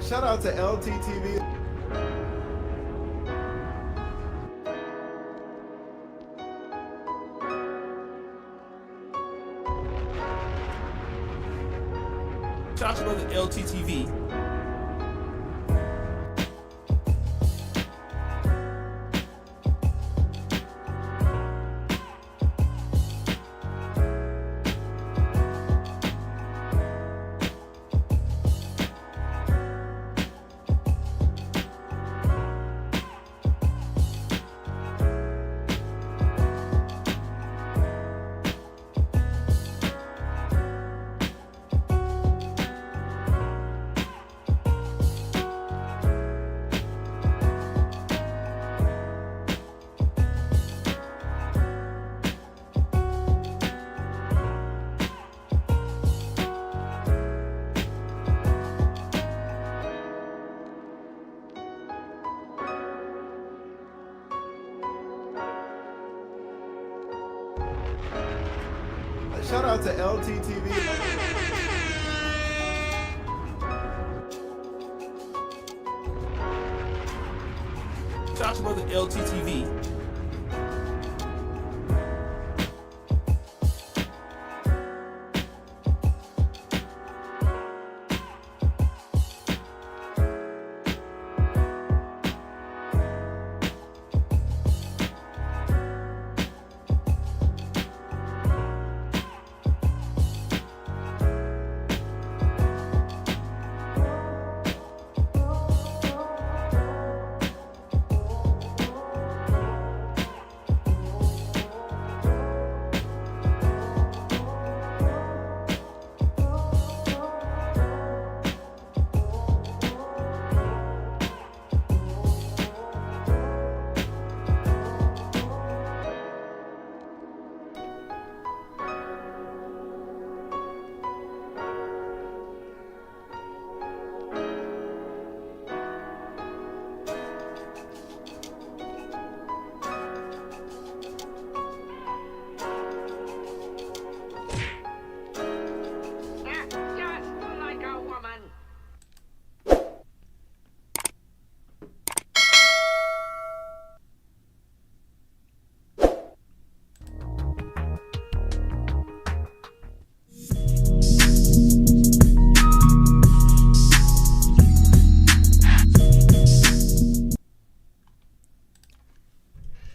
Shout out to LTTV. Shout out to brother LTTV. Shout out to LTTV. Shout out to brother LTTV.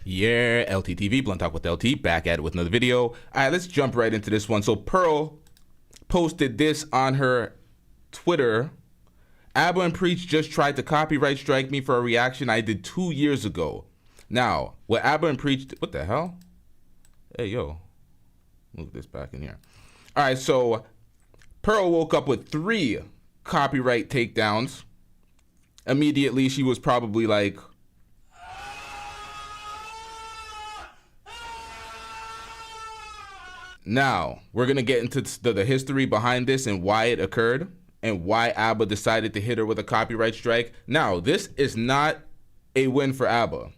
Yeah, LTTV, Blunt Talk with LT, back at it with another video. All right, let's jump right into this one. So Pearl posted this on her Twitter. Abba and Preach just tried to copyright strike me for a reaction I did 2 years ago. Now, what Abba and Preach, what the hell? Hey, yo, move this back in here. All right, so Pearl woke up with 3 copyright takedowns. Immediately, she was probably like, now, we're going to get into the history behind this and why it occurred and why ABBA decided to hit her with a copyright strike. Now, this is not a win for ABBA.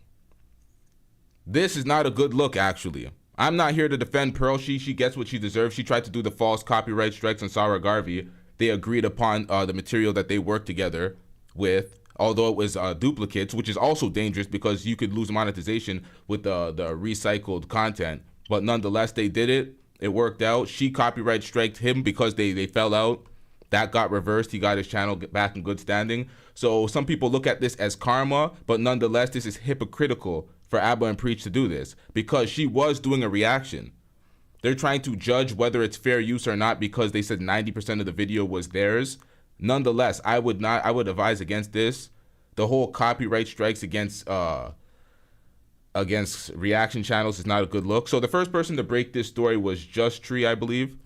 This is not a good look, actually. I'm not here to defend Pearl. She gets what she deserves. She tried to do the false copyright strikes on Sarah Garvey. They agreed upon the material that they worked together with, although it was duplicates, which is also dangerous because you could lose monetization with the recycled content. But nonetheless, they did it. It worked out. She copyright striked him because they fell out. That got reversed. He got his channel back in good standing. So some people look at this as karma, but nonetheless, this is hypocritical for Abba and Preach to do this because she was doing a reaction. They're trying to judge whether it's fair use or not because they said 90% of the video was theirs. Nonetheless, I would advise against this. The whole copyright strikes against reaction channels is not a good look. So the first person to break this story was Just Tree, I believe.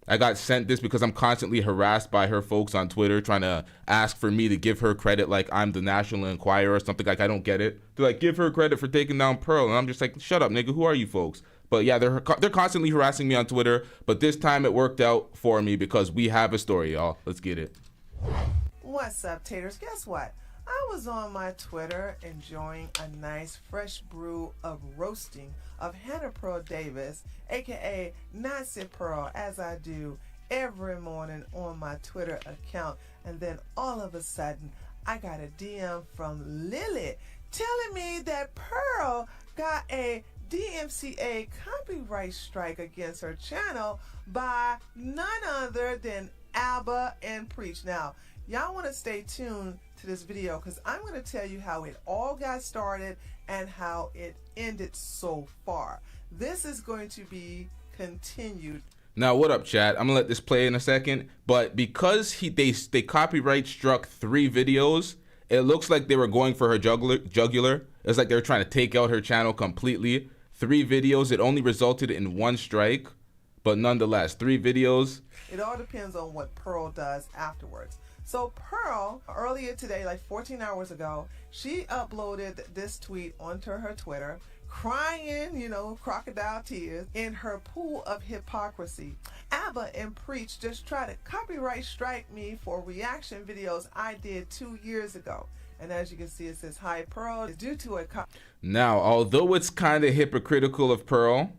I got sent this because I'm constantly harassed by her folks on Twitter trying to ask for me to give her credit like I'm the National Enquirer or something. Like, I don't get it. They're like, give her credit for taking down Pearl. And I'm just like, shut up, nigga. Who are you folks? But yeah, they're constantly harassing me on Twitter. But this time it worked out for me because we have a story, y'all. Let's get it. What's up, taters? Guess what? I was on my Twitter enjoying a nice fresh brew of roasting of Hannah Pearl Davis, aka Nancy Pearl, as I do every morning on my Twitter account. And then all of a sudden, I got a DM from Lily telling me that Pearl got a DMCA copyright strike against her channel by none other than ABBA and Preach. Now, y'all want to stay tuned to this video because I'm going to tell you how it all got started and how it ended so far. This is going to be continued. Now, what up, chat? I'm gonna let this play in a second, but because they copyright struck 3 videos, it looks like they were going for her jugular. It's like they were trying to take out her channel completely. 3 videos, it only resulted in 1 strike, but nonetheless, 3 videos. It all depends on what Pearl does afterwards. So Pearl, earlier today, like 14 hours ago, she uploaded this tweet onto her Twitter, crying, you know, crocodile tears, in her pool of hypocrisy. ABBA and Preach just tried to copyright strike me for reaction videos I did 2 years ago. And as you can see, it says, "Hi Pearl, it's due to a..." Now, although it's kind of hypocritical of Pearl,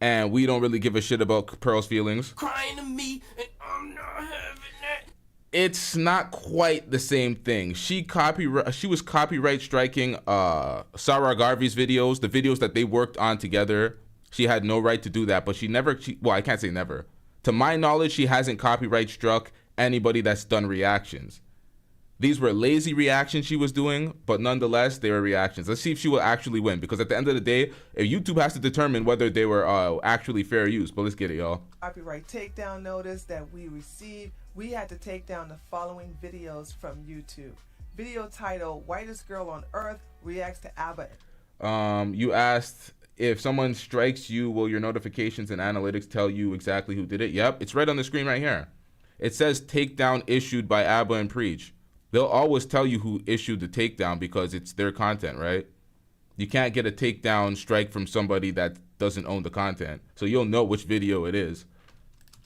and we don't really give a shit about Pearl's feelings, Crying to me, and I'm not having that. it's not quite the same thing. She was copyright striking Sarah Garvey's videos, the videos that they worked on together. She had no right to do that, but well, I can't say never. To my knowledge, she hasn't copyright struck anybody that's done reactions. These were lazy reactions she was doing, but nonetheless, they were reactions. Let's see if she will actually win, because at the end of the day, YouTube has to determine whether they were actually fair use. But let's get it, y'all. Copyright takedown notice that we received. We had to take down the following videos from YouTube. Video title, "Whitest Girl on Earth Reacts to ABBA." You asked, if someone strikes you, will your notifications and analytics tell you exactly who did it? Yep, it's right on the screen right here. It says takedown issued by ABBA and Preach. They'll always tell you who issued the takedown because it's their content, right? You can't get a takedown strike from somebody that doesn't own the content. So you'll know which video it is.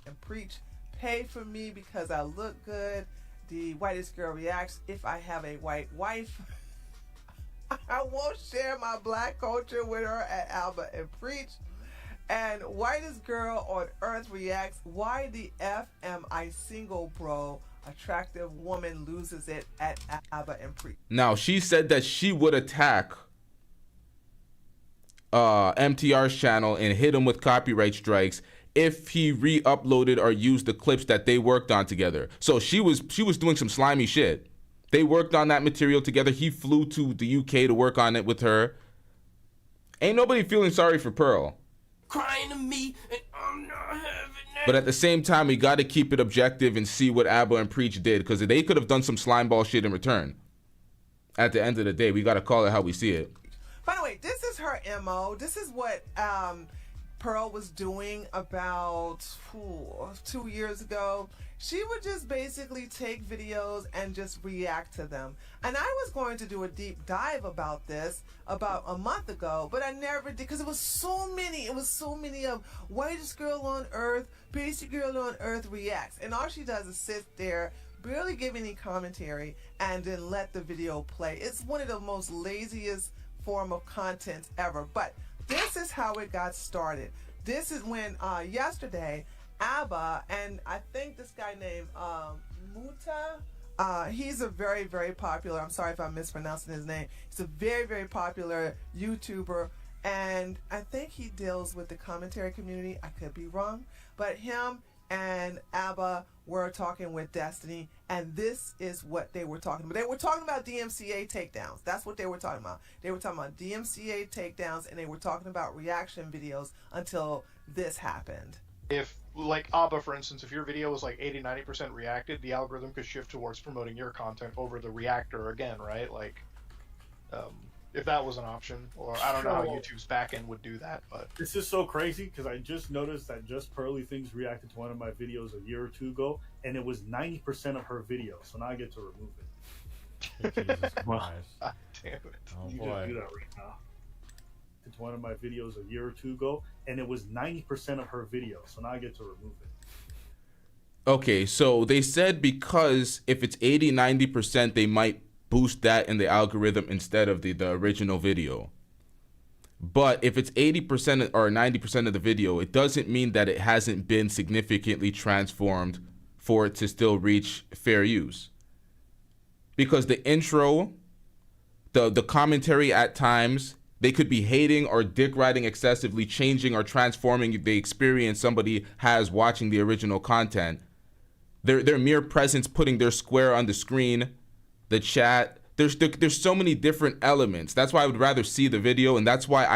And Preach, "Pay for me because I look good. The whitest girl reacts, if I have a white wife." I won't share my black culture with her at ABBA and Preach. And whitest girl on earth reacts, "Why the F am I single, bro? Attractive woman loses it at ABBA and Preach." Now, she said that she would attack MTR's channel and hit him with copyright strikes if he re-uploaded or used the clips that they worked on together. So she was doing some slimy shit. They worked on that material together. He flew to the UK to work on it with her. Ain't nobody feeling sorry for Pearl. Crying to me, and I'm not having that. But at the same time, we got to keep it objective and see what ABBA and Preach did, because they could have done some slimeball shit in return. At the end of the day, we got to call it how we see it. By the way, this is her MO. This is what Pearl was doing about 2 years ago. She would just basically take videos and just react to them. And I was going to do a deep dive about this about a month ago, but I never did because it was so many. It was so many of whitest girl on earth, basic girl on earth reacts. And all she does is sit there, barely give any commentary, and then let the video play. It's one of the most laziest form of content ever. But this is how it got started. This is when yesterday, ABBA, and I think this guy named Muta, he's a very, very popular, I'm sorry if I'm mispronouncing his name, he's a very, very popular YouTuber, and I think he deals with the commentary community. I could be wrong, but him and ABBA were talking with Destiny, and this is what they were talking about. They were talking about DMCA takedowns. That's what they were talking about. They were talking about DMCA takedowns, and they were talking about reaction videos until this happened. If, like ABBA, for instance, if your video was like 80-90% reacted, the algorithm could shift towards promoting your content over the reactor again, right? Like, if that was an option, or I don't know how YouTube's backend would do that, but this is so crazy because I just noticed that just Pearly Things reacted to one of my videos a year or two ago, and it was 90% of her video. So now I get to remove it. Jesus Christ. God damn it. Oh You boy. just do that right now. It's one of my videos a year or two ago, and it was 90% of her video. So now I get to remove it. Okay, so they said because if it's 80-90%, they might boost that in the algorithm instead of the original video. But if it's 80% or 90% of the video, it doesn't mean that it hasn't been significantly transformed for it to still reach fair use. Because the intro, the commentary at times, they could be hating or dick riding excessively, changing or transforming the experience somebody has watching the original content. Their mere presence, putting their square on the screen, the chat, there's so many different elements. That's why I would rather see the video, and that's why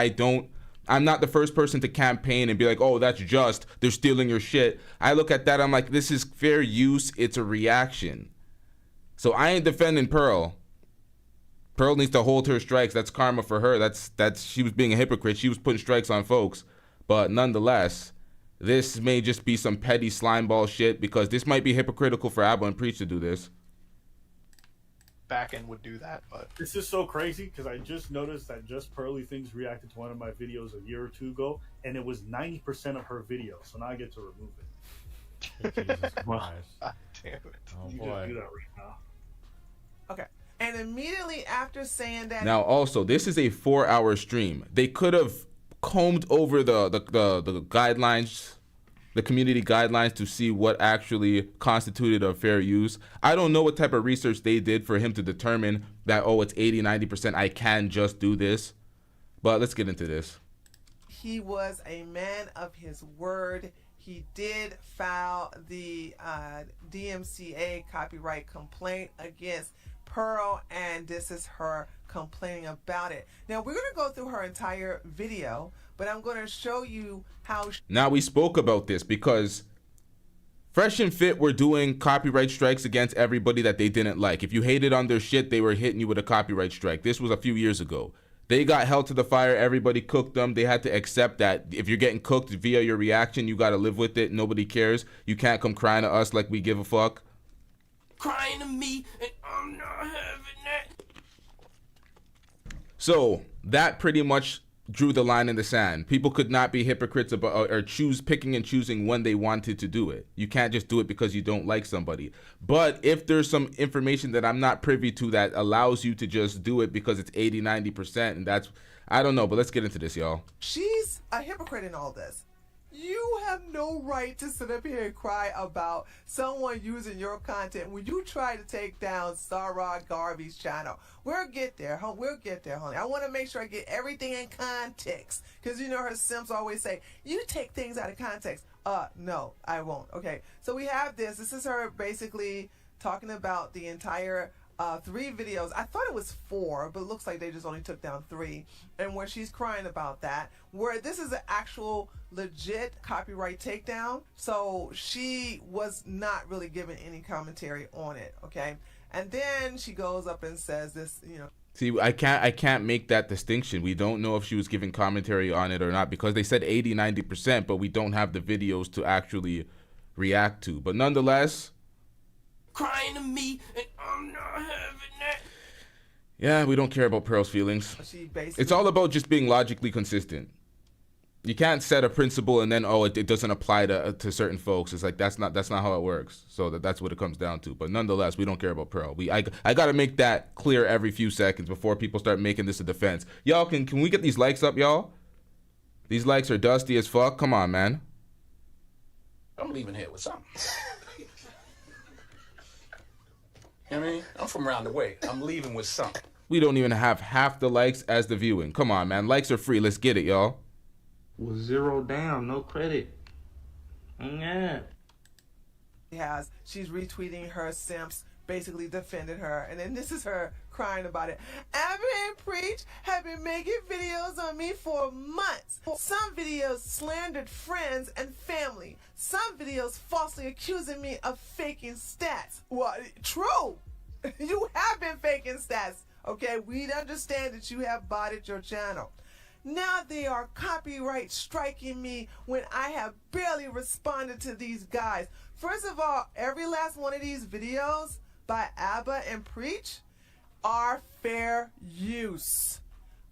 I'm not the first person to campaign and be like, oh, that's just, they're stealing your shit. I look at that, I'm like, this is fair use, it's a reaction. So I ain't defending Pearl. Pearl needs to hold her strikes. That's karma for her. That's she was being a hypocrite. She was putting strikes on folks. But nonetheless, this may just be some petty slimeball shit, because this might be hypocritical for Abba and Preach to do this. Back end would do that, but This is so crazy because I just noticed that Just Pearly Things reacted to one of my videos a year or two ago, and it was 90% of her video. So now I get to remove it. Jesus Christ. God damn it. Oh You boy. gotta do that right now. Okay. And immediately after saying that, Now, also, this is a 4-hour stream. They could have combed over the guidelines, the community guidelines, to see what actually constituted a fair use. I don't know what type of research they did for him to determine that, oh, it's 80-90%, I can just do this. But let's get into this. he was a man of his word. He did file the DMCA copyright complaint against Pearl, and this is her complaining about it. Now, we're going to go through her entire video, but I'm going to show you how Now, we spoke about this because Fresh and Fit were doing copyright strikes against everybody that they didn't like. If you hated on their shit, they were hitting you with a copyright strike. This was a few years ago. They got held to the fire. Everybody cooked them. They had to accept that if you're getting cooked via your reaction, you got to live with it. Nobody cares. You can't come crying to us like we give a fuck. Crying to me, and I'm not having that. So that pretty much drew the line in the sand. People could not be hypocrites about or picking and choosing when they wanted to do it. You can't just do it because you don't like somebody. But if there's some information that I'm not privy to that allows you to just do it because it's 80-90%, and that's, I don't know, but let's get into this, y'all. she's a hypocrite in all this. You have no right to sit up here and cry about someone using your content when you try to take down Sarah Garvey's channel. We'll get there, huh? We'll get there, honey. I want to make sure I get everything in context, because you know her simps always say, you take things out of context. No, I won't. Okay, so we have this. This is her basically talking about the entire 3 videos. I thought it was 4, but it looks like they just only took down 3. And where she's crying about that, where this is an actual legit copyright takedown. So she was not really giving any commentary on it. Okay. And then she goes up and says this, you know. See, I can't make that distinction. We don't know if she was giving commentary on it or not, because they said 80-90%, but we don't have the videos to actually react to. But nonetheless, Crying to me, and I'm not having that. yeah, we don't care about Pearl's feelings. She basically, It's all about just being logically consistent. You can't set a principle and then, oh, it doesn't apply to certain folks. It's like that's not how it works. So that's what it comes down to. But nonetheless, we don't care about Pearl. I got to make that clear every few seconds before people start making this a defense. Y'all, can we get these likes up, y'all? These likes are dusty as fuck. Come on, man. I'm leaving here with something. You know what I mean? I'm from around the way. I'm leaving with something. We don't even have half the likes as the viewing. Come on, man. Likes are free. Let's get it, y'all. Was 0 down, no credit. Yeah. she's retweeting her simps, basically defended her, and then this is her crying about it. Abba and Preach have been making videos on me for months. Some videos slandered friends and family. Some videos falsely accusing me of faking stats. Well, true. You have been faking stats. Okay, we understand that you have botted your channel. Now they are copyright striking me when I have barely responded to these guys. First of all, every last one of these videos by Abba and Preach are fair use.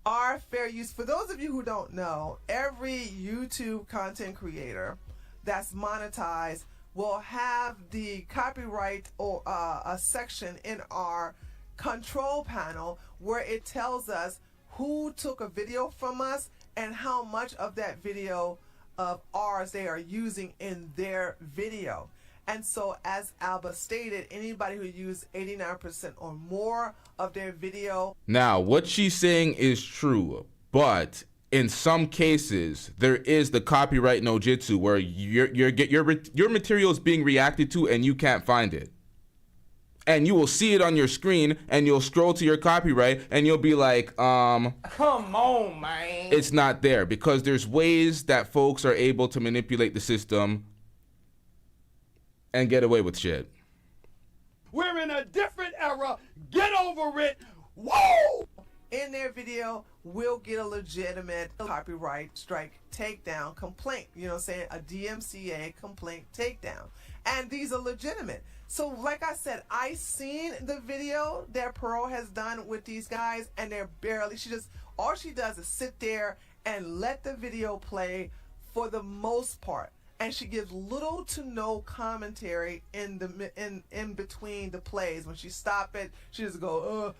Are fair use. For those of you who don't know, every YouTube content creator that's monetized will have the copyright or a section in our control panel where it tells us who took a video from us and how much of that video of ours they are using in their video. And so, as Alba stated, anybody who used 89% or more of their video. Now, what she's saying is true, but in some cases, there is the copyright no jitsu where your material is being reacted to and you can't find it. And you will see it on your screen and you'll scroll to your copyright and you'll be like, come on, man. It's not there, because there's ways that folks are able to manipulate the system and get away with shit. We're in a different era. Get over it. Whoa! In their video will get a legitimate copyright strike takedown complaint. You know what I'm saying? A DMCA complaint takedown. And these are legitimate. So like I said, I seen the video that Pearl has done with these guys, and they're barely, all she does is sit there and let the video play for the most part. And she gives little to no commentary in between the plays. When she stop it, she just go,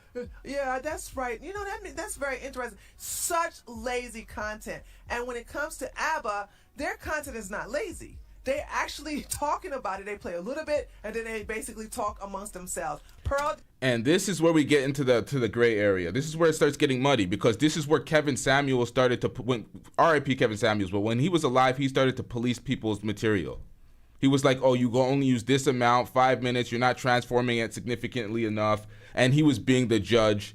yeah, that's right. You know, that's very interesting. Such lazy content. And when it comes to ABBA, their content is not lazy. They're actually talking about it. They play a little bit, and then they basically talk amongst themselves. Pearl. And this is where we get into the gray area. This is where it starts getting muddy, because this is where Kevin Samuels started to, when R.I.P. Kevin Samuels, but when he was alive, he started to police people's material. He was like, oh, you go only use this amount, 5 minutes, you're not transforming it significantly enough. And he was being the judge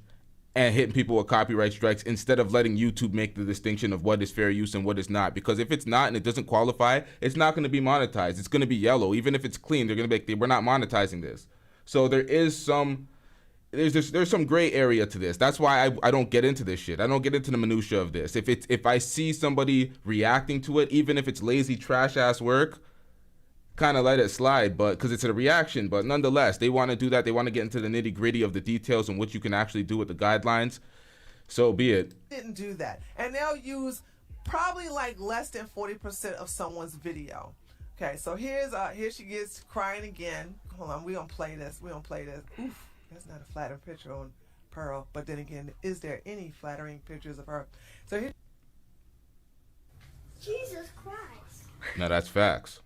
and hitting people with copyright strikes instead of letting YouTube make the distinction of what is fair use and what is not. Because if it's not and it doesn't qualify, it's not going to be monetized. It's going to be yellow. Even if it's clean, they're going to be like, we're not monetizing this. So there is some, there's some gray area to this. That's why I don't get into this shit. I don't get into the minutia of this. If I see somebody reacting to it, even if it's lazy trash ass work, kind of let it slide, but because it's a reaction. But nonetheless, they want to do that. They want to get into the nitty gritty of the details and what you can actually do with the guidelines. So be it. Didn't do that, and they'll use probably like less than 40% of someone's video. Okay, so here she gets crying again. Hold on, we gonna play this. Oof, that's not a flattering picture on Pearl. But then again, is there any flattering pictures of her? So here. Jesus Christ. Now that's facts.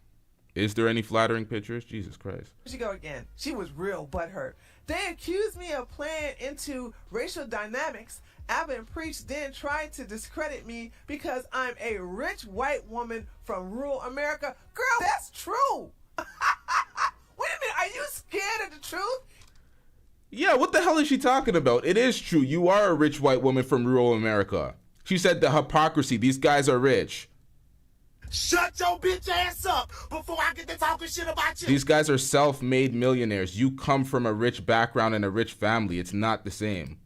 Is there any flattering pictures? Jesus Christ. Here she go again. She was real butthurt. They accused me of playing into racial dynamics. ABBA and Preach then tried to discredit me because I'm a rich white woman from rural America. Girl, that's true. Wait a minute. Are you scared of the truth? Yeah, what the hell is she talking about? It is true. You are a rich white woman from rural America. She said the hypocrisy. These guys are rich. Shut your bitch ass up before I get to talking shit about you. These guys are self-made millionaires. You come from a rich background and a rich family. It's not the same.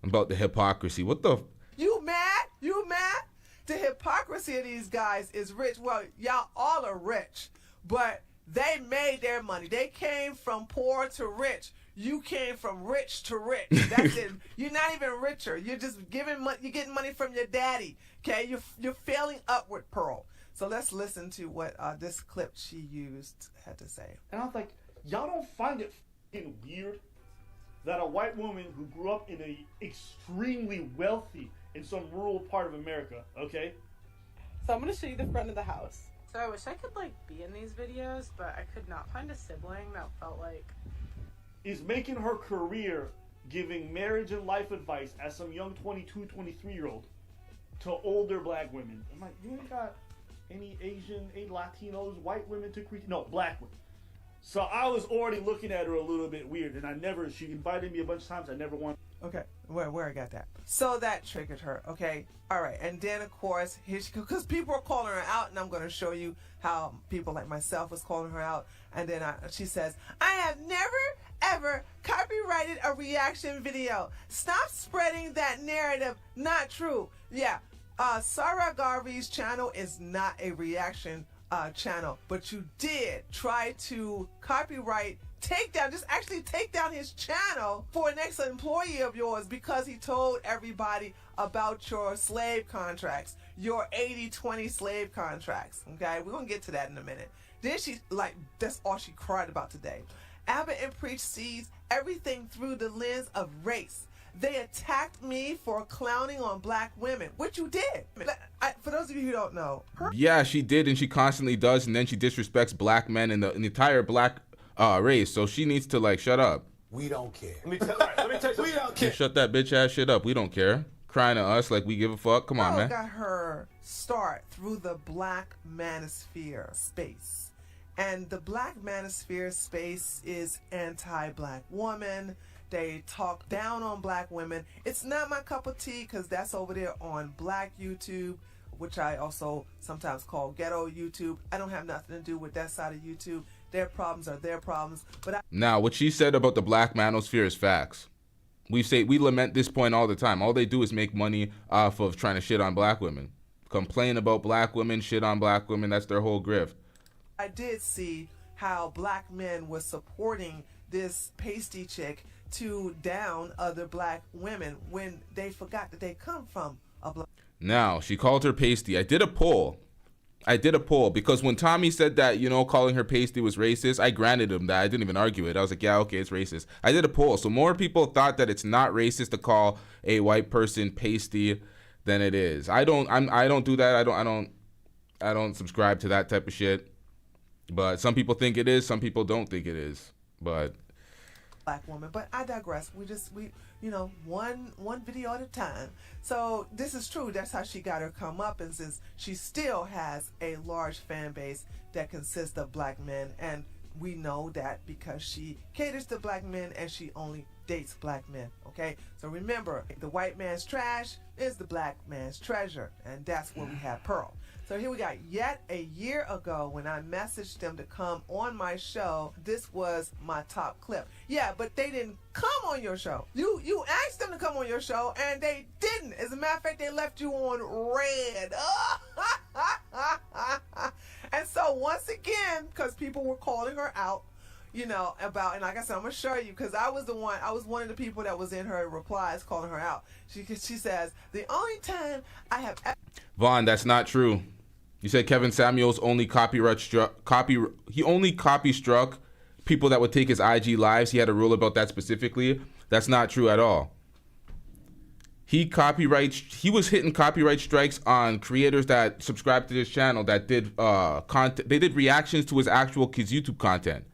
About the hypocrisy. What the? You mad? You mad? The hypocrisy of these guys is rich. Well, y'all all are rich, but they made their money. They came from poor to rich. You came from rich to rich. That's it. You're not even richer. You're just giving money. You're getting money from your daddy. Okay, you're failing upward, Pearl. So let's listen to what this clip she used had to say. And I was like, y'all don't find it f***ing weird that a white woman who grew up in a extremely wealthy in some rural part of America, okay? So I'm gonna show you the front of the house. So I wish I could like be in these videos, but I could not find a sibling that felt like is making her career giving marriage and life advice as some young 22, 23-year-old to older black women. I'm like, you ain't got any Asian, any Latinos, white women to critique? No, black women. So I was already looking at her a little bit weird, and she invited me a bunch of times, I never wanted. Okay, where I got that. So that triggered her, okay? All right, and then of course, here she goes, because people are calling her out, and I'm going to show you how people like myself was calling her out. And then she says, I have never, ever copyrighted a reaction video. Stop spreading that narrative. Not true. Yeah, Sarah Garvey's channel is not a reaction channel, but you did try to copyright take down his channel for an ex-employee of yours because he told everybody about your slave contracts, your 80-20 slave contracts. Okay, we're gonna get to that in a minute. Then that's all she cried about today. ABBA and Preach sees everything through the lens of race. They attacked me for clowning on black women, which you did. For those of you who don't know, Yeah, she did, and she constantly does, and then she disrespects black men and the entire black race. So she needs to like shut up. We don't care. Let me tell you something. We don't care. Shut that bitch ass shit up. We don't care. Crying to us like we give a fuck. Come on, Pearl man. got her start through the black manosphere space. And the black manosphere space is anti-black woman. They talk down on black women. It's not my cup of tea because that's over there on black YouTube, which I also sometimes call ghetto YouTube. I don't have nothing to do with that side of YouTube. Their problems are their problems. But Now, what she said about the black manosphere is facts. We lament this point all the time. All they do is make money off of trying to shit on black women. Complain about black women, shit on black women. That's their whole grift. I did see how black men were supporting this pasty chick to down other black women when they forgot that they come from a black. Now, she called her pasty. I did a poll because when Tommy said that, you know, calling her pasty was racist, I granted him that. I didn't even argue it. I was like, yeah, okay, it's racist. I did a poll. So more people thought that it's not racist to call a white person pasty than it is. I don't do that. I don't subscribe to that type of shit. But some people think it is, some people don't think it is. But black woman, but I digress. We you know, one video at a time. So this is true. That's how she got her come up, and since she still has a large fan base that consists of black men, and we know that because she caters to black men and she only dates black men. Okay, so remember, the white man's trash is the black man's treasure, and that's where we have Pearl. So here we got yet a year ago when I messaged them to come on my show. This was my top clip. Yeah, but they didn't come on your show. You asked them to come on your show and they didn't. As a matter of fact, they left you on red. And so once again, because people were calling her out, you know, about, and like I said, I'm gonna show you because I was one of the people that was in her replies calling her out. She says, the only time I have Vaughn, that's not true. You said Kevin Samuels only copy struck people that would take his IG lives. He had a rule about that specifically. That's not true at all. He was hitting copyright strikes on creators that subscribed to his channel that did content. They did reactions to his YouTube content,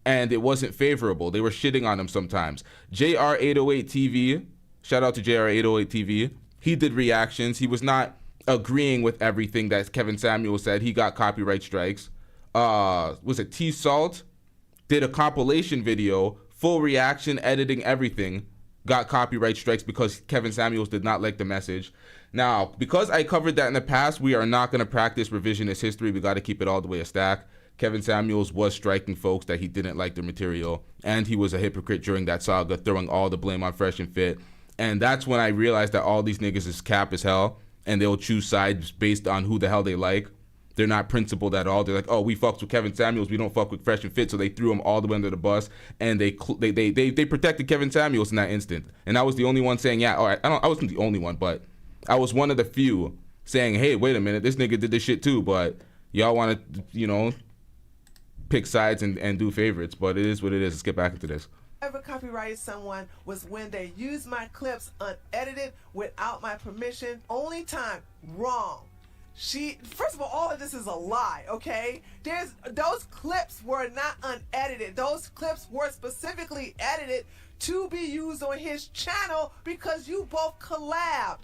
and it wasn't favorable. They were shitting on him sometimes. JR808 TV, shout out to JR808 TV. He did reactions. He was not agreeing with everything that Kevin Samuels said. He got copyright strikes. Was it T-Salt? Did a compilation video, full reaction, editing, everything. Got copyright strikes because Kevin Samuels did not like the message. Now, because I covered that in the past, we are not going to practice revisionist history. We got to keep it all the way a stack. Kevin Samuels was striking folks that he didn't like the material, and he was a hypocrite during that saga, throwing all the blame on Fresh and Fit. And that's when I realized that all these niggas is cap as hell, and they'll choose sides based on who the hell they like. They're not principled at all. They're like, oh, we fucked with Kevin Samuels, we don't fuck with Fresh and Fit, so they threw him all the way under the bus, and they protected Kevin Samuels in that instant. And I was the only one saying, yeah, all right, I wasn't the only one, but I was one of the few saying, hey, wait a minute, this nigga did this shit too, but y'all want to, you know, pick sides and do favorites, but it is what it is. Let's get back into this. Ever copyrighted someone was when they used my clips unedited without my permission. Only time. Wrong. First of all of this is a lie, okay? Those clips were not unedited. Those clips were specifically edited to be used on his channel because you both collabed.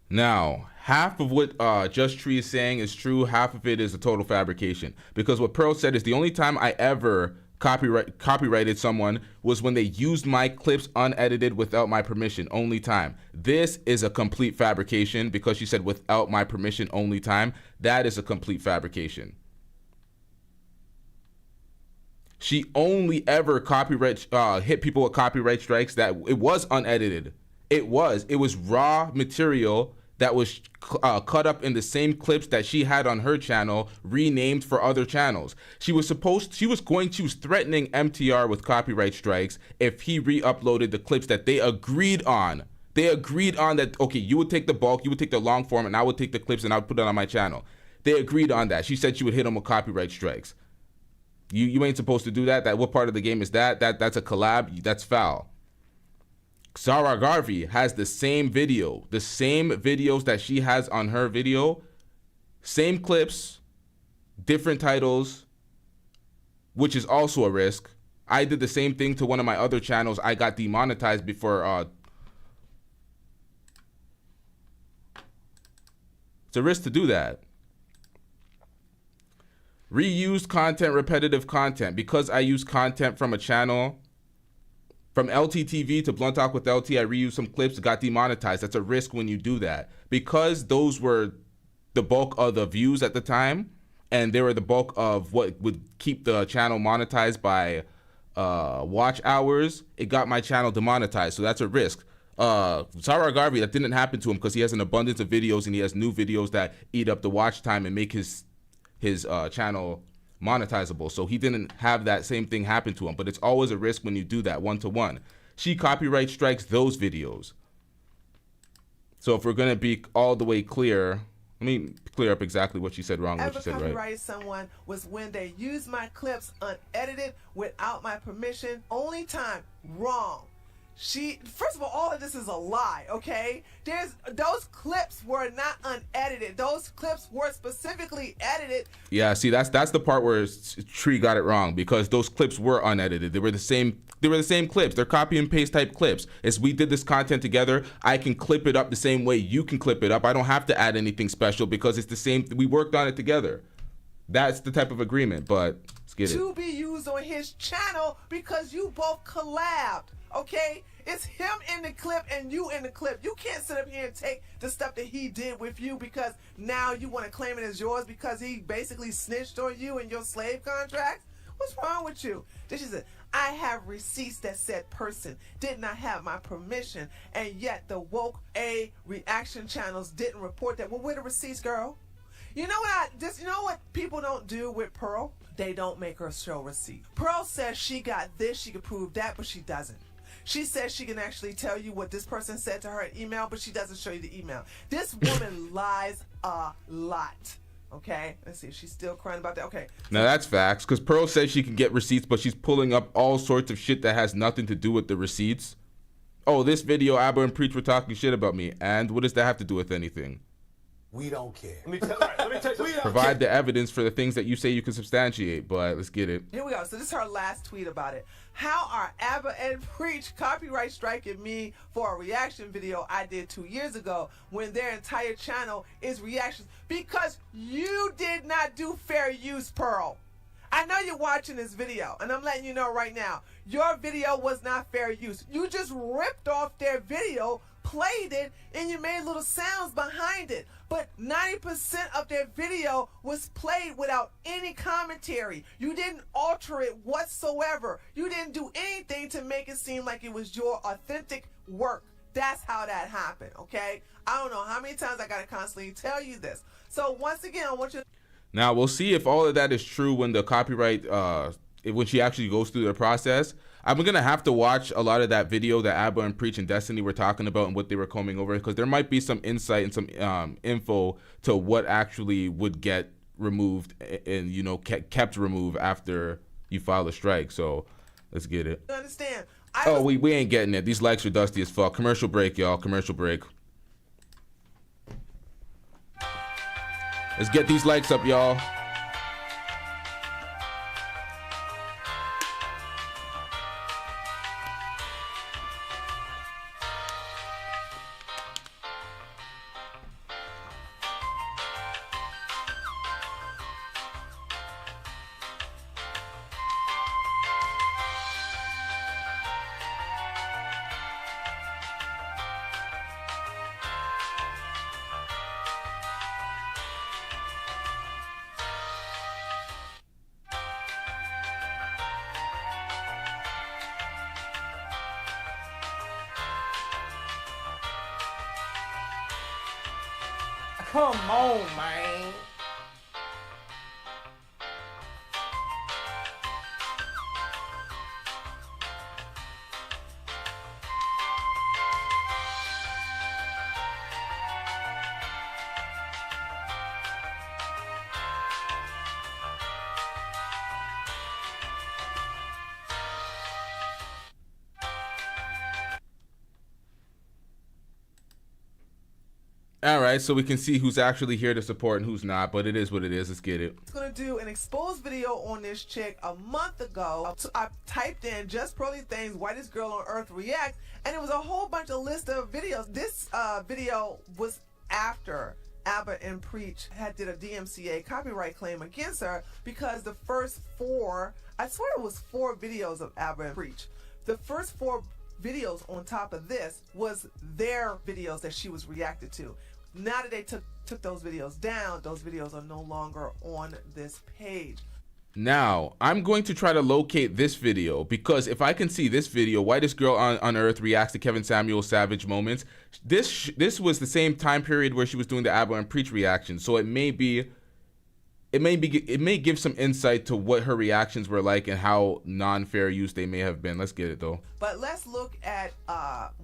Now, half of what Just Tree is saying is true, half of it is a total fabrication. Because what Pearl said is the only time I ever copyrighted someone was when they used my clips unedited without my permission. Only time. This is a complete fabrication because she said without my permission only time. That is a complete fabrication. She only ever hit people with copyright strikes that it was unedited. It was raw material that was cut up in the same clips that she had on her channel, renamed for other channels. She was threatening MTR with copyright strikes if he re-uploaded the clips that they agreed on. They agreed on that, okay, you would take the bulk, you would take the long form, and I would take the clips and I would put it on my channel. They agreed on that. She said she would hit him with copyright strikes. You ain't supposed to do that. What part of the game is that? That's a collab. That's foul. Zara Garvey has the same video, the same videos that she has on her video, same clips, different titles, which is also a risk. I did the same thing to one of my other channels. I got demonetized before. It's a risk to do that. Reused content, repetitive content. Because I use content from a channel, from LTTV to Blunt Talk with LT, I reused some clips, got demonetized. That's a risk when you do that. Because those were the bulk of the views at the time, and they were the bulk of what would keep the channel monetized by watch hours, it got my channel demonetized. So that's a risk. Zara Garvey, that didn't happen to him because he has an abundance of videos and he has new videos that eat up the watch time and make his channel monetizable. So he didn't have that same thing happen to him, but it's always a risk when you do that one-to-one. She copyright strikes those videos. So if we're going to be all the way clear, let me clear up exactly what she said wrong and what she said right. Copyrighted someone was when they used my clips unedited without my permission. Only time. Wrong. First of all of this is a lie, okay? Those clips were not unedited. Those clips were specifically edited. Yeah, see, that's the part where Tree got it wrong, because those clips were unedited. They were the same clips. They're copy and paste type clips. As we did this content together, I can clip it up the same way you can clip it up. I don't have to add anything special because it's the same. We worked on it together. That's the type of agreement, but let's get it. To be used on his channel because you both collabed. Okay, it's him in the clip and you in the clip. You can't sit up here and take the stuff that he did with you because now you want to claim it as yours because he basically snitched on you in your slave contracts. What's wrong with you? Then she said, I have receipts that said person did not have my permission, and yet the woke A reaction channels didn't report that. Well, where the receipts, girl? You know what people don't do with Pearl? They don't make her show receipts. Pearl says she got this, she can prove that, but she doesn't. She says she can actually tell you what this person said to her in email, but she doesn't show you the email. This woman lies a lot. Okay, let's see if she's still crying about that. Okay. Now that's facts, because Pearl says she can get receipts, but she's pulling up all sorts of shit that has nothing to do with the receipts. Oh, this video, Abba and Preach were talking shit about me. And what does that have to do with anything? We don't care. Let me tell you. Provide the evidence for the things that you say you can substantiate, but let's get it. Here we go. So this is her last tweet about it. How are Abba and Preach copyright striking me for a reaction video I did 2 years ago when their entire channel is reactions? Because you did not do fair use, Pearl. I know you're watching this video, and I'm letting you know right now, your video was not fair use. You just ripped off their video, played it, and you made little sounds behind it. But 90% of their video was played without any commentary. You didn't alter it whatsoever. You didn't do anything to make it seem like it was your authentic work. That's how that happened, okay? I don't know how many times I gotta constantly tell you this. So once again, I want you to... Now we'll see if all of that is true when the copyright, when she actually goes through the process. I'm gonna have to watch a lot of that video that Abba and Preach and Destiny were talking about and what they were combing over, because there might be some insight and some info to what actually would get removed and kept removed after you file a strike. So let's get it. Understand? We ain't getting it. These likes are dusty as fuck. Commercial break, y'all. Commercial break. Let's get these likes up, y'all. Come on, man. All right, so we can see who's actually here to support and who's not, but it is what it is. Let's get it. I was going to do an exposed video on this chick a month ago. So I typed in just Pearly things, whitest girl on earth react, and it was a whole bunch of list of videos. This video was after ABBA and Preach did a DMCA copyright claim against her because the first 4, I swear it was 4 videos of ABBA and Preach. The first 4 videos on top of this was their videos that she was reacted to. Now that they took those videos down, those videos are no longer on this page. Now, I'm going to try to locate this video because if I can see this video, whitest girl on earth reacts to Kevin Samuel's savage moments. This was the same time period where she was doing the ABBA and Preach reaction, so it may give some insight to what her reactions were like and how non-fair use they may have been. Let's get it though. But let's look at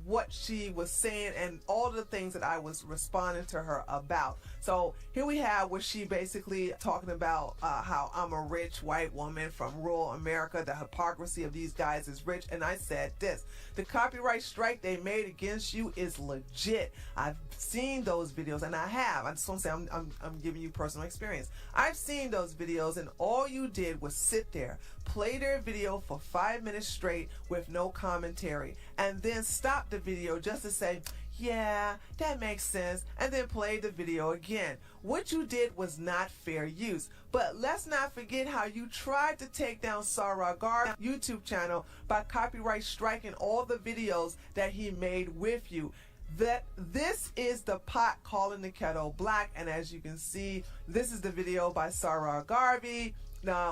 what she was saying and all the things that I was responding to her about. So here we have what she basically talking about how I'm a rich white woman from rural America. The hypocrisy of these guys is rich. And I said this: the copyright strike they made against you is legit. I've seen those videos, and I just want to say I'm giving you personal experience. I've seen those videos, and all you did was sit there, play their video for 5 minutes straight with no commentary, and then stop the video just to say, yeah, that makes sense, and then play the video again. What you did was not fair use. But let's not forget how you tried to take down Sarah Gar's YouTube channel by copyright striking all the videos that he made with you. That this is the pot calling the kettle black, and as you can see, this is the video by Sarah Garvey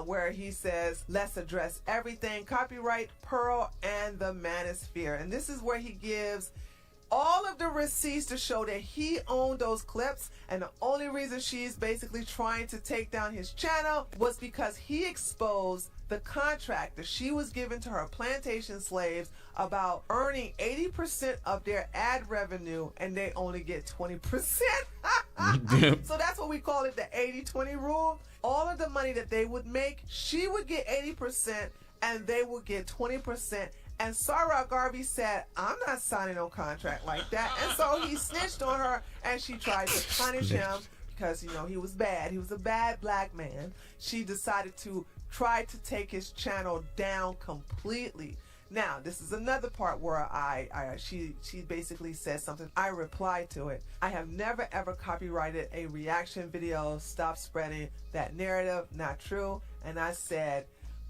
where he says, let's address everything, copyright Pearl and the manosphere. And this is where he gives all of the receipts to show that he owned those clips, and the only reason she's basically trying to take down his channel was because he exposed the contract that she was given to her plantation slaves about earning 80% of their ad revenue and they only get 20%. So that's what we call it, the 80-20 rule. All of the money that they would make, she would get 80% and they would get 20%. And Sarah Garvey said, I'm not signing no contract like that. And so he snitched on her, and she tried to punish him because, you know, he was bad. He was a bad black man. She decided to try to take his channel down completely. Now, this is another part where she basically said something. I replied to it. I have never ever copyrighted a reaction video. Stop spreading that narrative. Not true. And I said,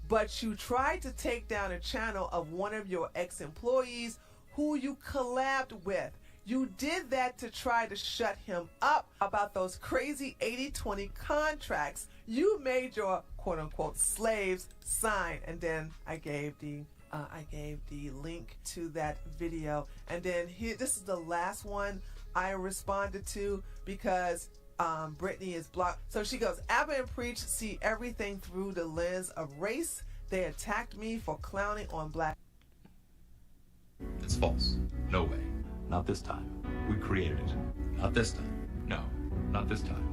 but you tried to take down a channel of one of your ex-employees who you collabed with. You did that to try to shut him up about those crazy 80-20 contracts you made your quote-unquote slaves sign. And then I gave the link to that video. And then here, this is the last one I responded to because Brittany is blocked. So she goes, ABBA and Preach see everything through the lens of race. They attacked me for clowning on black. It's false. No way. Not this time. We created it. Not this time. No, not this time.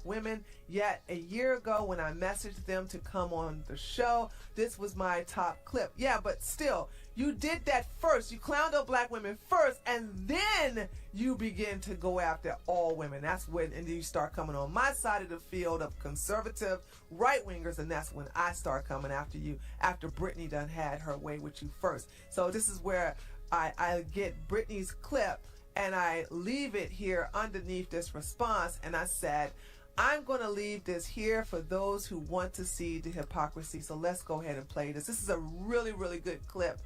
Women. Yet a year ago when I messaged them to come on the show, this was my top clip. Yeah, but still, you did that first. You clowned on black women first, and then you begin to go after all women. That's when, and then you start coming on my side of the field of conservative right-wingers, and that's when I start coming after you, after Brittany done had her way with you first. So this is where I get Brittany's clip, and I leave it here underneath this response, and I said, I'm going to leave this here for those who want to see the hypocrisy. So let's go ahead and play this. This is a really, really good clip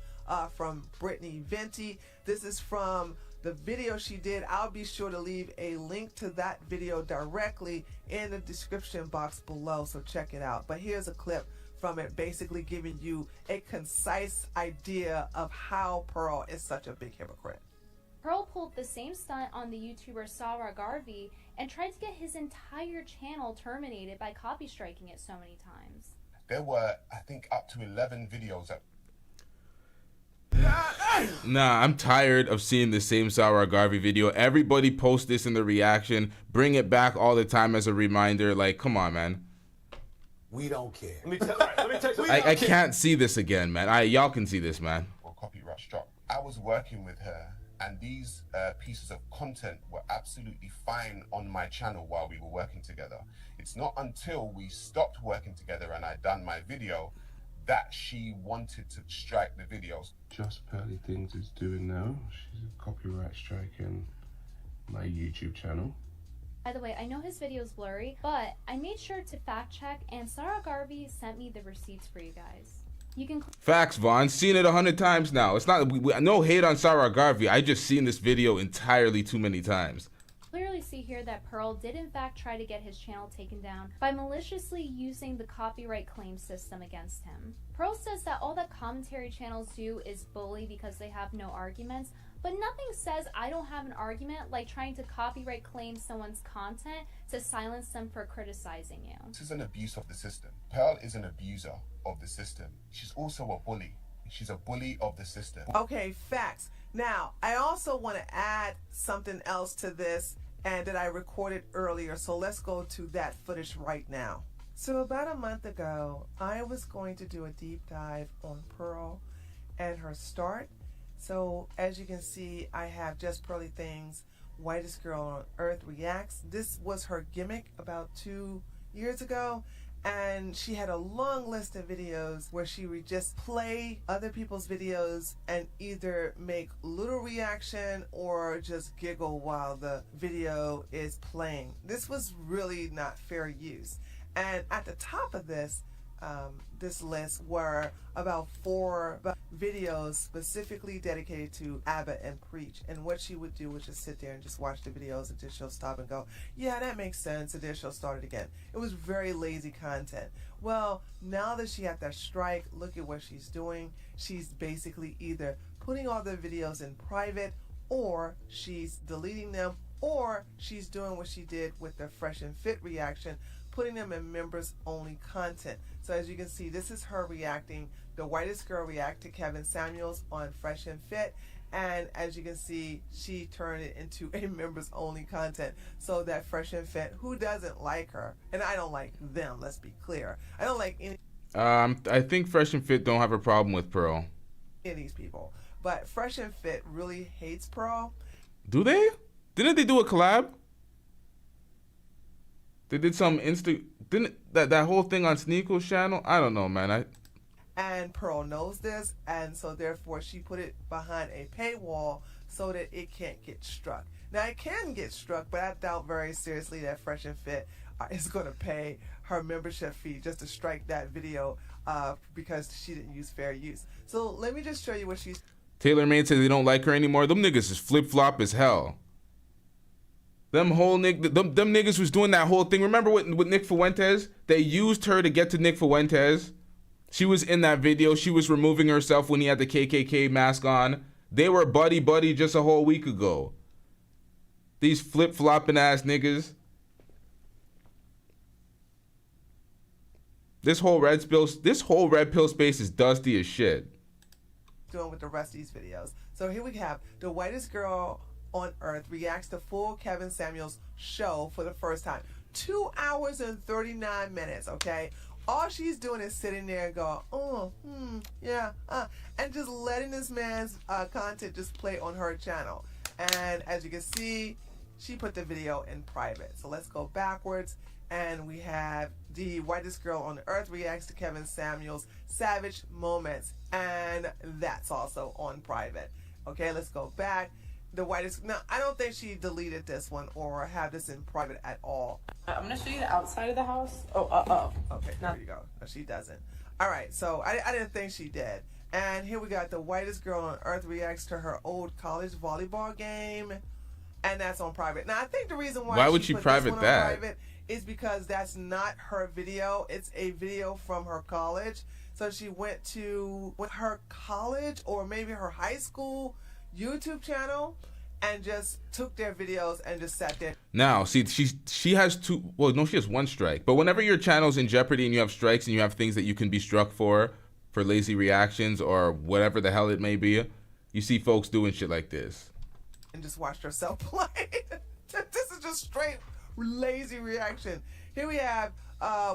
from Brittany Venti. This is from the video she did. I'll be sure to leave a link to that video directly in the description box below, so check it out. But here's a clip from it, basically giving you a concise idea of how Pearl is such a big hypocrite. Pearl pulled the same stunt on the YouTuber Sarah Garvey and tried to get his entire channel terminated by copy striking it so many times. There were, I think, up to 11 videos that... Nah, I'm tired of seeing the same Sarah Garvey video. Everybody posts this in the reaction, bring it back all the time as a reminder. Like, come on, man. We don't care. Let me tell you. I can't see this again, man. Y'all can see this, man. Or copyright struck. I was working with her And these pieces of content were absolutely fine on my channel while we were working together. It's not until we stopped working together and I done my video that she wanted to strike the videos. Just Pearly Things is doing now. She's copyright striking my YouTube channel. By the way, I know his video is blurry, but I made sure to fact check, and Sarah Garvey sent me the receipts for you guys. You can Facts, Vaughn. Seen it 100 times now. It's not no hate on Sarah Garvey. I just seen this video entirely too many times. clearly see here that Pearl did in fact try to get his channel taken down by maliciously using the copyright claim system against him. Pearl says that all that commentary channels do is bully because they have no arguments, but nothing says I don't have an argument like trying to copyright claim someone's content to silence them for criticizing you. This is an abuse of the system. Pearl is an abuser of the system. She's also a bully. She's a bully of the system. Okay, facts. Now, I also want to add something else to this and that I recorded earlier, so let's go to that footage right now. So about a month ago, I was going to do a deep dive on Pearl and her start. So as you can see, I have Just Pearly Things, Whitest Girl on Earth Reacts. This was her gimmick about 2 years ago. And she had a long list of videos where she would just play other people's videos and either make little reaction or just giggle while the video is playing. This was really not fair use. And at the top of this list were about 4 videos specifically dedicated to ABBA and Preach. And what she would do was just sit there and just watch the videos until she'll stop and go, yeah, that makes sense, and then she'll start it again. It was very lazy content. Well, now that she had that strike, look at what she's doing. She's basically either putting all the videos in private, or she's deleting them, or she's doing what she did with the Fresh and Fit reaction, putting them in members only content. So as you can see, this is her reacting. The Whitest Girl react to Kevin Samuels on Fresh and Fit, and as you can see, she turned it into a members only content so that Fresh and Fit, who doesn't like her, and I don't like them, let's be clear, I don't like any I think Fresh and Fit don't have a problem with Pearl. of these people, but Fresh and Fit really hates Pearl. Do they? Didn't they do a collab? They did some didn't that whole thing on Sneako's channel? I don't know, man. And Pearl knows this, and so therefore she put it behind a paywall so that it can't get struck. Now it can get struck, but I doubt very seriously that Fresh and Fit is going to pay her membership fee just to strike that video because she didn't use fair use. So let me just show you what she's. Taylor Made says they don't like her anymore. Them niggas is flip-flop as hell. Them niggas was doing that whole thing. Remember with Nick Fuentes? They used her to get to Nick Fuentes. She was in that video. She was removing herself when he had the KKK mask on. They were buddy-buddy just a whole week ago. These flip-flopping ass niggas. This whole red pill space is dusty as shit. Doing with the rest of these videos. So here we have the Whitest Girl on Earth reacts to full Kevin Samuels show for the first time. 2 hours and 39 minutes, okay? All she's doing is sitting there and going, and just letting this man's content just play on her channel. And as you can see, she put the video in private. So let's go backwards, and we have the Whitest Girl on Earth reacts to Kevin Samuels' Savage Moments, and that's also on private. Okay, let's go back. The Whitest. Now, I don't think she deleted this one or have this in private at all. I'm gonna show you the outside of the house. Okay, there you go. No, she doesn't. All right, so I didn't think she did. And here we got the Whitest Girl on Earth reacts to her old college volleyball game, and that's on private. Now, I think the reason why would she put private this one that? on private is because that's not her video. It's a video from her college. So she went to her college or maybe her high school YouTube channel and just took their videos and just sat there. Now, see, she has she has 1 strike. But whenever your channel's in jeopardy and you have strikes and you have things that you can be struck for lazy reactions or whatever the hell it may be, you see folks doing shit like this. And just watched herself play. This is just straight lazy reaction. Here we have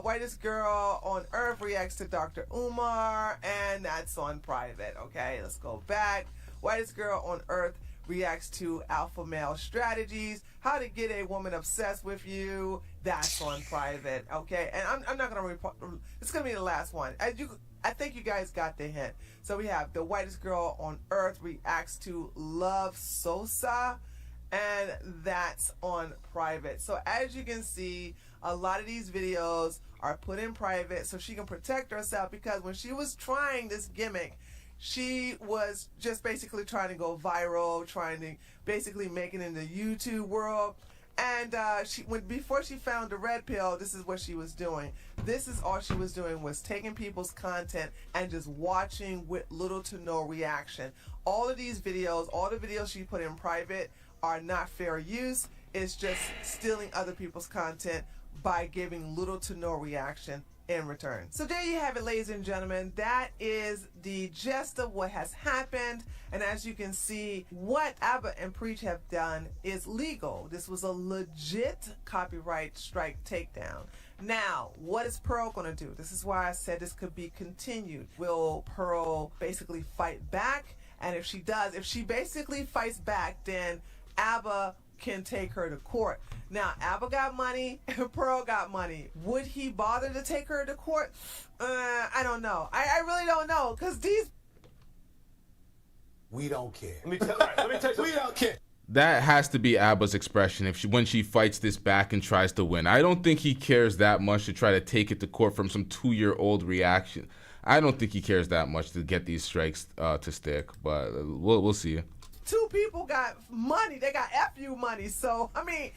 Whitest Girl on Earth reacts to Dr. Umar, and that's on private. Okay, let's go back. Whitest Girl on Earth reacts to alpha male strategies, how to get a woman obsessed with you. That's on private, okay? And I'm not gonna report. It's gonna be the last one. I think you guys got the hint. So we have the whitest girl on earth reacts to Love Sosa, and that's on private. So as you can see, a lot of these videos are put in private so she can protect herself, because when she was trying this gimmick, she was just basically trying to go viral, trying to basically make it in the YouTube world. And before she found the red pill, this is what she was doing. This is all she was doing, was taking people's content and just watching with little to no reaction. All of these videos, all the videos she put in private are not fair use. It's just stealing other people's content by giving little to no reaction in return. So there you have it, ladies and gentlemen. That is the gist of what has happened. And as you can see, what ABBA and Preach have done is legal. This was a legit copyright strike takedown. Now, what is Pearl going to do? This is why I said this could be continued. Will Pearl basically fight back? And if she does, if she basically fights back, then ABBA can take her to court. Now, ABBA got money and Pearl got money. Would he bother to take her to court? I don't know. I really don't know, because these... We don't care. Let me tell you something. We don't care. That has to be ABBA's expression when she fights this back and tries to win. I don't think he cares that much to try to take it to court from some 2-year-old reaction. I don't think he cares that much to get these strikes to stick, but we'll see. Two people got money. They got FU money. So, I mean,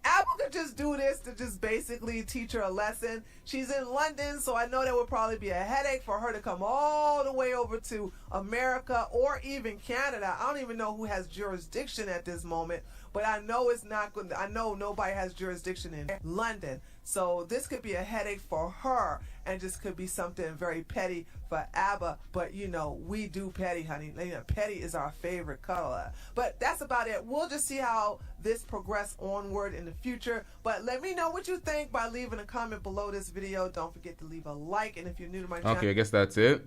ABBA could just do this to just basically teach her a lesson. She's in London, so I know that would probably be a headache for her to come all the way over to America or even Canada. I don't even know who has jurisdiction at this moment, but I know it's not good. I know nobody has jurisdiction in London. So this could be a headache for her, and just could be something very petty for ABBA. But you know, we do petty, honey. You know, petty is our favorite color. But that's about it. We'll just see how this progresses onward in the future. But let me know what you think by leaving a comment below this video. Don't forget to leave a like, and if you're new to my channel. Okay, I guess that's it.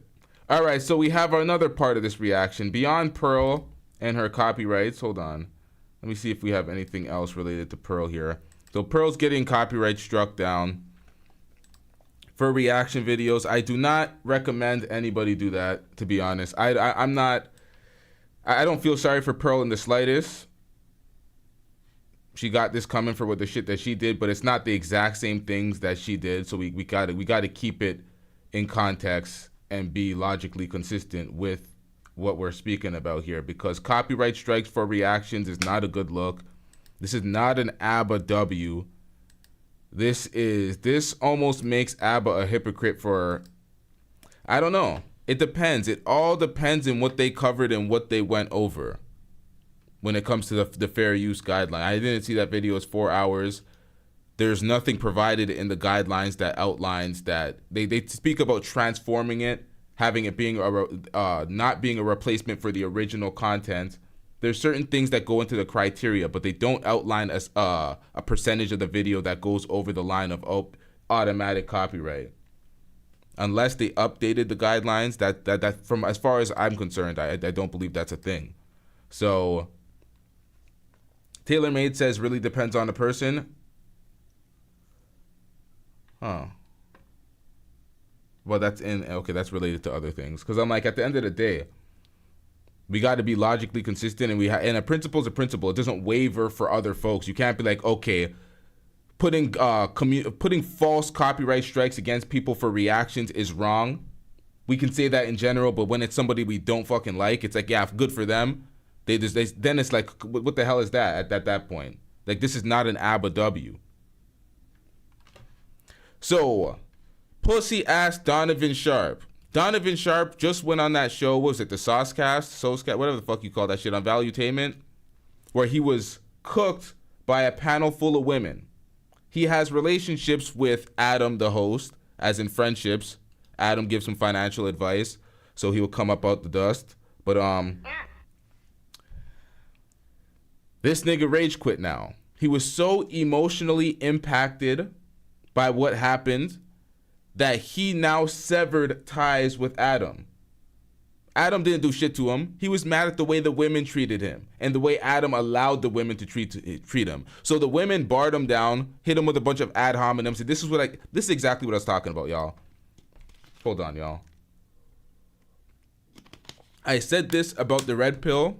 All right, so we have another part of this reaction beyond Pearl and her copyrights. Hold on, let me see if we have anything else related to Pearl here. So Pearl's getting copyright struck down for reaction videos. I do not recommend anybody do that, to be honest. I don't feel sorry for Pearl in the slightest. She got this coming for what the shit that she did, but it's not the exact same things that she did. So we gotta keep it in context and be logically consistent with what we're speaking about here, because copyright strikes for reactions is not a good look. This is not an ABBA W. This almost makes ABBA a hypocrite for, I don't know. It depends. It all depends on what they covered and what they went over when it comes to the fair use guideline. I didn't see that video is 4 hours. There's nothing provided in the guidelines that outlines that. They speak about transforming it, having it being not being a replacement for the original content. There's certain things that go into the criteria, but they don't outline a percentage of the video that goes over the line of automatic copyright. Unless they updated the guidelines, that from as far as I'm concerned, I don't believe that's a thing. So TaylorMade says really depends on the person. Huh. Well, that's that's related to other things. Because I'm like, at the end of the day, we got to be logically consistent, and a principle is a principle. It doesn't waver for other folks. You can't be like, okay, putting false copyright strikes against people for reactions is wrong. We can say that in general, but when it's somebody we don't fucking like, it's like, yeah, good for them. Then it's like, what the hell is that at that point? Like, this is not an ABBA W. So, Pussy asked Donovan Sharp. Donovan Sharp just went on that show, what was it, the Soscast, whatever the fuck you call that shit, on Valuetainment, where he was cooked by a panel full of women. He has relationships with Adam, the host, as in friendships. Adam gives him financial advice, so he will come up out the dust. But this nigga rage quit now. He was so emotionally impacted by what happened that he now severed ties with Adam. Adam didn't do shit to him. He was mad at the way the women treated him and the way Adam allowed the women to treat him. So the women barred him down, hit him with a bunch of ad hominems. This is exactly what I was talking about, y'all. Hold on, y'all. I said this about the red pill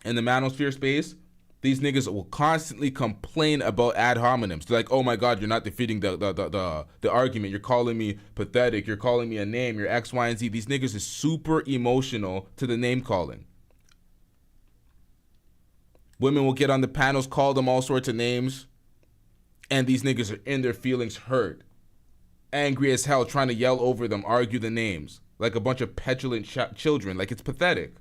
and the manosphere space. These niggas will constantly complain about ad hominems. They're like, oh my God, you're not defeating the argument. You're calling me pathetic. You're calling me a name. You're X, Y, and Z. These niggas is super emotional to the name calling. Women will get on the panels, call them all sorts of names. And these niggas are in their feelings hurt. Angry as hell, trying to yell over them, argue the names. Like a bunch of petulant children. Like, it's pathetic.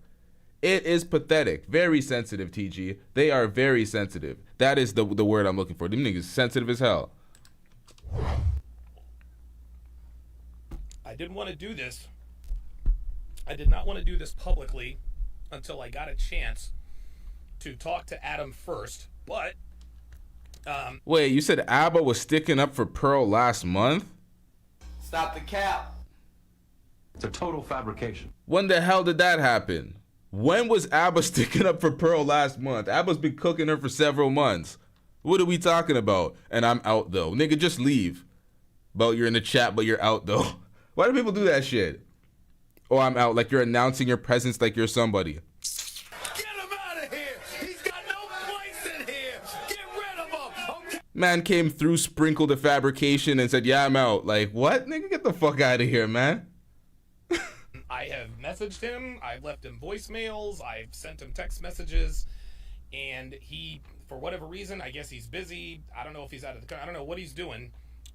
It is pathetic. Very sensitive, TG. They are very sensitive. That is the word I'm looking for. Them niggas sensitive as hell. I didn't want to do this. I did not want to do this publicly until I got a chance to talk to Adam first. But wait, you said ABBA was sticking up for Pearl last month? Stop the cap. It's a total fabrication. When the hell did that happen? When was ABBA sticking up for Pearl last month? ABBA's been cooking her for several months. What are we talking about? And I'm out though. Nigga, just leave. But you're in the chat, but you're out though. Why do people do that shit? Oh, I'm out. Like you're announcing your presence like you're somebody. Get him out of here. He's got no place in here. Get rid of him. Okay. Man came through, sprinkled the fabrication, and said, yeah, I'm out. Like, what? Nigga, get the fuck out of here, man. I have messaged him. I've left him voicemails. I've sent him text messages. And he, for whatever reason, I guess he's busy. I don't know if he's out of the country. I don't know what he's doing.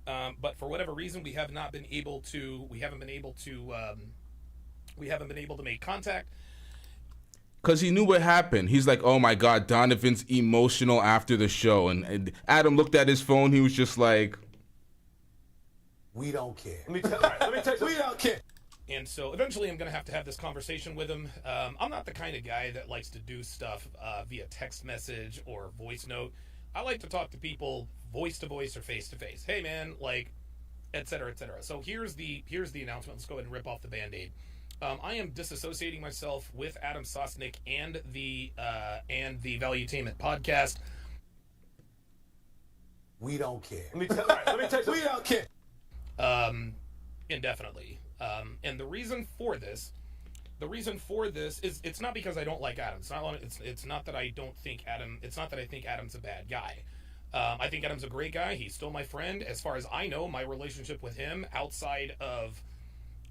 But for whatever reason, we haven't been able to make contact. Because he knew what happened. He's like, oh my God, Donovan's emotional after the show. And Adam looked at his phone. He was just like, We don't care. Let me tell you, we don't care. And so eventually I'm going to have this conversation with him. I'm not the kind of guy that likes to do stuff via text message or voice note. I like to talk to people voice to voice or face to face. Hey man, like, et cetera, et cetera. So here's the announcement. Let's go ahead and rip off the Band-Aid. I am disassociating myself with Adam Sosnick and the Valuetainment podcast. We don't care. Let me tell you, we don't care. Indefinitely. And the reason for this is it's not because I don't like Adam. It's not that I don't think Adam. It's not that I think Adam's a bad guy. I think Adam's a great guy. He's still my friend. As far as I know, my relationship with him outside of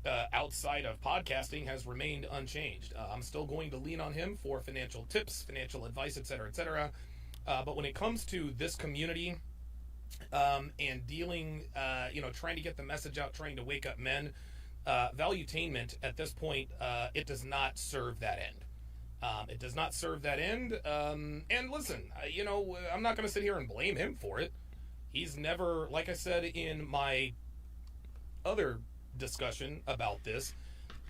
podcasting has remained unchanged. I'm still going to lean on him for financial tips, financial advice, et cetera, et cetera. But when it comes to this community and dealing, trying to get the message out, trying to wake up men, Valuetainment at this point, it does not serve that end. It does not serve that end. And listen, I'm not going to sit here and blame him for it. He's never, like I said in my other discussion about this,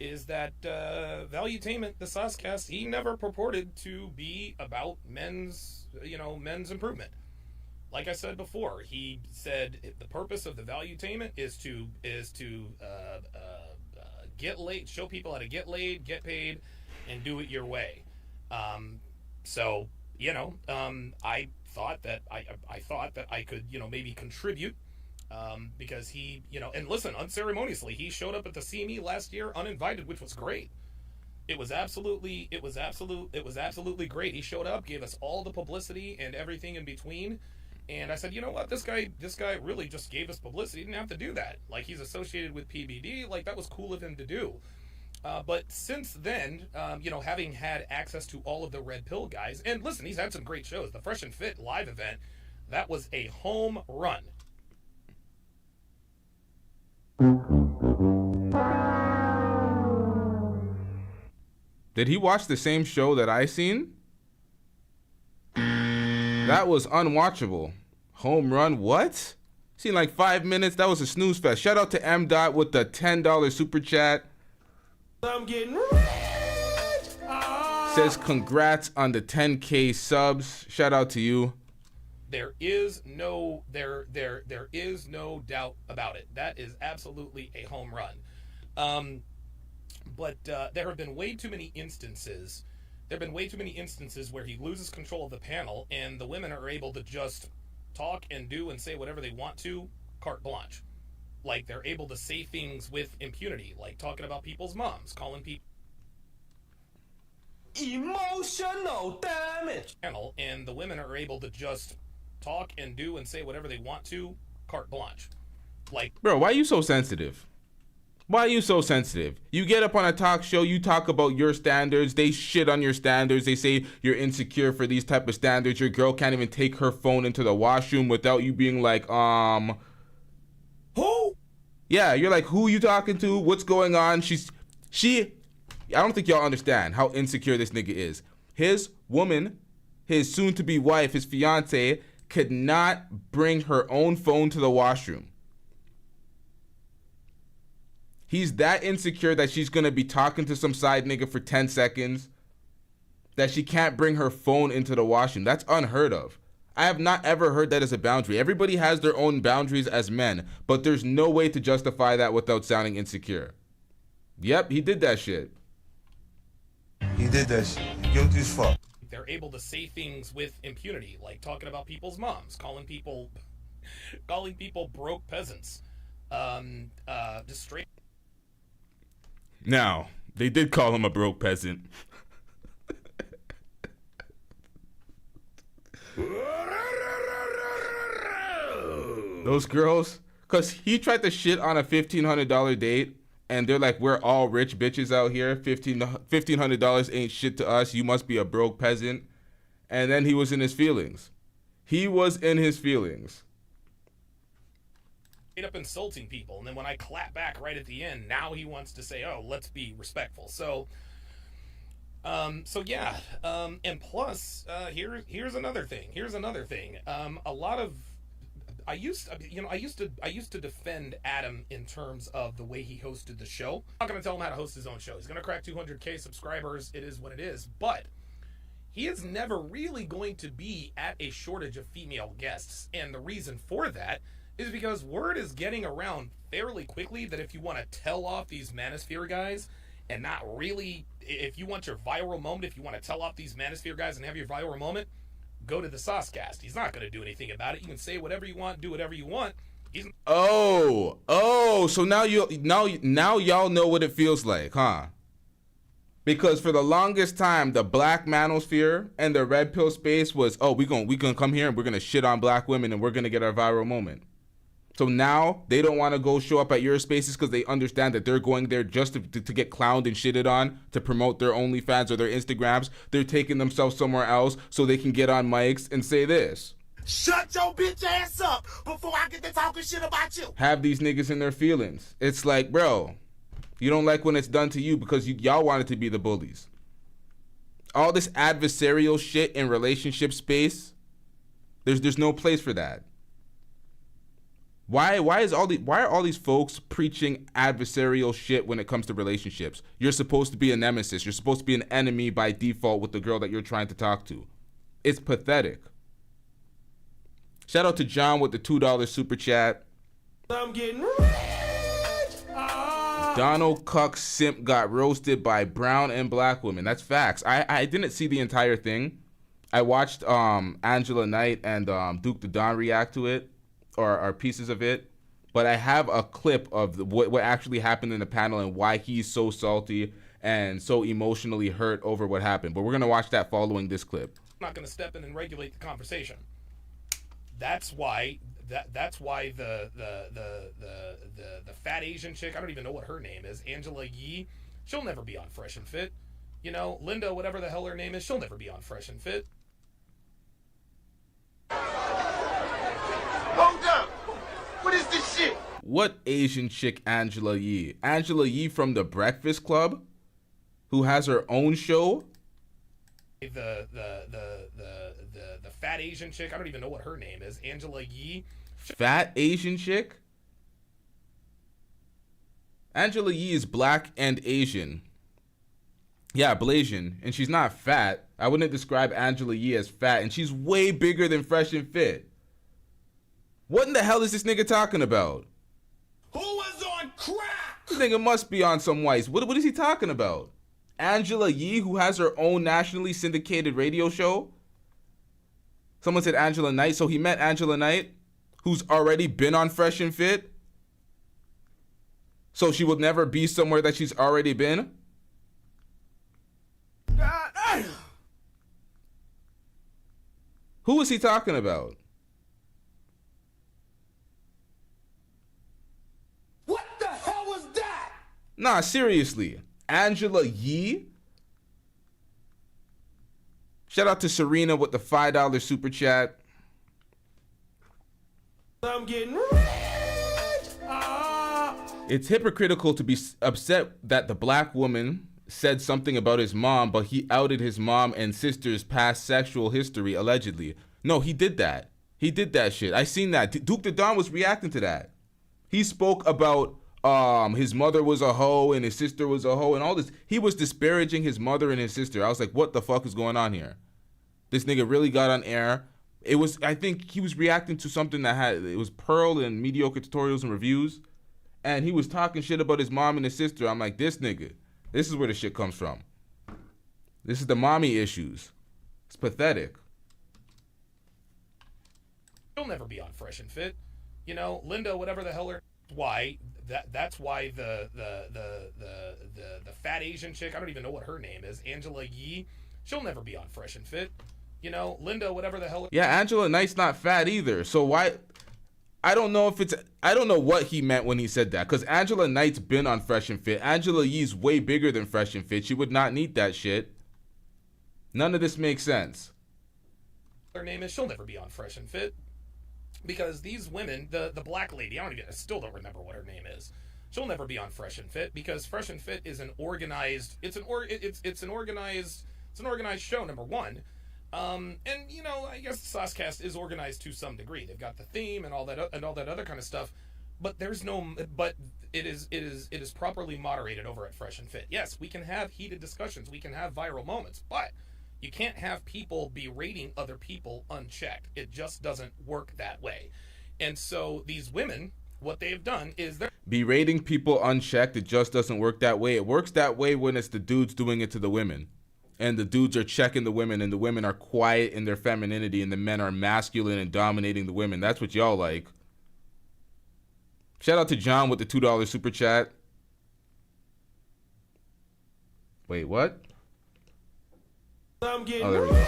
is that Valuetainment, the Soscast, he never purported to be about men's improvement. Like I said before, he said the purpose of the Valuetainment is to get laid, show people how to get laid, get paid, and do it your way. I thought that I could maybe contribute because he and listen, unceremoniously he showed up at the CME last year uninvited, which was great. It was absolutely great. He showed up, gave us all the publicity and everything in between. And I said, you know what, this guy really just gave us publicity. He didn't have to do that. Like, he's associated with PBD. Like, that was cool of him to do. But since then, having had access to all of the Red Pill guys, and listen, he's had some great shows. The Fresh and Fit live event, that was a home run. Did he watch the same show that I seen? That was unwatchable. Home run, what? Seen like 5 minutes. That was a snooze fest. Shout out to M. Dot with the $10 super chat. I'm getting rich. Says congrats on the 10K subs. Shout out to you. There is no doubt about it. That is absolutely a home run. But there have been way too many instances. There have been way too many instances where he loses control of the panel, and the women are able to just talk and do and say whatever they want to, carte blanche. Like, they're able to say things with impunity, like talking about people's moms, calling people emotional damage. And the women are able to just talk and do and say whatever they want to, carte blanche. Like, bro, why are you so sensitive? Why are you so sensitive? You get up on a talk show, you talk about your standards, they shit on your standards, they say you're insecure for these type of standards, your girl can't even take her phone into the washroom without you being like, who? Yeah, you're like, who you talking to? What's going on? I don't think y'all understand how insecure this nigga is. His woman, his soon-to-be wife, his fiance, could not bring her own phone to the washroom. He's that insecure that she's going to be talking to some side nigga for 10 seconds, that she can't bring her phone into the washroom. That's unheard of. I have not ever heard that as a boundary. Everybody has their own boundaries as men, but there's no way to justify that without sounding insecure. Yep, he did that shit. He did that shit. Guilty as fuck. They're able to say things with impunity, like talking about people's moms, calling people broke peasants. Just straight. Now, they did call him a broke peasant. Those girls, because he tried to shit on a $1,500 date, and they're like, we're all rich bitches out here. $1,500 ain't shit to us. You must be a broke peasant. And then he was in his feelings. He was in his feelings. Up insulting people, and then when I clap back right at the end, now he wants to say, oh, let's be respectful. And plus, here's another thing. A lot of I used to defend Adam in terms of the way he hosted the show. I'm not gonna tell him how to host his own show. He's gonna crack 200K subscribers. It is what it is. But he is never really going to be at a shortage of female guests, and the reason for that is because word is getting around fairly quickly that if you want to tell off these manosphere guys and not really, if you want your viral moment, if you want to tell off these manosphere guys and have your viral moment, go to the Saucecast. He's not going to do anything about it. You can say whatever you want, do whatever you want. So now y'all know what it feels like, huh? Because for the longest time, the black manosphere and the red pill space was, oh, we gonna come here and we're gonna shit on black women and we're gonna get our viral moment. So now they don't want to go show up at your spaces because they understand that they're going there just to get clowned and shitted on to promote their OnlyFans or their Instagrams. They're taking themselves somewhere else so they can get on mics and say this. Shut your bitch ass up before I get to talking shit about you. Have these niggas in their feelings. It's like, bro, you don't like when it's done to you because y'all wanted to be the bullies. All this adversarial shit in relationship space, there's no place for that. Why are all these folks preaching adversarial shit when it comes to relationships? You're supposed to be a nemesis. You're supposed to be an enemy by default with the girl that you're trying to talk to. It's pathetic. Shout out to John with the $2 super chat. I'm getting rich. Donald Cuck simp got roasted by brown and black women. That's facts. I didn't see the entire thing. I watched Angela Knight and Duke the Don react to it, or pieces of it. But I have a clip of what actually happened in the panel and why he's so salty and so emotionally hurt over what happened. But we're going to watch that following this clip. I'm not going to step in and regulate the conversation. That's why the fat Asian chick, I don't even know what her name is, Angela Yee, she'll never be on Fresh and Fit. You know, Linda, whatever the hell her name is, she'll never be on Fresh and Fit. Hold up. What is this shit? What Asian chick Angela Yee? Angela Yee from The Breakfast Club, who has her own show? The fat Asian chick, I don't even know what her name is, Angela Yee. Fat Asian chick? Angela Yee is black and Asian. Yeah, Blasian. And she's not fat. I wouldn't describe Angela Yee as fat. And she's way bigger than Fresh and Fit. What in the hell is this nigga talking about? Who was on crack? This nigga must be on some whites. What is he talking about? Angela Yee, who has her own nationally syndicated radio show? Someone said Angela Knight, so he met Angela Knight, who's already been on Fresh and Fit? So she will never be somewhere that she's already been? Who is he talking about? What the hell was that? Nah, seriously. Angela Yee? Shout out to Serena with the $5 super chat. I'm getting rich. It's hypocritical to be upset that the black woman said something about his mom, but he outed his mom and sister's past sexual history, allegedly. No, he did that. He did that shit. I seen that. Duke the Don was reacting to that. He spoke about his mother was a hoe and his sister was a hoe and all this. He was disparaging his mother and his sister. I was like, what the fuck is going on here? This nigga really got on air. I think he was reacting to something it was Pearl and Mediocre Tutorials and Reviews. And he was talking shit about his mom and his sister. I'm like, this nigga, this is where the shit comes from. This is the mommy issues. It's pathetic. She'll never be on Fresh and Fit. You know, Linda, whatever the hell that's why the fat Asian chick, I don't even know what her name is, Angela Yee, she'll never be on Fresh and Fit. You know, Linda, whatever the hell. Yeah, Angela Knight's not fat either. So why? I don't know what he meant when he said that, because Angela Knight's been on Fresh and Fit. Angela Yee's way bigger than Fresh and Fit. She would not need that shit. None of this makes sense. Her name is, she'll never be on Fresh and Fit. Because these women, the black lady, I still don't remember what her name is. She'll never be on Fresh and Fit because Fresh and Fit is an organized show, number one. And you know, I guess Saucecast is organized to some degree. They've got the theme and all that other kind of stuff, but it is properly moderated over at Fresh and Fit. Yes, we can have heated discussions, we can have viral moments, but you can't have people berating other people unchecked. It just doesn't work that way. And so these women, what they've done is they're berating people unchecked. It just doesn't work that way. It works that way when it's the dudes doing it to the women. And the dudes are checking the women, and the women are quiet in their femininity, and the men are masculine and dominating the women. That's what y'all like. Shout out to John with the $2 super chat. Wait, what? I'm getting there we go.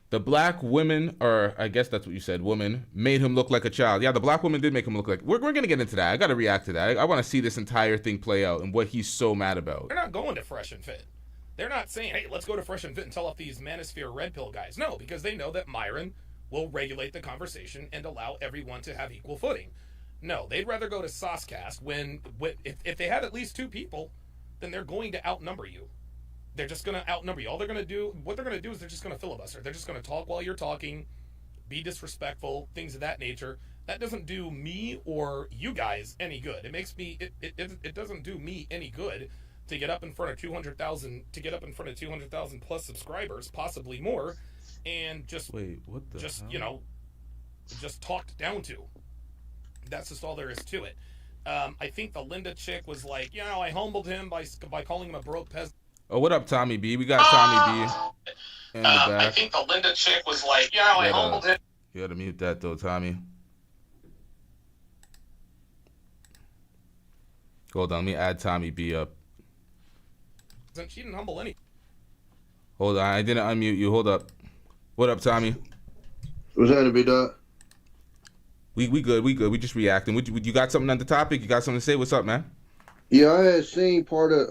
The black women, or I guess that's what you said, woman, made him look like a child. Yeah, the black woman did make him look like... We're going to get into that. I got to react to that. I want to see this entire thing play out and what he's so mad about. They're not going to Fresh and Fit. They're not saying, hey, let's go to Fresh and Fit and tell off these manosphere red pill guys. No, because they know that Myron will regulate the conversation and allow everyone to have equal footing. No, they'd rather go to Saucecast if they have at least two people, then they're going to outnumber you. They're just going to outnumber you. What they're going to do is they're just going to filibuster. They're just going to talk while you're talking, be disrespectful, things of that nature. That doesn't do me or you guys any good. It makes me, it doesn't do me any good to get up in front of 200,000 plus subscribers, possibly more, and just just talked down to. That's just all there is to it. I think the Linda chick was like, I humbled him by calling him a broke peasant. Oh, what up, Tommy B? We got Tommy B in the back. I think the Linda chick was like, I humbled him. You gotta mute that though, Tommy. Hold on, let me add Tommy B up. She didn't humble any. Hold on, I didn't unmute you. Hold up. What up, Tommy? What's happening, B-Dot? We good. We just reacting. You got something on the topic? You got something to say? What's up, man? Yeah, I had seen part of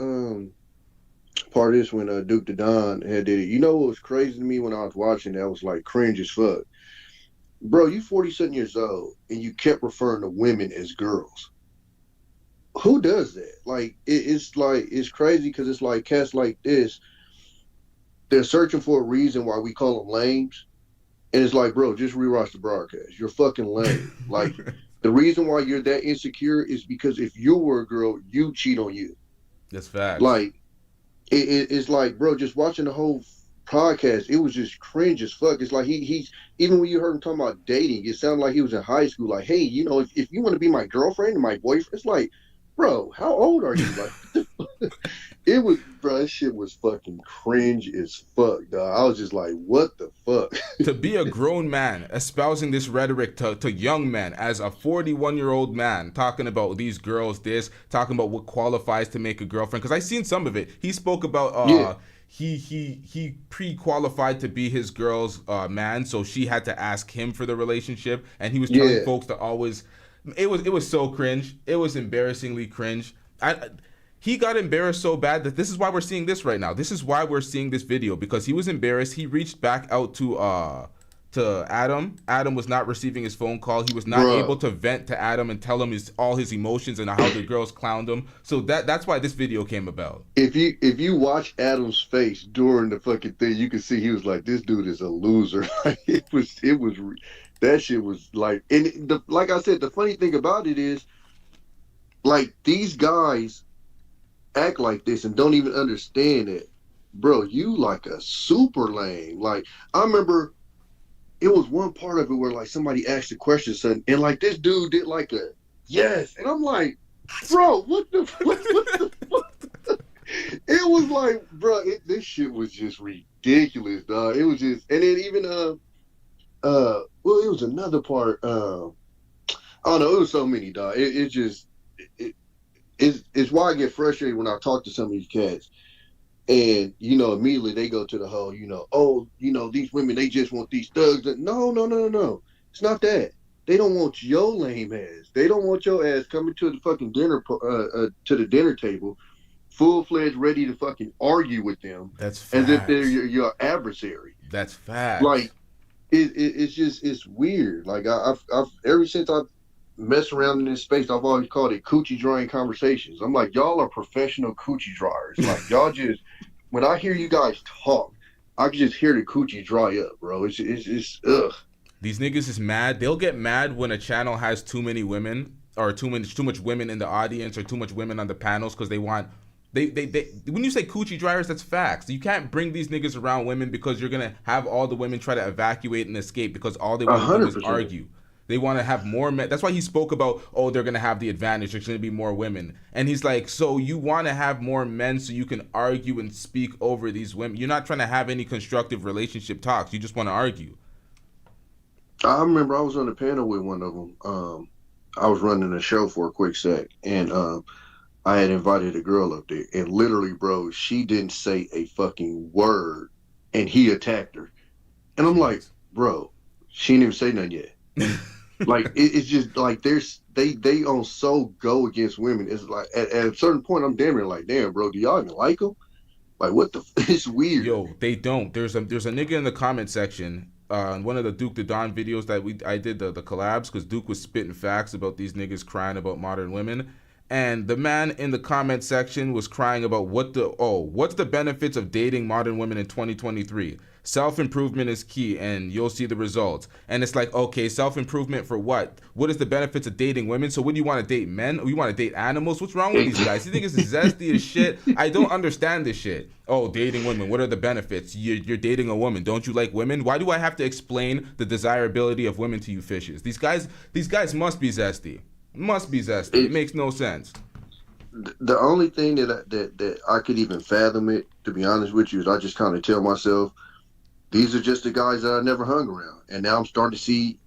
this when Duke the Don had did it. You know what was crazy to me when I was watching that? I was like cringe as fuck. Bro, you 47 years old and you kept referring to women as girls. Who does that? Like it's crazy because it's like cats like this, they're searching for a reason why we call them lames. And it's like, bro, just rewatch the broadcast. You're fucking lame. Like the reason why you're that insecure is because if you were a girl, you cheat on you. That's fact. Like it's like, bro, just watching the whole podcast, it was just cringe as fuck. It's like he's even when you heard him talking about dating, it sounded like he was in high school. Like, hey, you know, if you want to be my girlfriend and my boyfriend, it's like, bro, how old are you? Like, it was, bro, that shit was fucking cringe as fuck, dog. I was just like, what the fuck? To be a grown man espousing this rhetoric to young men as a 41-year-old man talking about these girls, talking about what qualifies to make a girlfriend. Because I seen some of it. He spoke about he pre-qualified to be his girl's man, so she had to ask him for the relationship, and he was telling folks to always. It was so cringe. It was embarrassingly cringe. He got embarrassed so bad that this is why we're seeing this right now. This is why we're seeing this video, because he was embarrassed. He reached back out to Adam. Adam was not receiving his phone call. He was not able to vent to Adam and tell him all his emotions and how the girls clowned him. So that's why this video came about. If you watch Adam's face during the fucking thing, you can see he was like, this dude is a loser. it was that shit was like, and like I said, the funny thing about it is, like, these guys act like this and don't even understand it. Bro, you like a super lame. Like, I remember it was one part of it where like somebody asked a question, son, and like this dude did like a yes, and I'm like, bro, what the fuck? It was like, bro, this shit was just ridiculous, dog. It was just, and then even well, it was another part. I don't know. It was so many, dog. It's why I get frustrated when I talk to some of these cats, and you know, immediately they go to the whole, you know, oh, you know, these women, they just want these thugs. No. It's not that. They don't want your lame ass. They don't want your ass coming to the fucking dinner to the dinner table, full-fledged, ready to fucking argue with them. That's facts. As if they're your adversary. That's facts. Like, it's just, it's weird. Like, I've ever since I've messed around in this space, I've always called it coochie drying conversations. I'm like, y'all are professional coochie dryers. Like, y'all just, when I hear you guys talk, I can just hear the coochie dry up, bro. It's ugh. These niggas is mad. They'll get mad when a channel has too many women, or too much women in the audience, or too much women on the panels, because they want. They when you say coochie dryers, that's facts. You can't bring these niggas around women because you're gonna have all the women try to evacuate and escape because all they want to do is argue. They want to have more men. That's why he spoke about, oh, they're gonna have the advantage. There's gonna be more women, and he's like, so you want to have more men so you can argue and speak over these women. You're not trying to have any constructive relationship talks. You just want to argue. I remember I was on a panel with one of them. I was running a show for a quick sec, and I had invited a girl up there, and literally, bro, she didn't say a fucking word, and he attacked her. And I'm like, bro, she didn't even say nothing yet. Like, it's just like they on so go against women. It's like at a certain point, I'm damn near like, damn, bro, do y'all even like them? Like, what the? It's weird. Yo, they don't. There's a nigga in the comment section. One of the Duke the Don videos that I did the collabs, because Duke was spitting facts about these niggas crying about modern women, and the man in the comment section was crying about what's the benefits of dating modern women in 2023? Self-improvement is key, and you'll see the results. And it's like, okay, self-improvement for what? What is the benefits of dating women? So when you want to date men, or you want to date animals? What's wrong with these guys? These niggas is zesty as shit. I don't understand this shit. Oh, dating women, what are the benefits? You're dating a woman. Don't you like women? Why do I have to explain the desirability of women to you fishes? These guys must be zesty. Must be zesty. It makes no sense. The only thing that I could even fathom it, to be honest with you, is I just kind of tell myself, these are just the guys that I never hung around, and now I'm starting to see,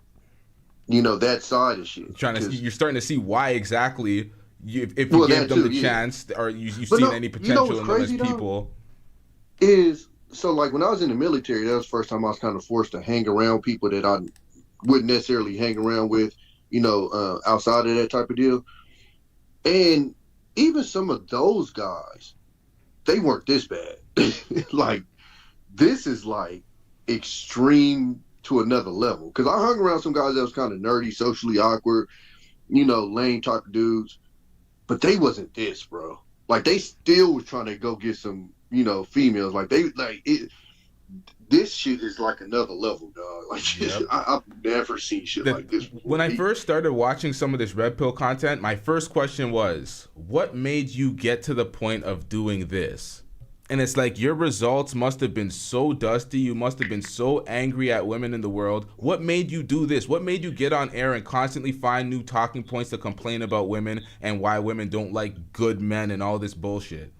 you know, that side of shit. You're starting to see why exactly. If you give them the chance, or you've seen any potential in them as people. Is so, like, when I was in the military, that was the first time I was kind of forced to hang around people that I wouldn't necessarily hang around with, you know, outside of that type of deal. And even some of those guys, they weren't this bad. Like, this is like extreme to another level. Because I hung around some guys that was kind of nerdy, socially awkward, you know, lame type of dudes. But they wasn't this, bro. Like, they still was trying to go get some, you know, females. Like, this shit is like another level, dog. Like, yep. I've never seen shit like this before. When I first started watching some of this Red Pill content, my first question was, what made you get to the point of doing this? And it's like your results must have been so dusty. You must have been so angry at women in the world. What made you do this? What made you get on air and constantly find new talking points to complain about women and why women don't like good men and all this bullshit?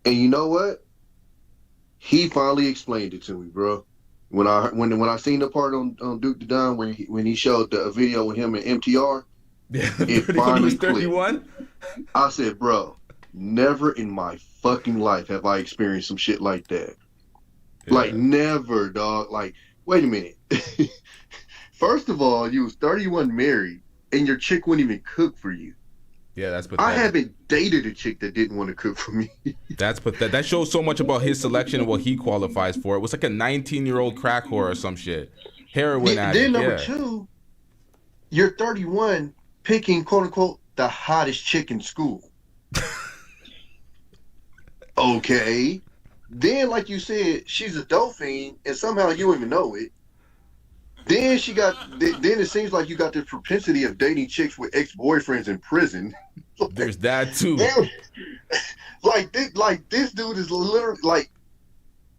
And you know what? He finally explained it to me, bro. When I seen the part on Duke the Don when he showed the video with him and MTR, it finally clicked. 31? I said, bro, never in my fucking life have I experienced some shit like that. Yeah. Like, never, dog. Like, wait a minute. First of all, you was 31 married, and your chick wouldn't even cook for you. Yeah, that's pathetic. I haven't dated a chick that didn't want to cook for me. That's pathetic. That shows so much about his selection and what he qualifies for. It was like a 19-year-old crack whore or some shit. Heroin addict. Then number two, you're 31 picking, quote-unquote, the hottest chick in school. Okay. Then, like you said, she's a dope fiend, and somehow you don't even know it. Then then it seems like you got this propensity of dating chicks with ex-boyfriends in prison. There's that too. Like this dude is literally like,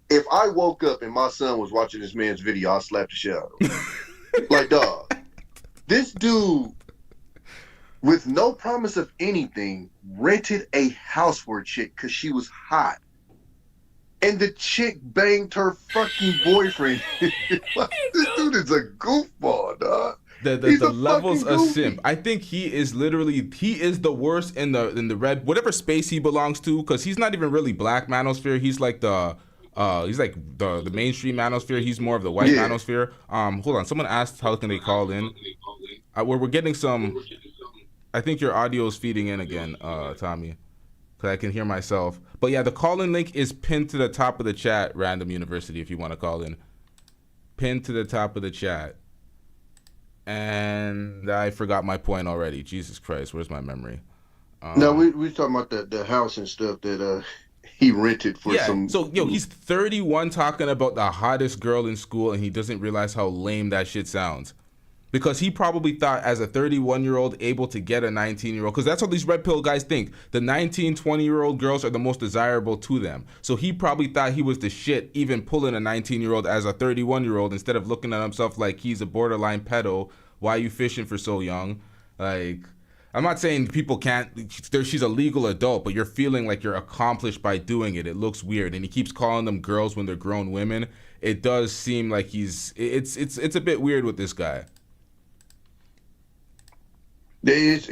if I woke up and my son was watching this man's video, I'd slap the shit out of him. Like, dog, this dude, with no promise of anything, rented a house for a chick because she was hot. And the chick banged her fucking boyfriend. This dude is a goofball, dog. The levels of simp. I think he is the worst in the red, whatever space he belongs to, because he's not even really black manosphere. He's like the mainstream manosphere. He's more of the white manosphere. Hold on. Someone asked how can they call in. We're getting some. I think your audio is feeding in again, Tommy, because I can hear myself. But yeah, the call-in link is pinned to the top of the chat, Random University, if you want to call in. Pinned to the top of the chat. And I forgot my point already. Jesus Christ, where's my memory? No, we talking about the house and stuff that he rented for some. So, he's 31 talking about the hottest girl in school, and he doesn't realize how lame that shit sounds. Because he probably thought as a 31-year-old able to get a 19-year-old, because that's how these red pill guys think. The 19, 20-year-old girls are the most desirable to them. So he probably thought he was the shit, even pulling a 19-year-old as a 31-year-old instead of looking at himself like he's a borderline pedo. Why are you fishing for so young? Like, I'm not saying people can't, she's a legal adult, but you're feeling like you're accomplished by doing it. It looks weird. And he keeps calling them girls when they're grown women. It does seem like it's a bit weird with this guy. It's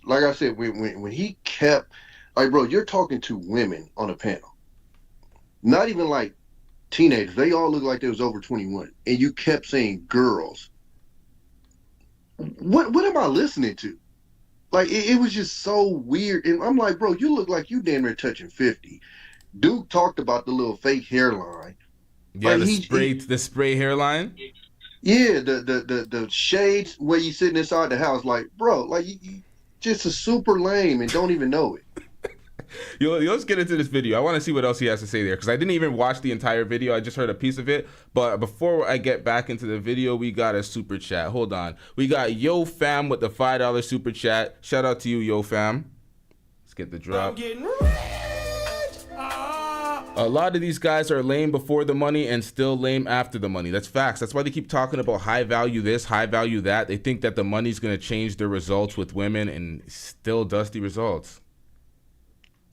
like I said, when he kept, like, bro, you're talking to women on a panel, not even like teenagers. They all look like they was over 21, and you kept saying girls. What am I listening to? Like, it was just so weird. And I'm like, bro, you look like you damn near touching 50. Duke talked about the little fake hairline. Yeah, like the spray hairline. Yeah, the shades where you sitting inside the house, like, bro, like you just a super lame and don't even know it. Let's get into this video. I want to see what else he has to say there, because I didn't even watch the entire video. I just heard a piece of it. But before I get back into the video, we got a super chat. Hold on. We got Yo Fam with the $5 super chat. Shout out to you, Yo Fam. Let's get the drop. I'm getting rich. A lot of these guys are lame before the money and still lame after the money. That's facts. That's why they keep talking about high value this, high value that. They think that the money's going to change their results with women, and still dusty results.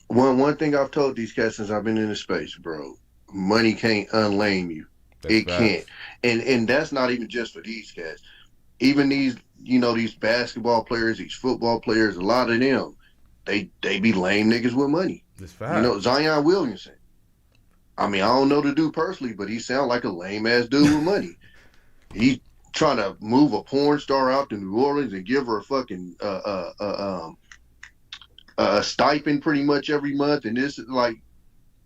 One thing I've told these cats since I've been in the space, bro, money can't unlame you. It can't. And that's not even just for these cats. Even these, these basketball players, these football players, a lot of them, they be lame niggas with money. That's fact. Zion Williamson. I mean, I don't know the dude personally, but he sounds like a lame-ass dude with money. He's trying to move a porn star out to New Orleans and give her a fucking stipend pretty much every month, and this is like.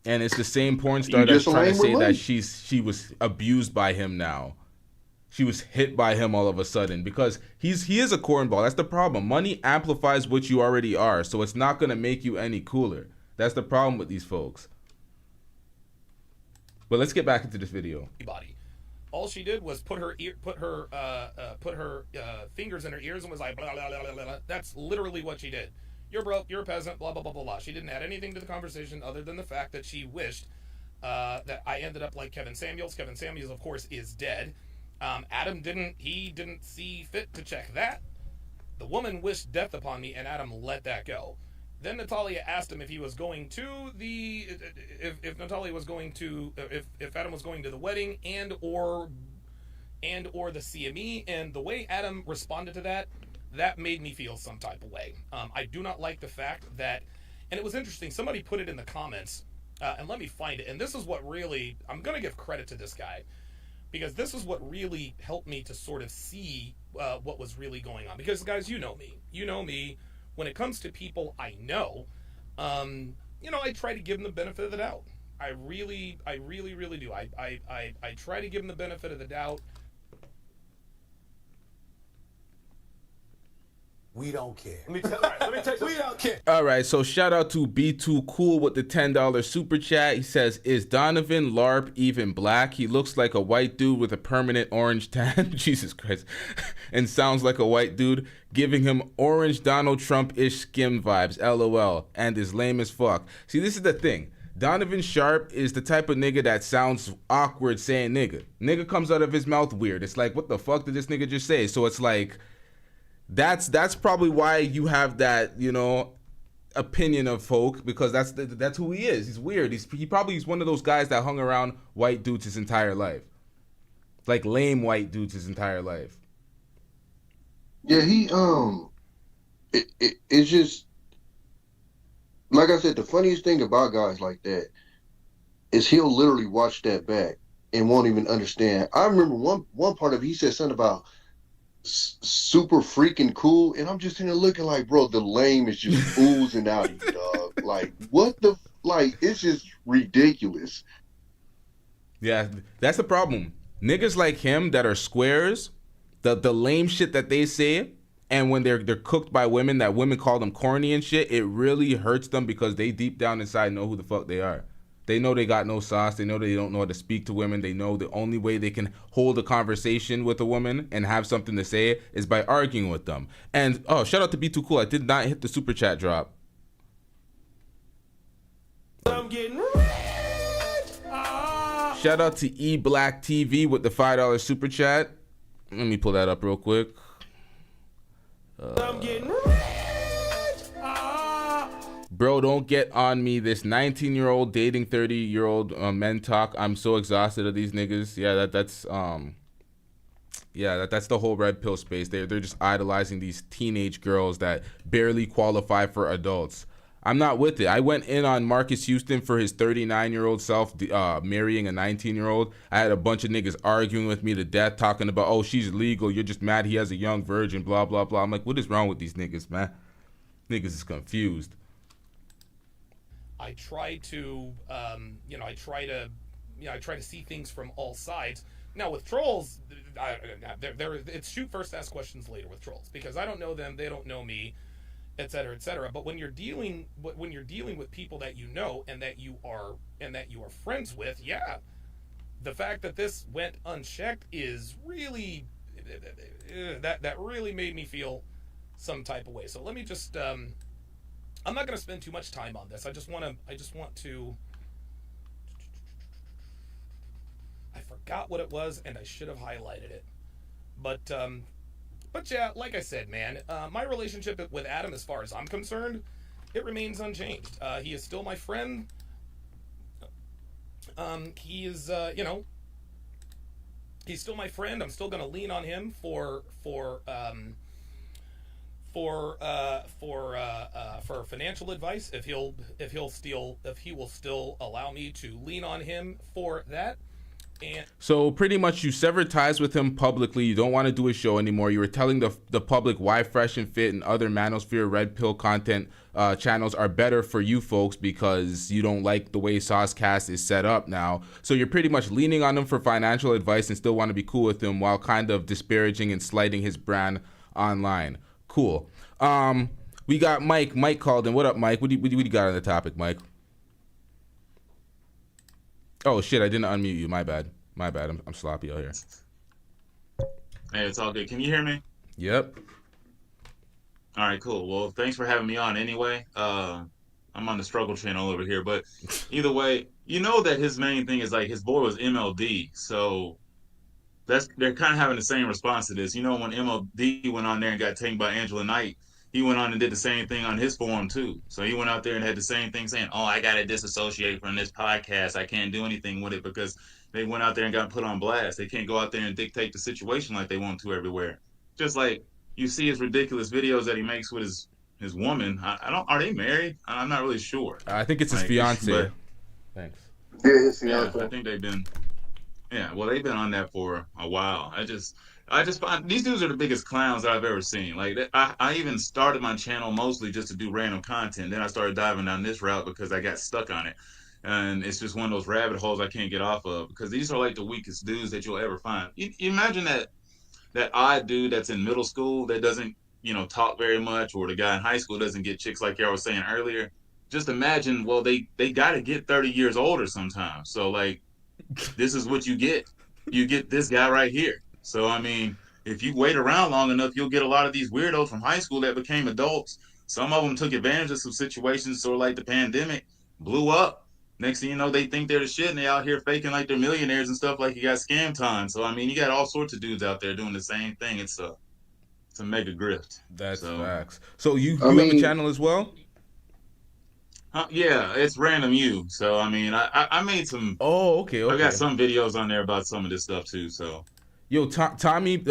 And it's the same porn star that's trying to say that she was abused by him now. She was hit by him all of a sudden, because he is a cornball. That's the problem. Money amplifies what you already are, so it's not going to make you any cooler. That's the problem with these folks. But let's get back into this video. Body. All she did was put her fingers in her ears and was like, blah, blah, blah, blah, blah. That's literally what she did. you're broke, you're a peasant, blah, blah, blah, blah, blah. She didn't add anything to the conversation other than the fact that she wished that I ended up like Kevin Samuels. Kevin Samuels, of course, is dead. Adam didn't see fit to check that. The woman wished death upon me, and Adam let that go. Then Natalia asked him if he was going to if Natalia was going to, if Adam was going to the wedding and or the CME, and the way Adam responded to that made me feel some type of way. I do not like the fact that, and it was interesting, somebody put it in the comments, and let me find it, and this is what really, I'm going to give credit to this guy, because this is what really helped me to sort of see what was really going on. Because, guys, you know me. When it comes to people I know, I try to give them the benefit of the doubt. I really do. I try to give them the benefit of the doubt. We don't care. Let me tell you, we don't care. All right, so shout out to B2 Cool with the $10 super chat. He says, is Donovan Sharp even black? He looks like a white dude with a permanent orange tan. Jesus Christ. And sounds like a white dude, giving him orange Donald Trump-ish skim vibes. LOL. And is lame as fuck. See, this is the thing. Donovan Sharp is the type of nigga that sounds awkward saying nigga. Nigga comes out of his mouth weird. It's like, what the fuck did this nigga just say? So it's like, that's probably why you have that, opinion of folk, because that's who he is. He's weird. He's one of those guys that hung around white dudes his entire life. Like lame white dudes his entire life. Yeah, it's just, like I said, the funniest thing about guys like that is he'll literally watch that back and won't even understand. I remember one part of it, he said something about super freaking cool, and I'm just sitting there looking like, bro, the lame is just oozing out of you, dog. Like, what the, like, it's just ridiculous. Yeah, that's the problem. Niggas like him that are squares, the lame shit that they say, and when they're cooked by women, that women call them corny and shit, it really hurts them because they deep down inside know who the fuck they are. They know they got no sauce. They know they don't know how to speak to women. They know the only way they can hold a conversation with a woman and have something to say is by arguing with them. And, oh, shout out to B2 Cool. I did not hit the super chat drop. I'm getting rich. Shout out to E Black TV with the $5 super chat. Let me pull that up real quick. I'm getting rich. Bro, don't get on me. This 19-year-old dating 30-year-old men talk. I'm so exhausted of these niggas. Yeah, that's the whole red pill space. They're just idolizing these teenage girls that barely qualify for adults. I'm not with it. I went in on Marcus Houston for his 39-year-old self marrying a 19-year-old. I had a bunch of niggas arguing with me to death, talking about, oh, she's legal. You're just mad he has a young virgin, blah, blah, blah. I'm like, what is wrong with these niggas, man? Niggas is confused. I try to, I try to see things from all sides. Now with trolls, it's shoot first, ask questions later with trolls, because I don't know them, they don't know me, et cetera, et cetera. But when you're dealing with people that you know and that you are friends with, yeah, the fact that this went unchecked is really that really made me feel some type of way. So let me just. I'm not going to spend too much time on this. I just want to. I forgot what it was, and I should have highlighted it. But yeah, like I said, man, my relationship with Adam, as far as I'm concerned, it remains unchanged. He is still my friend. He is, he's still my friend. I'm still going to lean on him for financial advice if he will still allow me to lean on him for that. And so pretty much you severed ties with him publicly. You don't want to do a show anymore. You were telling the public why Fresh and Fit and other Manosphere Red Pill content channels are better for you folks because you don't like the way Saucecast is set up now. So you're pretty much leaning on him for financial advice and still want to be cool with him while kind of disparaging and slighting his brand online. Cool. We got Mike. Mike called in. What up, Mike? What do you got on the topic, Mike? Oh shit! I didn't unmute you. My bad. I'm sloppy out here. Hey, it's all good. Can you hear me? Yep. All right, cool. Well, thanks for having me on anyway. I'm on the struggle channel over here, but either way, you know that his main thing is like his boy was MLD, so they're kind of having the same response to this. You know, when MLD went on there and got taken by Angela Knight, he went on and did the same thing on his forum too. So he went out there and had the same thing saying, "Oh, I got to disassociate from this podcast. I can't do anything with it because they went out there and got put on blast. They can't go out there and dictate the situation like they want to everywhere." Just like you see his ridiculous videos that he makes with his woman. I don't. Are they married? I'm not really sure. I think it's his Like, fiance. but- Thanks. Yeah, I think they've been. Yeah, well, they've been on that for a while. I just find these dudes are the biggest clowns that I've ever seen. Like, I even started my channel mostly just to do random content. Then I started diving down this route because I got stuck on it, and it's just one of those rabbit holes I can't get off of because these are like the weakest dudes that you'll ever find. You imagine that odd dude that's in middle school that doesn't talk very much, or the guy in high school doesn't get chicks like y'all was saying earlier. Just imagine, well, they got to get 30 years older sometimes. So like, this is what you get. You get this guy right here. So I mean, if you wait around long enough, you'll get a lot of these weirdos from high school that became adults. Some of them took advantage of some situations, sort of like the pandemic, blew up. Next thing you know, they think they're the shit, and they out here faking like they're millionaires and stuff, like you got scam time. So I mean, you got all sorts of dudes out there doing the same thing. It's a mega grift. That's so, facts. So you have a channel as well? Yeah, it's Random You. So I mean, I made some. Oh, okay. I got some videos on there about some of this stuff too. So, yo, Tommy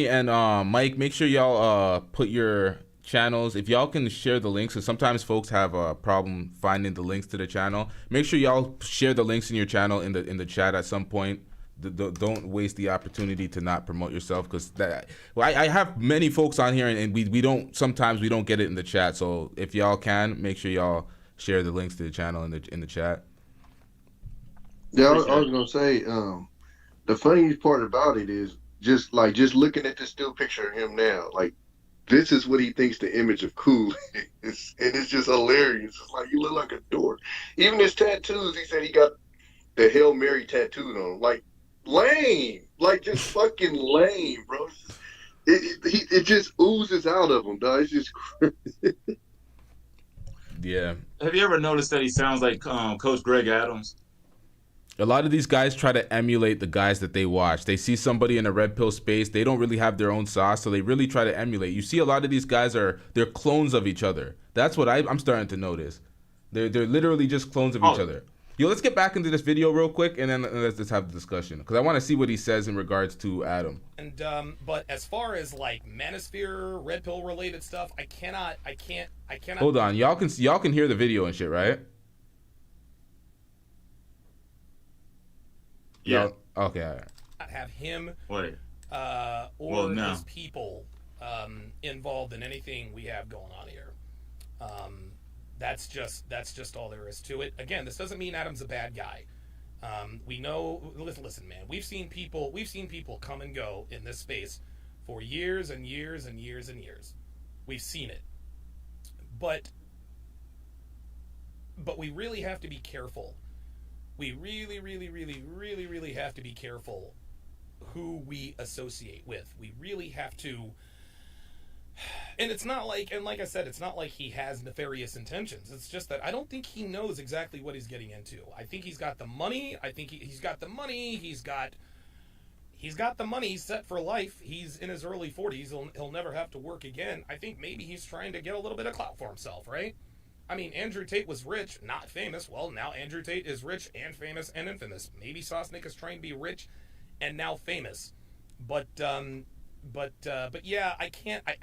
and Mike, make sure y'all put your channels. If y'all can share the links, because sometimes folks have a problem finding the links to the channel. Make sure y'all share the links in your channel in the chat at some point. Don't waste the opportunity to not promote yourself, because I have many folks on here and we don't get it in the chat. So if y'all can, make sure y'all share the links to the channel in the chat. Yeah, I was gonna say, the funniest part about it is just looking at this still picture of him now, like this is what he thinks the image of cool is, and it's just hilarious. It's like, you look like a dork. Even his tattoos, he said he got the Hail Mary tattooed on him. Like, lame, like just fucking lame, bro. It just oozes out of him, dog. It's just crazy. Yeah. Have you ever noticed that he sounds like Coach Greg Adams? A lot of these guys try to emulate the guys that they watch. They see somebody in a red pill space, they don't really have their own sauce, so they really try to emulate. You see a lot of these guys they're clones of each other. That's what I'm starting to notice. They're literally just clones of each other. Yo, let's get back into this video real quick, and then let's just have the discussion, because I want to see what he says in regards to Adam. And but as far as like manosphere, red pill related stuff, I cannot. Hold on, y'all can hear the video and shit, right? Yeah. Okay. All right. Have him or his people involved in anything we have going on here. That's just all there is to it. Again, this doesn't mean Adam's a bad guy. We know. Listen, man. We've seen people come and go in this space for years and years and years and years. We've seen it, but we really have to be careful. We really, really, really, really, really have to be careful who we associate with. We really have to. And it's not like, and like I said, it's not like he has nefarious intentions. It's just that I don't think he knows exactly what he's getting into. I think he's got the money. I think he's got the money. He's got the money set for life. He's in his early 40s. He'll never have to work again. I think maybe he's trying to get a little bit of clout for himself, right? I mean, Andrew Tate was rich, not famous. Well, now Andrew Tate is rich and famous and infamous. Maybe Sosnick is trying to be rich and now famous. But yeah, I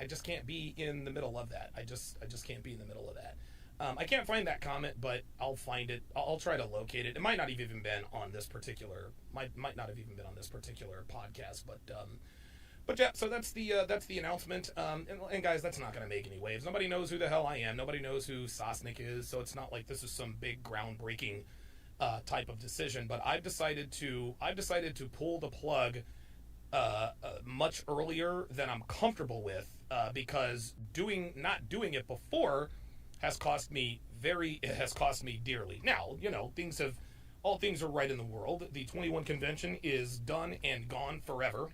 just can't be in the middle of that. I just can't be in the middle of that. I can't find that comment, but I'll find it. I'll try to locate it. It might not have even been on this particular podcast, but yeah. So that's the announcement. And guys, that's not going to make any waves. Nobody knows who the hell I am. Nobody knows who Sosnick is. So it's not like this is some big groundbreaking type of decision. But I've decided to pull the plug much earlier than I'm comfortable with, because not doing it before has cost me dearly. Now, all things are right in the world. The 21 convention is done and gone forever.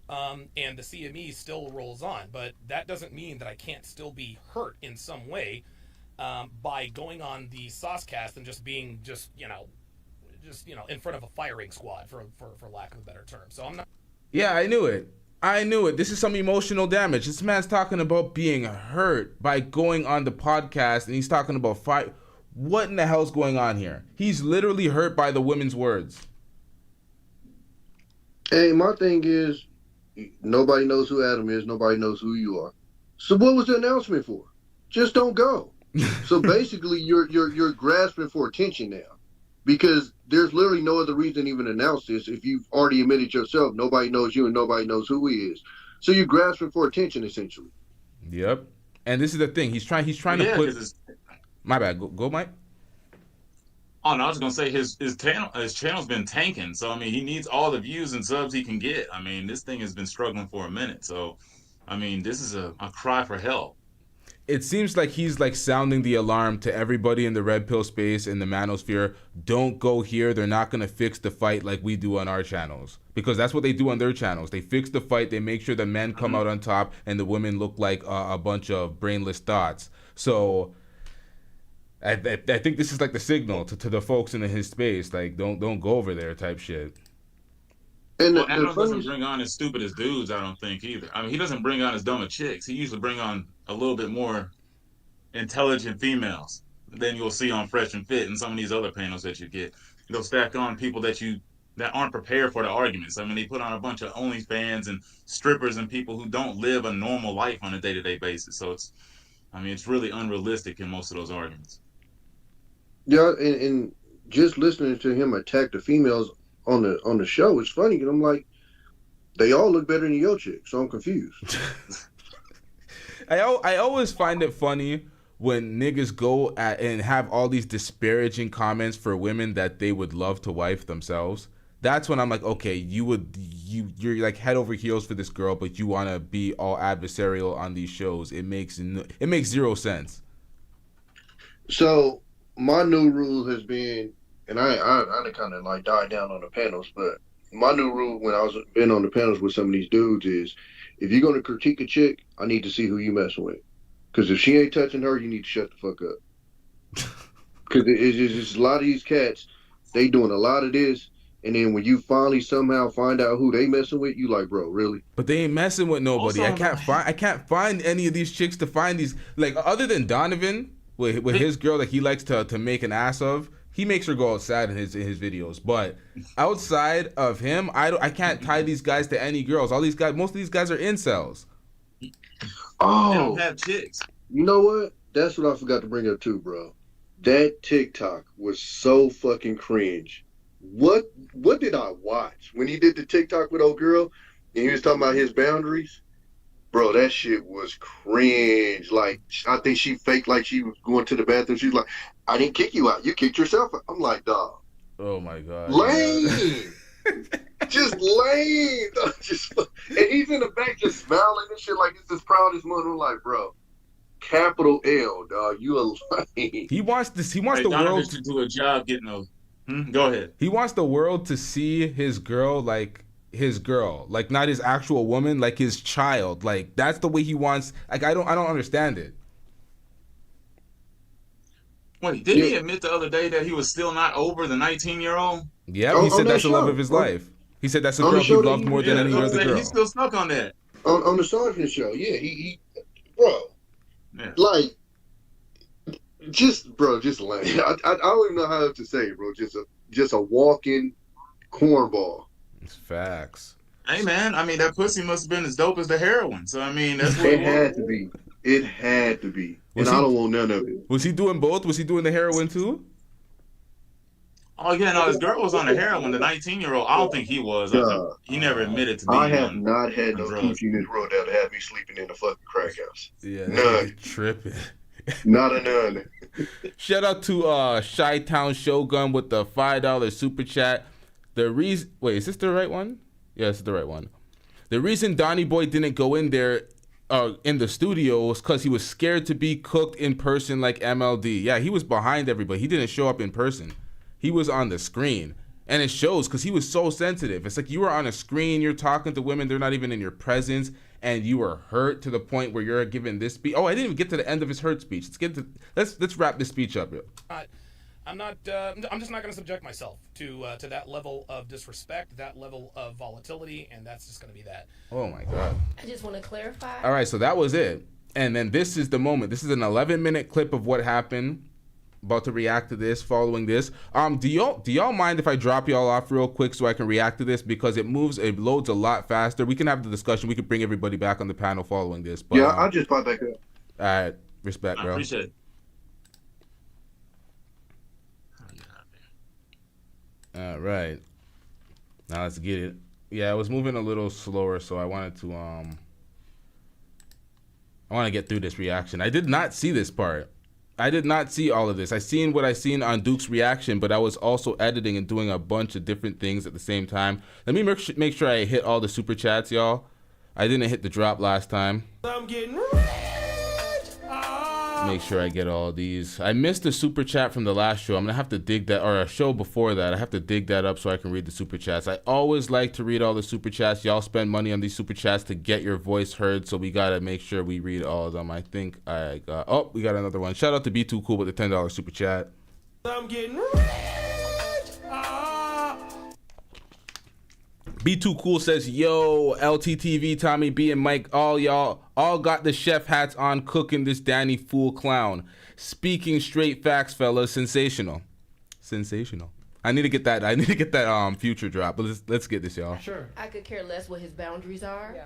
and the CME still rolls on. But that doesn't mean that I can't still be hurt in some way by going on the Saucecast and just being in front of a firing squad, for lack of a better term. So I'm not. Yeah, I knew it. This is some emotional damage. This man's talking about being hurt by going on the podcast, and he's talking about fight. What in the hell's going on here? He's literally hurt by the women's words. Hey, my thing is, nobody knows who Adam is. Nobody knows who you are. So what was the announcement for? Just don't go. So basically, you're grasping for attention now, because there's literally no other reason to even announce this. If you've already admitted yourself, nobody knows you and nobody knows who he is. So you're grasping for attention, essentially. Yep. And this is the thing. He's trying to put. My bad. Go, Mike. Oh no, I was gonna say his channel's been tanking. So I mean, he needs all the views and subs he can get. I mean, this thing has been struggling for a minute. So, I mean, this is a cry for help. It seems like he's like sounding the alarm to everybody in the red pill space, in the manosphere. Don't go here. They're not gonna fix the fight like we do on our channels, because that's what they do on their channels. They fix the fight. They make sure the men come out on top and the women look like a bunch of brainless dots. So I think this is like the signal to the folks in his space, like don't go over there type shit. And well, Adam doesn't bring on as stupid as dudes, I don't think either. I mean, he doesn't bring on as dumb as chicks. He usually bring on a little bit more intelligent females than you'll see on Fresh and Fit and some of these other panels that you get. They'll stack on people that aren't prepared for the arguments. I mean, they put on a bunch of OnlyFans and strippers and people who don't live a normal life on a day-to-day basis. So it's really unrealistic in most of those arguments. Yeah, and just listening to him attack the females on the show is funny, and I'm like, they all look better than your chick, so I'm confused. I always find it funny when niggas go and have all these disparaging comments for women that they would love to wife themselves. That's when I'm like, okay, you're like head over heels for this girl, but you want to be all adversarial on these shows. It makes zero sense. So my new rule has been, and I kind of like died down on the panels, but my new rule when I was been on the panels with some of these dudes is, if you're going to critique a chick, I need to see who you messing with. Because if she ain't touching her, you need to shut the fuck up. Because it's just a lot of these cats, they doing a lot of this, and then when you finally somehow find out who they messing with, you like, bro, really? But they ain't messing with nobody. Also, I can't find any of these chicks to find these, like, other than Donovan with his girl that he likes to make an ass of. He makes her go outside in his videos, but outside of him, I can't tie these guys to any girls. Most of these guys are incels. Oh, they don't have chicks. You know what? That's what I forgot to bring up too, bro. That TikTok was so fucking cringe. What did I watch when he did the TikTok with old girl and he was talking about his boundaries? Bro, that shit was cringe. Like, I think she faked like she was going to the bathroom. She's like, I didn't kick you out. You kicked yourself out. I'm like, dog. Oh, my God. Lame. Just lame. And he's in the back just smiling and shit like it's his proudest moment. I'm like, bro, capital L, dog. You a lame. He wants the world to do a job getting those. Go ahead. He wants the world to see his girl like his girl, like not his actual woman, like his child. Like that's the way he wants. Like I don't understand it. Wait, didn't he admit the other day that he was still not over the 19-year-old? Yeah, he said that's the love of his life. He said that's the girl he loved more than any other girl. He's still stuck on that. On the Sergeant show, yeah, he bro, yeah. Like, just lame. I don't even know how to say it, bro. Just a walking cornball. It's facts. Hey man, I mean that pussy must have been as dope as the heroin. So I mean that's what it had to be. It had to be. And I don't want none of it. Was he doing both? Was he doing the heroin too? Oh yeah, no, his girl was on the heroin. The 19-year-old, I don't think he was. He never admitted to being I have not had no coochie in this world that had me sleeping in a fucking crack house. Yeah, none. Tripping. Not a none. Shout out to Chi-Town Shogun with the $5 super chat. Wait, is this the right one? Yeah, this is the right one. The reason Donnie Boy didn't go in there in the studio was because he was scared to be cooked in person like MLD. Yeah, he was behind everybody. He didn't show up in person. He was on the screen. And it shows because he was so sensitive. It's like you were on a screen, you're talking to women, they're not even in your presence, and you were hurt to the point where you're giving this speech. Oh, I didn't even get to the end of his hurt speech. Let's wrap this speech up. I'm just not going to subject myself to that level of disrespect, that level of volatility, and that's just going to be that. Oh my God. I just want to clarify. All right, so that was it. And then this is the moment. This is an 11-minute clip of what happened. About to react to this, following this. Do y'all mind if I drop y'all off real quick so I can react to this, because it loads a lot faster. We can have the discussion. We can bring everybody back on the panel following this. But, yeah, I'll just pop back up. All right, respect, bro. I appreciate it. All right, now let's get it. Yeah, I was moving a little slower, so I wanted to I want to get through this reaction. I did not see this part. I did not see all of this. I seen what I seen on Duke's reaction, but I was also editing and doing a bunch of different things at the same time. Let me make sure I hit all the super chats, y'all. I didn't hit the drop last time. I'm getting Make sure I get all these. I missed the super chat from the last show. I'm gonna have to dig that, or a show before that. I have to dig that up so I can read the super chats. I always like to read all the super chats. Y'all spend money on these super chats to get your voice heard, so we gotta make sure we read all of them. I think I got. Oh, we got another one. Shout out to Be Too Cool with the $10 super chat. I'm getting Be Too Cool says, yo, LTTV, Tommy B, and Mike, y'all got the chef hats on cooking this Danny Fool clown. Speaking straight facts, fellas, sensational. Sensational. I need to get that future drop, but let's get this, y'all. Sure. I could care less what his boundaries are. Yeah.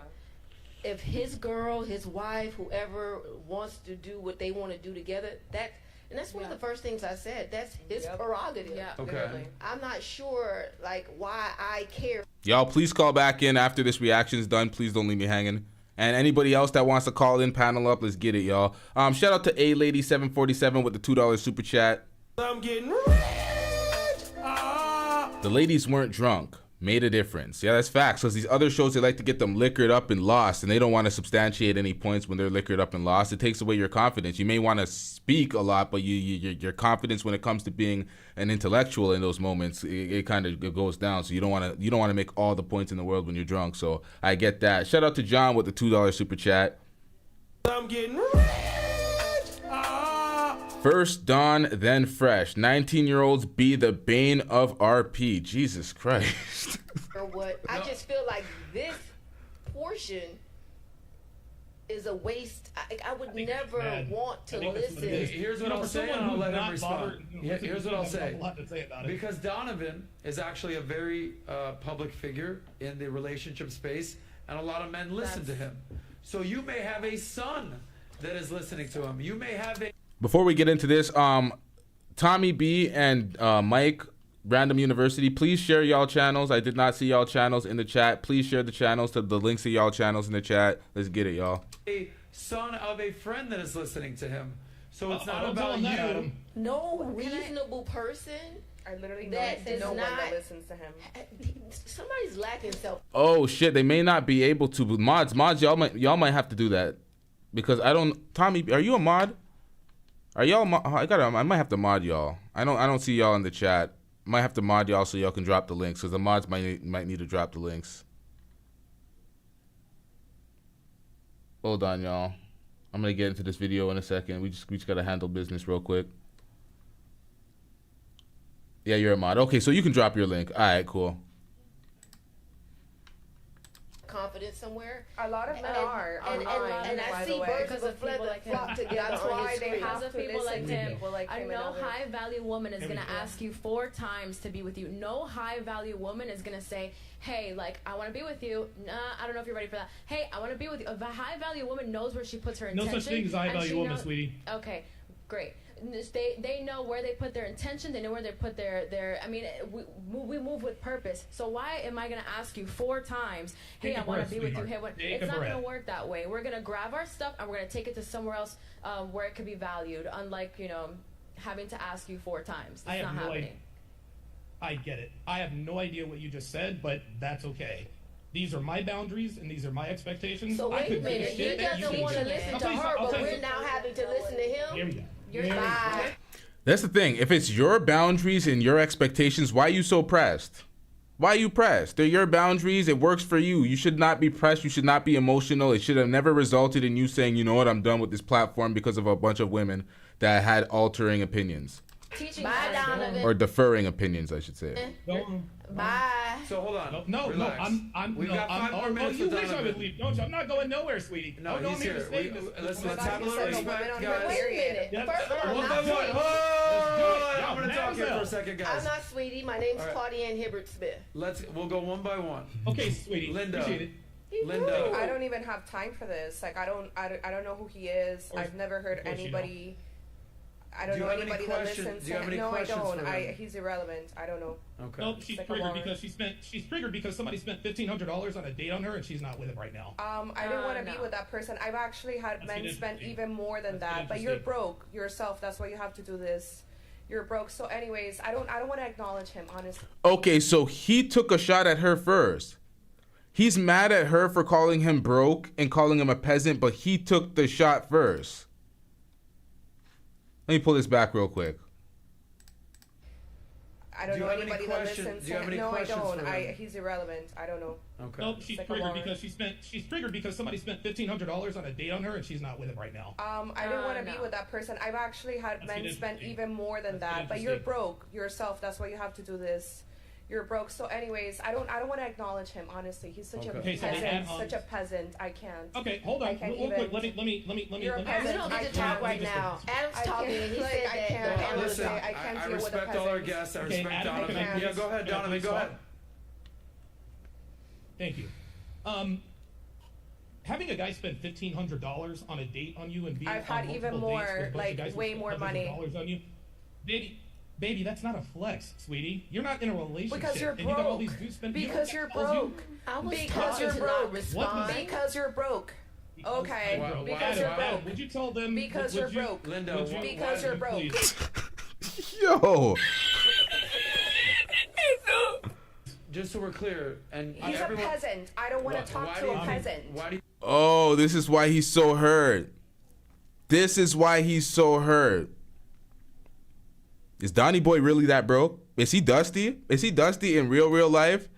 If his girl, his wife, whoever wants to do what they want to do together, that's one of the first things I said. That's his prerogative. Yeah, Okay. I'm not sure, why I care. Y'all, please call back in after this reaction is done. Please don't leave me hanging. And anybody else that wants to call in, panel up, let's get it, y'all. Shout out to A-Lady747 with the $2 super chat. I'm getting The ladies weren't drunk. Made a difference. Yeah, that's facts. Because these other shows, they like to get them liquored up and lost, and they don't want to substantiate any points when they're liquored up and lost. It takes away your confidence. You may want to speak a lot, but your confidence when it comes to being an intellectual in those moments, it kind of goes down. So you don't want to make all the points in the world when you're drunk. So I get that. Shout out to John with the $2 super chat. I'm getting First Dawn, then Fresh. 19-year-olds be the bane of RP. Jesus Christ. Or what? I just feel like this portion is a waste. I would never want to listen. Here's what I'll say, and I'll let him respond. Here's what I'll say. Because Donovan is actually a very public figure in the relationship space, and a lot of men listen to him. So you may have a son that is listening to him. You may have a... Before we get into this, Tommy B and Mike, Random University, please share y'all channels. I did not see y'all channels in the chat. Please share the channels to the links to y'all channels in the chat. Let's get it, y'all. A son of a friend that is listening to him. So it's not about you. No reasonable person. I literally that know no one that listens to him. Somebody's lacking self. Oh shit, they may not be able to. But mods, y'all might have to do that, because I don't. Tommy, are you a mod? Are y'all? I might have to mod y'all. I don't see y'all in the chat. Might have to mod y'all so y'all can drop the links, because the mods might need to drop the links. Hold on, y'all. I'm gonna get into this video in a second. We just gotta handle business real quick. Yeah, you're a mod. Okay, so you can drop your link. All right, cool. Confidence somewhere. A lot of men are. And I see birds of a feather flock together. That's why they Because have of to people like listen to him. people like him. No high value woman is gonna ask you 4 times to be with you. No high value woman is gonna say, hey, I want to be with you. Nah, I don't know if you're ready for that. Hey, I want to be with you. If a high value woman knows where she puts her intention. No such thing as a high value woman, sweetie. Okay, great. They know where they put their intention. They know where they put their. I mean, we move with purpose. So why am I gonna ask you 4 times? Hey, I want to be with you. Hey, it's not gonna work that way. We're gonna grab our stuff and we're gonna take it to somewhere else where it could be valued. Unlike having to ask you 4 times. It's not happening. I get it. I have no idea what you just said, but that's okay. These are my boundaries and these are my expectations. So wait a minute. He doesn't want to listen to her, but we're now having to listen to him. Here we go. You're fine. That's the thing. If it's your boundaries and your expectations, why are you so pressed? Why are you pressed? They're your boundaries. It works for you. You should not be pressed. You should not be emotional. It should have never resulted in you saying, you know what, I'm done with this platform because of a bunch of women that had altering opinions. Bye, Donovan. Or deferring opinions, I should say. Bye. So hold on. No, Relax. We've got 5 more minutes. You wish I would leave, don't you? I'm not going nowhere, sweetie. No, don't he's need to here. stay. Let's have a little respect, guys. Wait a minute. Yeah. First of all, One I'm by not one. sweetie. I'm going to talk here for a second, guys. I'm not sweetie. My name's All right. Claudia Ann Hibbert Smith. We'll go one by one. Okay, sweetie. Linda. Appreciate it. Linda. I don't even have time for this. Like, I don't know who he is. I've never heard anybody. I don't know anybody that listens to him. No, I don't. He's irrelevant. I don't know. Okay. Nope, she's triggered because she's triggered because somebody spent $1,500 on a date on her and she's not with him right now. I didn't want to be with that person. I've actually had men spend even more than that. But you're broke yourself. That's why you have to do this. You're broke. So, anyways, I don't want to acknowledge him, honestly. Okay, so he took a shot at her first. He's mad at her for calling him broke and calling him a peasant, but he took the shot first. Let me pull this back real quick. I don't know anybody that listens to him. No, I don't. He's irrelevant. I don't know. Okay. Nope, she's triggered because she's triggered because somebody spent $1,500 on a date on her and she's not with him right now. I didn't want to be with that person. I've actually had men spend even more than that. But you're broke yourself. That's why you have to do this. You're broke. So, anyways, I don't want to acknowledge him. Honestly, he's such a peasant. Such a peasant. I can't. Okay, hold on. Real quick. Let me. You're a peasant. We don't need to talk right now. Adam's talking and he said I can't. Listen, I can't deal with a respect peasant. all our guests. I respect Adam, Donovan. Yeah, go ahead, Donovan. Go ahead. Thank you. Having a guy spend $1,500 on a date on you and being I've had even more, like way more money. On you, baby, that's not a flex, sweetie. You're not in a relationship. Because you're and you got all these broke. dudes spending. Because you're broke. Because you're broke. Because you're broke. Okay. Because you're broke. Would you tell them? Because you're broke. Linda. Because you're broke. Yo. Just so we're clear, and he's everyone, a peasant. I don't want to talk to a peasant. Oh, this is why he's so hurt. This is why he's so hurt. Is Donnie Boy really that broke? Is he dusty? Is he dusty in real life?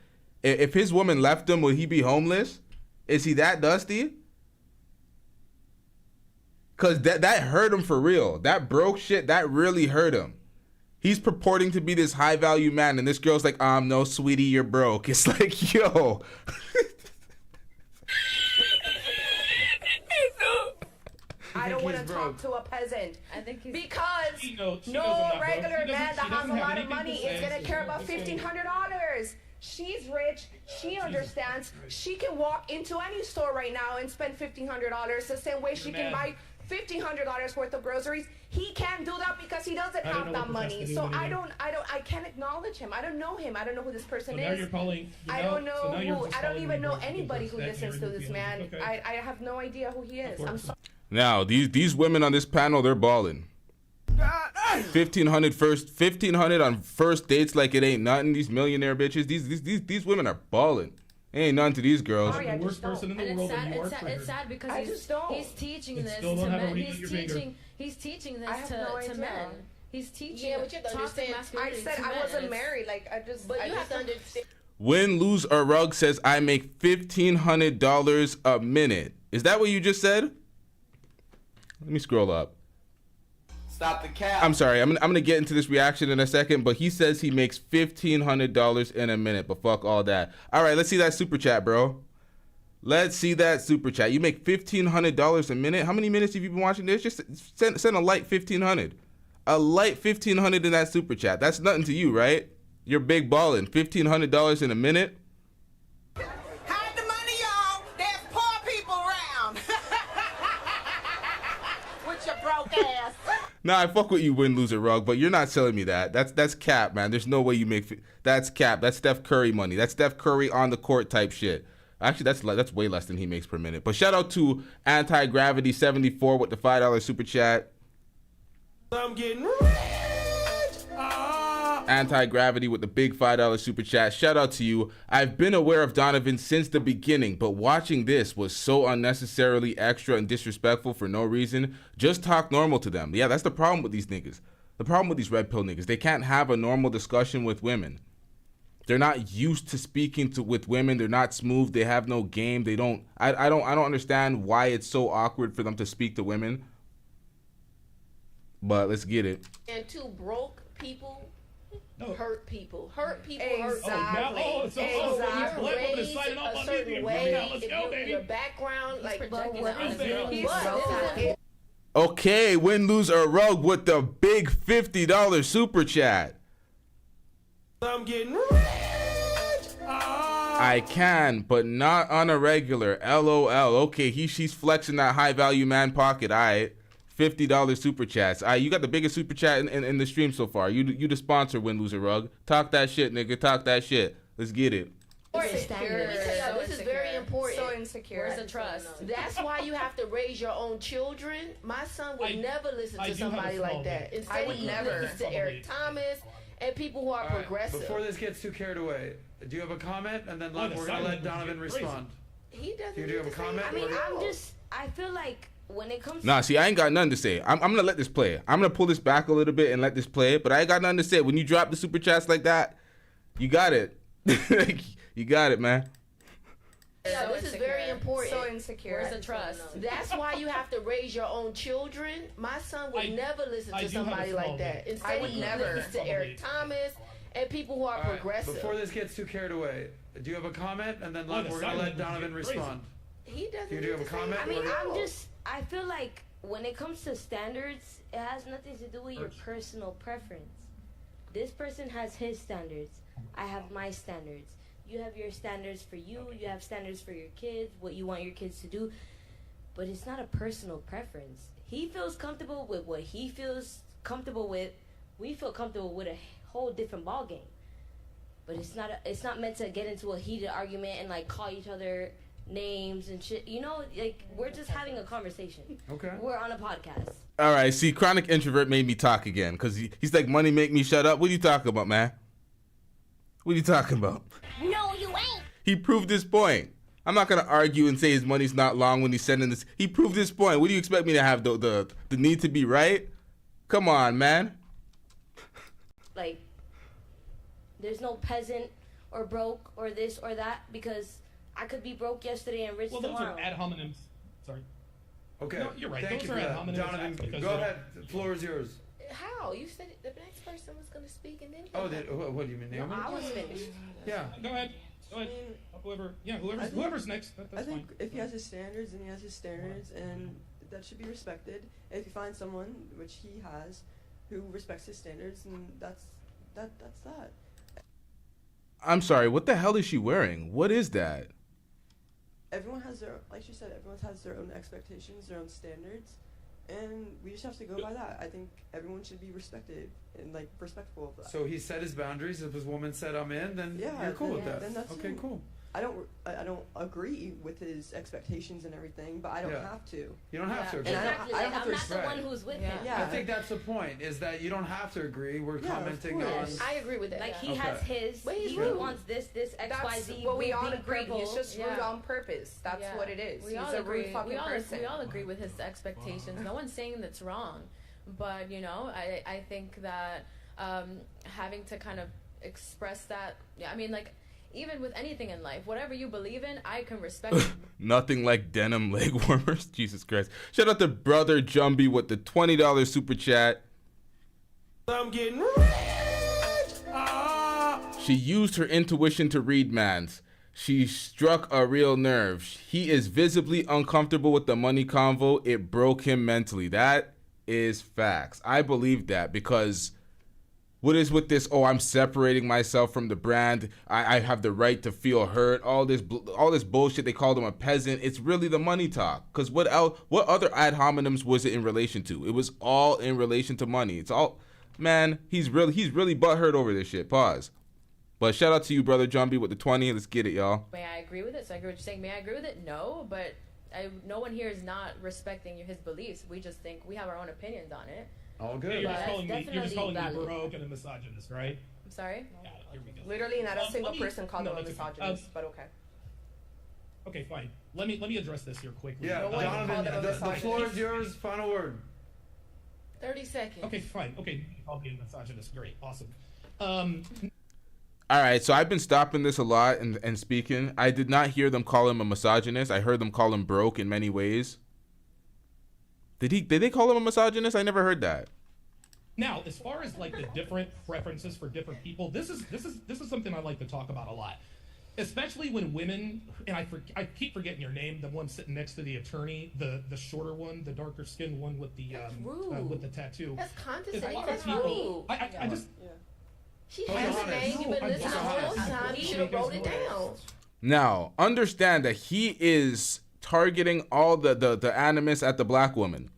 If his woman left him, will he be homeless? Is he that dusty? Cause that hurt him for real. That broke shit, that really hurt him. He's purporting to be this high value man, and this girl's like, no, sweetie, you're broke. It's like, yo. I don't want to talk to a peasant. I think he's because no regular man that has a lot of money is gonna care about $1,500. She's rich. She understands. She can walk into any store right now and spend $1,500 the same way she can buy $1,500 worth of groceries. He can't do that because he doesn't have that money. So I can't acknowledge him. I don't know him. I don't know who this person is. Now you're calling. I don't know who. I don't even know anybody who listens to this man. Okay. I have no idea who he is. I'm sorry. Now, these women on this panel, they're balling. 1,500 on first dates like it ain't nothing. These millionaire bitches, these women are balling. Ain't nothing to these girls. The worst person in the world. It's sad because he's teaching this to men. He's teaching this to men. He's teaching. Yeah, but you have to understand. I said I wasn't married. Like But you have to understand. Win, lose, or rug says I make $1,500 a minute. Is that what you just said? Let me scroll up. Stop the cap. I'm sorry. I'm gonna get into this reaction in a second, but he says he makes $1,500 in a minute. But fuck all that. All right, let's see that super chat, bro. Let's see that super chat. You make $1,500 a minute. How many minutes have you been watching this? Just send a light 1,500. A light 1,500 in that super chat. That's nothing to you, right? You're big ballin'. $1,500 in a minute. Hide the money, y'all. There's poor people around. With your broke ass. Nah, I fuck with you, win, lose, or rug, but you're not selling me that. That's cap, man. There's no way you make. That's cap. That's Steph Curry money. That's Steph Curry on the court type shit. Actually, that's way less than he makes per minute. But shout out to Anti-Gravity 74 with the $5 super chat. I'm getting rich. Anti-Gravity with the big $5 super chat. Shout out to you. I've been aware of Donovan since the beginning, but watching this was so unnecessarily extra and disrespectful for no reason. Just talk normal to them. Yeah, that's the problem with these niggas. The problem with these red pill niggas, they can't have a normal discussion with women. They're not used to speaking with women. They're not smooth. They have no game. They don't. I don't understand why it's so awkward for them to speak to women. But let's get it. And two broke people hurt people. Hurt people hurt Exactly. you're raised a certain way, if your background, like, Okay, win, lose, or rug with the big $50 super chat. I'm getting rich. I can, but not on a regular. LOL. Okay, she's flexing that high value man pocket. All right. $50 super chats. You got the biggest super chat in the stream so far. You the sponsor, win, lose, or rug. Talk that shit, nigga. Talk that shit. Let's get it. This is very important. So insecure. Where's the trust? That's why you have to raise your own children. My son would never listen to somebody like that. Instead, he listens to Eric Thomas and people who are progressive. Before this gets too carried away, do you have a comment? And then we're gonna let Donovan respond. He doesn't. Do you have a comment? I mean, I feel like when it comes Nah, see, I ain't got nothing to say. I'm gonna let this play. I'm gonna pull this back a little bit and let this play. But I ain't got nothing to say. When you drop the super chats like that, you got it. You got it, man. Yeah, this is very important. So insecure. Where's the trust? That's why you have to raise your own children. My son would never listen to somebody like that. Instead, he listens to Eric Thomas and people who are progressive. Before this gets too carried away, do you have a comment? And then we're gonna let Donovan respond. He doesn't. Do you have a comment? I mean, I feel like when it comes to standards, it has nothing to do with your personal preference. This person has his standards. I have my standards. You have your standards for you. You have standards for your kids, what you want your kids to do. But it's not a personal preference. He feels comfortable with what he feels comfortable with. We feel comfortable with a whole different ballgame. But it's not meant to get into a heated argument and like call each other names and shit. You know, like we're just having a conversation. Okay. We're on a podcast. All right, see, chronic introvert made me talk again because he's like, money make me shut up. What are you talking about, man? What are you talking about? No, you ain't. He proved his point. I'm not gonna argue and say his money's not long when he's sending this. He proved his point. What do you expect me to have the need to be right? Come on, man. Like, there's no peasant or broke or this or that because I could be broke yesterday and rich tomorrow. Those are ad hominems. Sorry. Okay. No, you're right. Thank Those you are for ad that. hominems. Donovan, go ahead. The floor is yours. How? You said the next person was going to speak and then... What do you mean, Naomi? No, I was finished. Yeah. Go ahead. Whoever's next. That's I think fine. if he has his standards, then he has his standards, and that should be respected. If you find someone, which he has, who respects his standards, and that's that. I'm sorry. What the hell is she wearing? What is that? Everyone has their, like she said, everyone has their own expectations, their own standards, and we just have to go by that. I think everyone should be respected and like respectful of that. So he set his boundaries. If his woman said I'm in, then you're cool with that. Then that's okay, cool. I don't agree with his expectations and everything, but I don't have to. You don't have to agree. And I don't have to I'm not the one who's with him. Yeah. I think that's the point, is that you don't have to agree. We're commenting on... I agree with that. Like, he has his, he wants this, X, Y, Z. Well, we all being agree. purple. He's just rude on purpose. That's what it is. We He's all a agree. rude fucking person. We all agree with his expectations. No one's saying that's wrong. But, you know, I think that having to kind of express that... I mean, like... Even with anything in life, whatever you believe in, I can respect it. Nothing like denim leg warmers. Jesus Christ. Shout out to Brother Jumbie with the $20 super chat. I'm getting rich. She used her intuition to read mans. She struck a real nerve. He is visibly uncomfortable with the money convo. It broke him mentally. That is facts. I believe that because... What is with this? Oh, I'm separating myself from the brand. I have the right to feel hurt. All this bullshit. They called him a peasant. It's really the money talk. Because what else? What other ad hominems was it in relation to? It was all in relation to money. It's all, man. He's really butthurt over this shit. Pause. But shout out to you, Brother Jumbie, with the 20. Let's get it, y'all. May I agree with it? So I agree with what you're saying. May I agree with it? No, but no one here is not respecting his beliefs. We just think we have our own opinions on it. All good. You're just calling me broke and a misogynist, right? I'm sorry? Yeah, here we go. Literally, not a single person called him a misogynist, but okay. Okay, fine. Let me address this here quickly. Yeah, Donovan, the floor is yours. Final word. 30 seconds. Okay, fine. Okay, I'll be a misogynist. Great, awesome. All right, so I've been stopping this a lot and speaking. I did not hear them call him a misogynist. I heard them call him broke in many ways. Did they call him a misogynist? I never heard that. Now, as far as like the different preferences for different people, this is something I like to talk about a lot, especially when women, and I keep forgetting your name, the one sitting next to the attorney, the shorter one, the darker skinned one with the tattoo. That's condescending. A lot That's of people, rude. I just. She has a name. You've been listening the whole time. You should have wrote it down. Now, understand that he is targeting all the animus at the black woman.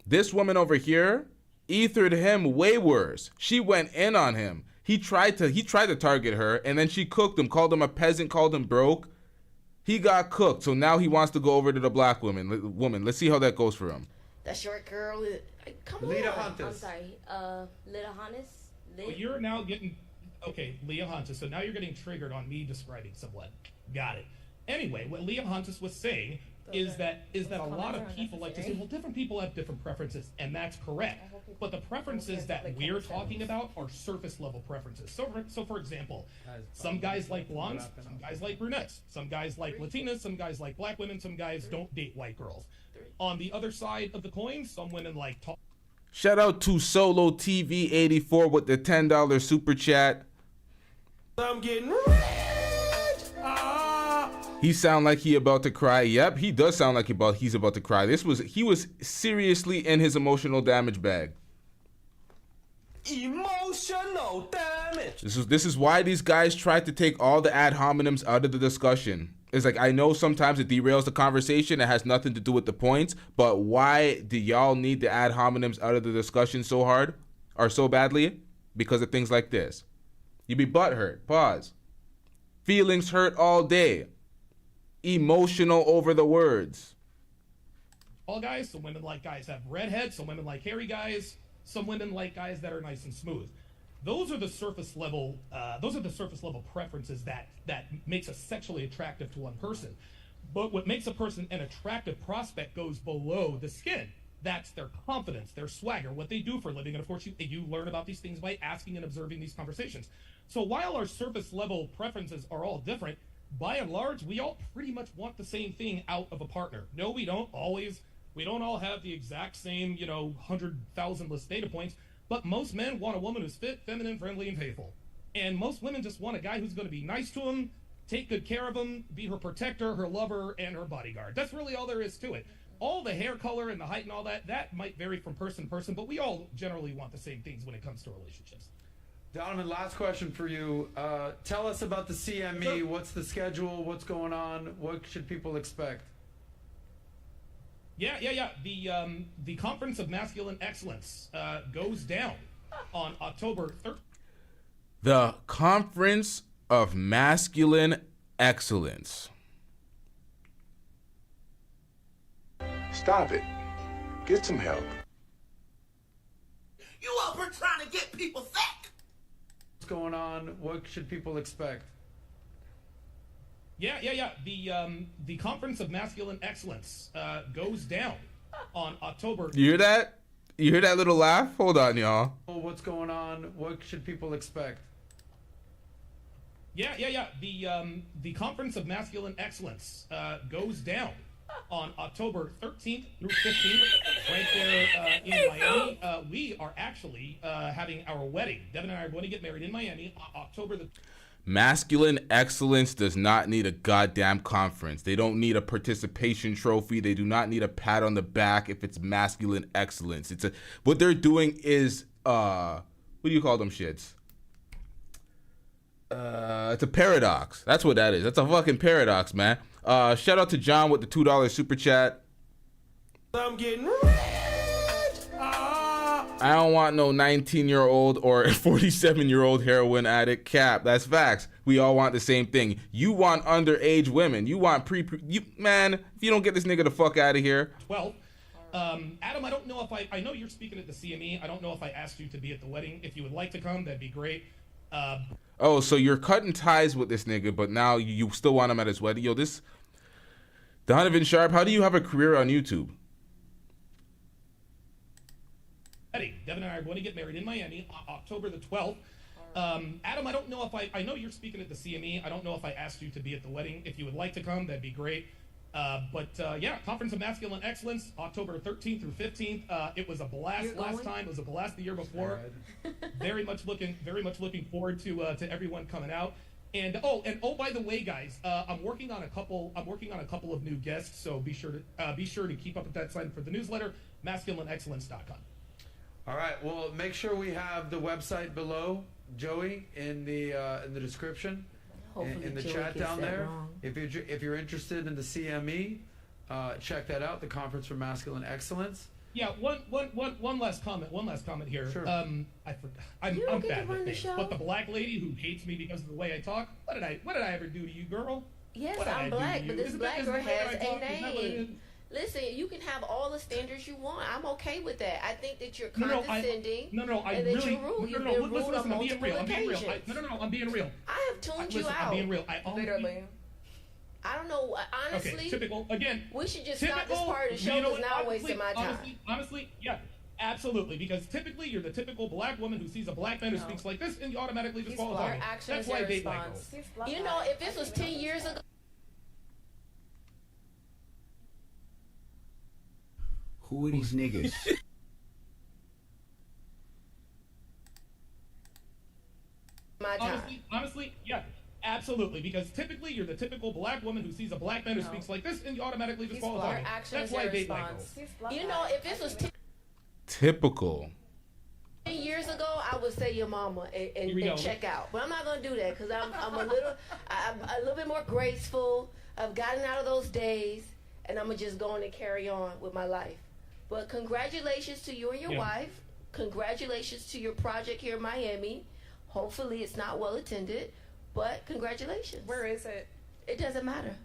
This woman over here ethered him way worse. She went in on him. He tried to target her, and then she cooked him, called him a peasant, called him broke. He got cooked, so now he wants to go over to the black woman. Let's see how that goes for him. That short girl, come Lita on. Huntus. I'm sorry. Lita Huntus. Well, you're now getting okay, Leah Huntus. So now you're getting triggered on me describing someone. Got it. Anyway, what Leah Huntus was saying is that a lot of people like to say, well, different people have different preferences, and that's correct. But the preferences that we're talking about are surface level preferences. So for example, some guys like blondes, some guys like brunettes, some guys like Latinas, some guys like black women, some guys don't date white girls. On the other side of the coin, some women like tall. Shout out to Solo TV 84 with the $10 super chat. I'm getting rich. He sound like he about to cry. Yep, he does sound like he's about to cry. He was seriously in his emotional damage bag. Emotional damage. This is why these guys tried to take all the ad hominems out of the discussion. It's like, I know sometimes it derails the conversation. It has nothing to do with the points. But why do y'all need the ad hominems out of the discussion so hard or so badly? Because of things like this. You be butthurt. Pause. Feelings hurt all day. Emotional over the words. All guys, some women like guys have redheads, some women like hairy guys, some women like guys that are nice and smooth. Those are the surface level preferences that makes us sexually attractive to one person. But what makes a person an attractive prospect goes below the skin. That's their confidence, their swagger, what they do for a living. And of course, you learn about these things by asking and observing these conversations. So while our surface level preferences are all different, by and large, we all pretty much want the same thing out of a partner. No, we don't always. We don't all have the exact same, 100,000 list data points. But most men want a woman who's fit, feminine, friendly, and faithful. And most women just want a guy who's going to be nice to them, take good care of them, be her protector, her lover, and her bodyguard. That's really all there is to it. All the hair color and the height and all that might vary from person to person, but we all generally want the same things when it comes to relationships. Donovan, last question for you. Tell us about the CME. What's the schedule? What's going on? What should people expect? Yeah. The Conference of Masculine Excellence goes down on October 3rd. The Conference of Masculine Excellence. Stop it. Get some help. You up here trying to get people sick? What's going on? What should people expect? Yeah. The Conference of Masculine Excellence goes down on October. You hear that? You hear that little laugh? Hold on, y'all. What's going on? What should people expect? Yeah. The Conference of Masculine Excellence goes down on October 13th through 15th, right there in Miami. We are actually having our wedding. Devin and I are going to get married in Miami October the. Masculine excellence does not need a goddamn conference. They don't need a participation trophy. They do not need a pat on the back if it's masculine excellence. What they're doing is what do you call them shits? It's a paradox. That's what that is. That's a fucking paradox, man. Shout out to John with the $2 super chat. I'm getting rich. I don't want no 19-year-old or 47-year-old heroin addict cap. That's facts. We all want the same thing. You want underage women. You want man, if you don't get this nigga the fuck out of here. Well, Adam, I don't know if I know you're speaking at the CME. I don't know if I asked you to be at the wedding. If you would like to come, that'd be great. Oh, so you're cutting ties with this nigga, but now you still want him at his wedding? Yo, this Donovan Sharp, how do you have a career on YouTube? wedding. Devin and I are going to get married in Miami October the 12th. Adam, I don't know if I know you're speaking at the CME. I don't know if I asked you to be at the wedding. If you would like to come, that'd be great. Yeah, Conference of Masculine Excellence, October 13th through 15th. It was a blast last time. It was a blast the year before. very much looking forward to everyone coming out. And by the way, guys, I'm working on a couple of new guests. So be sure to keep up with that. Sign for the newsletter, masculineexcellence.com. All right. Well, make sure we have the website below, Joey, in the description. In the Joey chat gets down that there. wrong. If you're interested in the CME, check that out. The Conference for Masculine Excellence. Yeah, one last comment here. Sure. I'm bad with things, but the black lady who hates me because of the way I talk, what did I ever do to you, girl? Yes, What did I I'm do to black, you? but this Isn't black that- girl isn't that has what I a talk? Isn't that what it is? name. Listen, you can have all the standards you want. I'm okay with that. I think that you're No, condescending. I and that really. you're rude. You've No, been listen, rude on I'm being multiple real. I'm being real. occasions. I'm being real. I have tuned you Listen, out. I'm being real. Literally. I don't know. Honestly, Okay, typical. Again, we should just stop this part of the show you know, because now I'm wasting my time. Honestly, yeah. Absolutely, because typically you're the typical black woman who sees a black man who speaks like this and you automatically disqualify Your me. action That's is why I your date black response. girls. You know, if this was 10 years ago. Who are these niggas? My time. Honestly, yeah. Absolutely, because typically you're the typical black woman who sees a black man who speaks like this and you automatically disqualify Your me. action That's is why I your date black response. girls. You know, if this was 10 Typical. years ago, I would say your mama and check out. But I'm not gonna do that because I'm a little bit more graceful. I've gotten out of those days, and I'm gonna just go on and carry on with my life. But congratulations to you and your wife. Congratulations to your project here in Miami. Hopefully, it's not well attended, but congratulations. Where is it? It doesn't matter.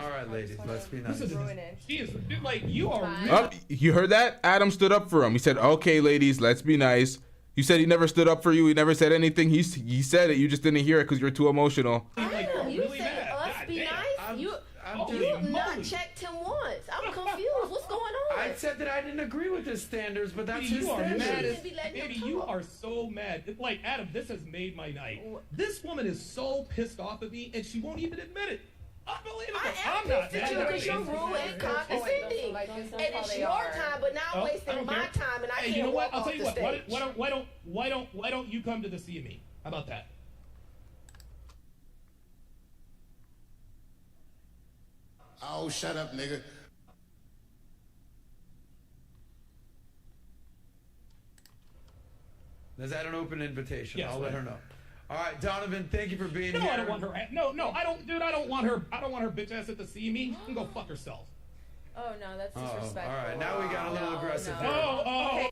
All right, ladies, let's be nice. She is like you are. You heard that? Adam stood up for him. He said, "Okay, ladies, let's be nice." You said he never stood up for you. He never said anything. He said it. You just didn't hear it because you're too emotional. You said us be nice. You have not checked him once. I'm confused. What's going on? I said that I didn't agree with his standards, but that's his You are standards. mad as baby. You are so mad. Like Adam, this has made my night. This woman is so pissed off at me, and she won't even admit it. Unbelievable. I'm not pissed at you because you're rude and condescending. And it's your time, but now I'm wasting my time, and I Hey, can't you know what? walk I'll off tell you the what. stage. Why don't you come to the CME? How about that? Oh, shut up, nigga. Is that an open invitation? Yes, I'll let her know. All right, Donovan, thank you for being No, here. I don't want her. No, I don't, dude. I don't want her. I don't want her bitch ass at the CME. She can go fuck herself. Oh no, that's Uh-oh. disrespectful. All right, now we got a little aggressive. No. there.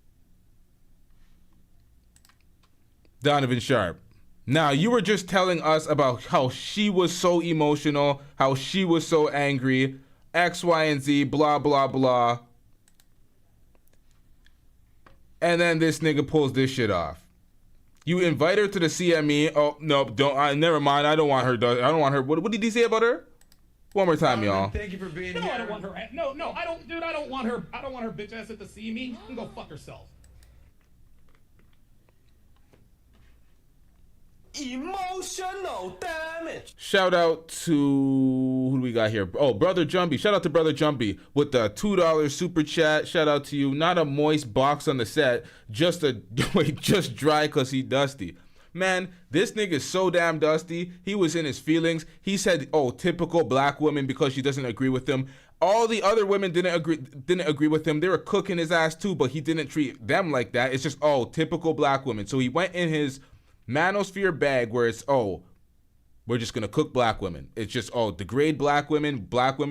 Donovan Sharp. Now, you were just telling us about how she was so emotional, how she was so angry, X, Y, and Z, blah, blah, blah. And then this nigga pulls this shit off. You invite her to the CME. Oh, no, don't. Never mind. I don't want her. I don't want her. What did he say about her? One more time, y'all. Thank you for being No, here. I don't want her. No, I don't, dude. I don't want her. I don't want her bitch ass at the CME. She can go fuck herself. Emotional damage. Shout out to who do we got here? Oh, Brother Jumpy. Shout out to Brother Jumpy with the $2 super chat. Shout out to you. Not a moist box on the set, just dry cause he dusty. Man, this nigga's so damn dusty. He was in his feelings. He said, "Oh, typical black woman," because she doesn't agree with him. All the other women didn't agree with him. They were cooking his ass too, but he didn't treat them like that. It's just, oh, typical black women. So he went in his manosphere bag where it's, oh, we're just gonna cook black women. It's just, oh, degrade black women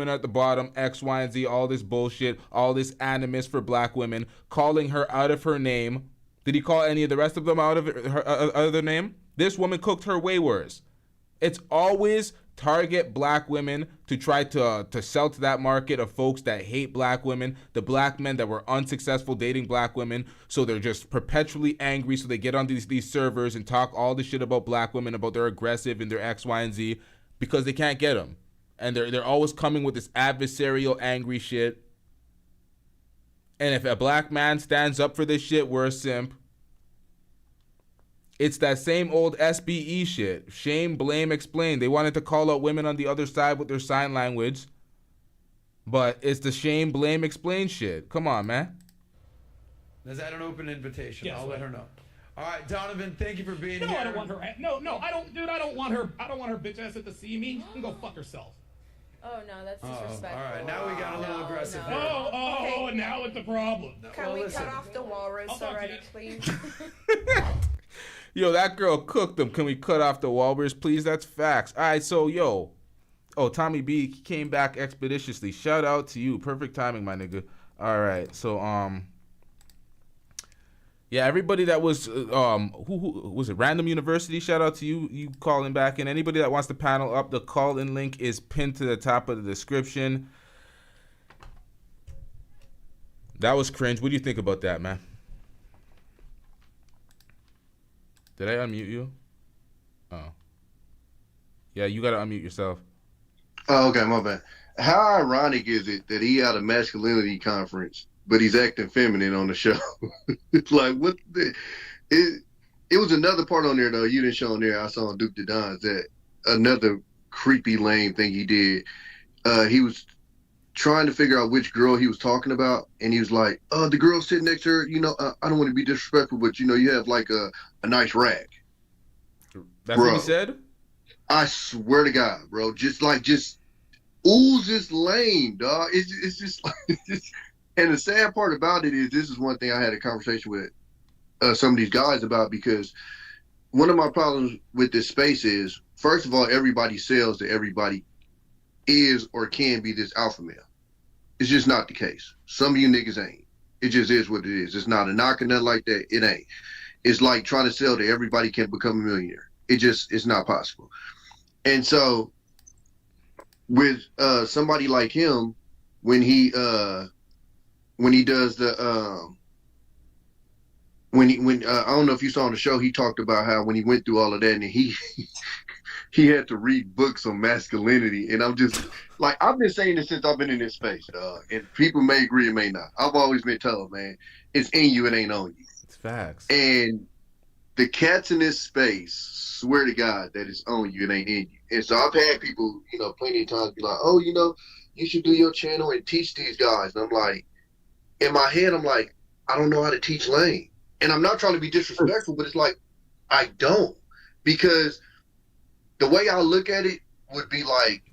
at the bottom, X, Y, and Z, all this bullshit, all this animus for black women, calling her out of her name. Did he call any of the rest of them out of her other name? This woman cooked her way worse. It's always target black women to try to sell to that market of folks that hate black women, the black men that were unsuccessful dating black women, so they're just perpetually angry, so they get on these servers and talk all this shit about black women, about they're aggressive and their X, Y, and Z, because they can't get them. And they're always coming with this adversarial, angry shit. And if a black man stands up for this shit, we're a simp. It's that same old SBE shit. Shame, blame, explain. They wanted to call out women on the other side with their sign language. But it's the shame, blame, explain shit. Come on, man. Is that an open invitation? Yes, I'll let her know. All right, Donovan, thank you for being here. No, I don't want her. No, I don't, dude. I don't want her. I don't want her bitch ass to see me. She can go fuck herself. Oh no, that's disrespectful. All right, now we got a little aggressive. No. There. Oh, now it's a problem. Can we cut off the walrus already, please? Yo, that girl cooked them. Can we cut off the walrus, please? That's facts. All right, so, yo. Oh, Tommy B came back expeditiously. Shout out to you. Perfect timing, my nigga. All right, so, yeah, everybody that was, who was it? Random University, shout out to you. You calling back in. Anybody that wants to panel up, the call-in link is pinned to the top of the description. That was cringe. What do you think about that, man? Did I unmute you? Oh. Yeah, you gotta unmute yourself. Oh, okay, my bad. How ironic is it that he had a masculinity conference, but he's acting feminine on the show? It's like, what the... It was another part on there, though, you didn't show on there. I saw on Duke the Don's that another creepy, lame thing he did. He was trying to figure out which girl he was talking about, and he was like, the girl sitting next to her, I don't want to be disrespectful, but, you have like a nice rack. That's what he said? I swear to God, bro, just oozes lame, dog. It's just like, and the sad part about it is, this is one thing I had a conversation with some of these guys about, because one of my problems with this space is, first of all, everybody sells that everybody is or can be this alpha male. It's just not the case. Some of you niggas ain't. It just is what it is. It's not a knock or nothing like that. It ain't. It's like trying to sell that everybody can become a millionaire. It's not possible. And so with somebody like him, when he does the I don't know if you saw on the show, he talked about how when he went through all of that, and he had to read books on masculinity. And I'm just like, I've been saying this since I've been in this space, and people may agree or may not. I've always been told, man, it's in you, it ain't on you. It's facts. And the cats in this space swear to God that it's on you, it ain't in you. And so I've had people, plenty of times be like, oh, you should do your channel and teach these guys. And I'm like, in my head, I'm like, I don't know how to teach lane. And I'm not trying to be disrespectful, but it's like, I don't. Because the way I look at it would be like,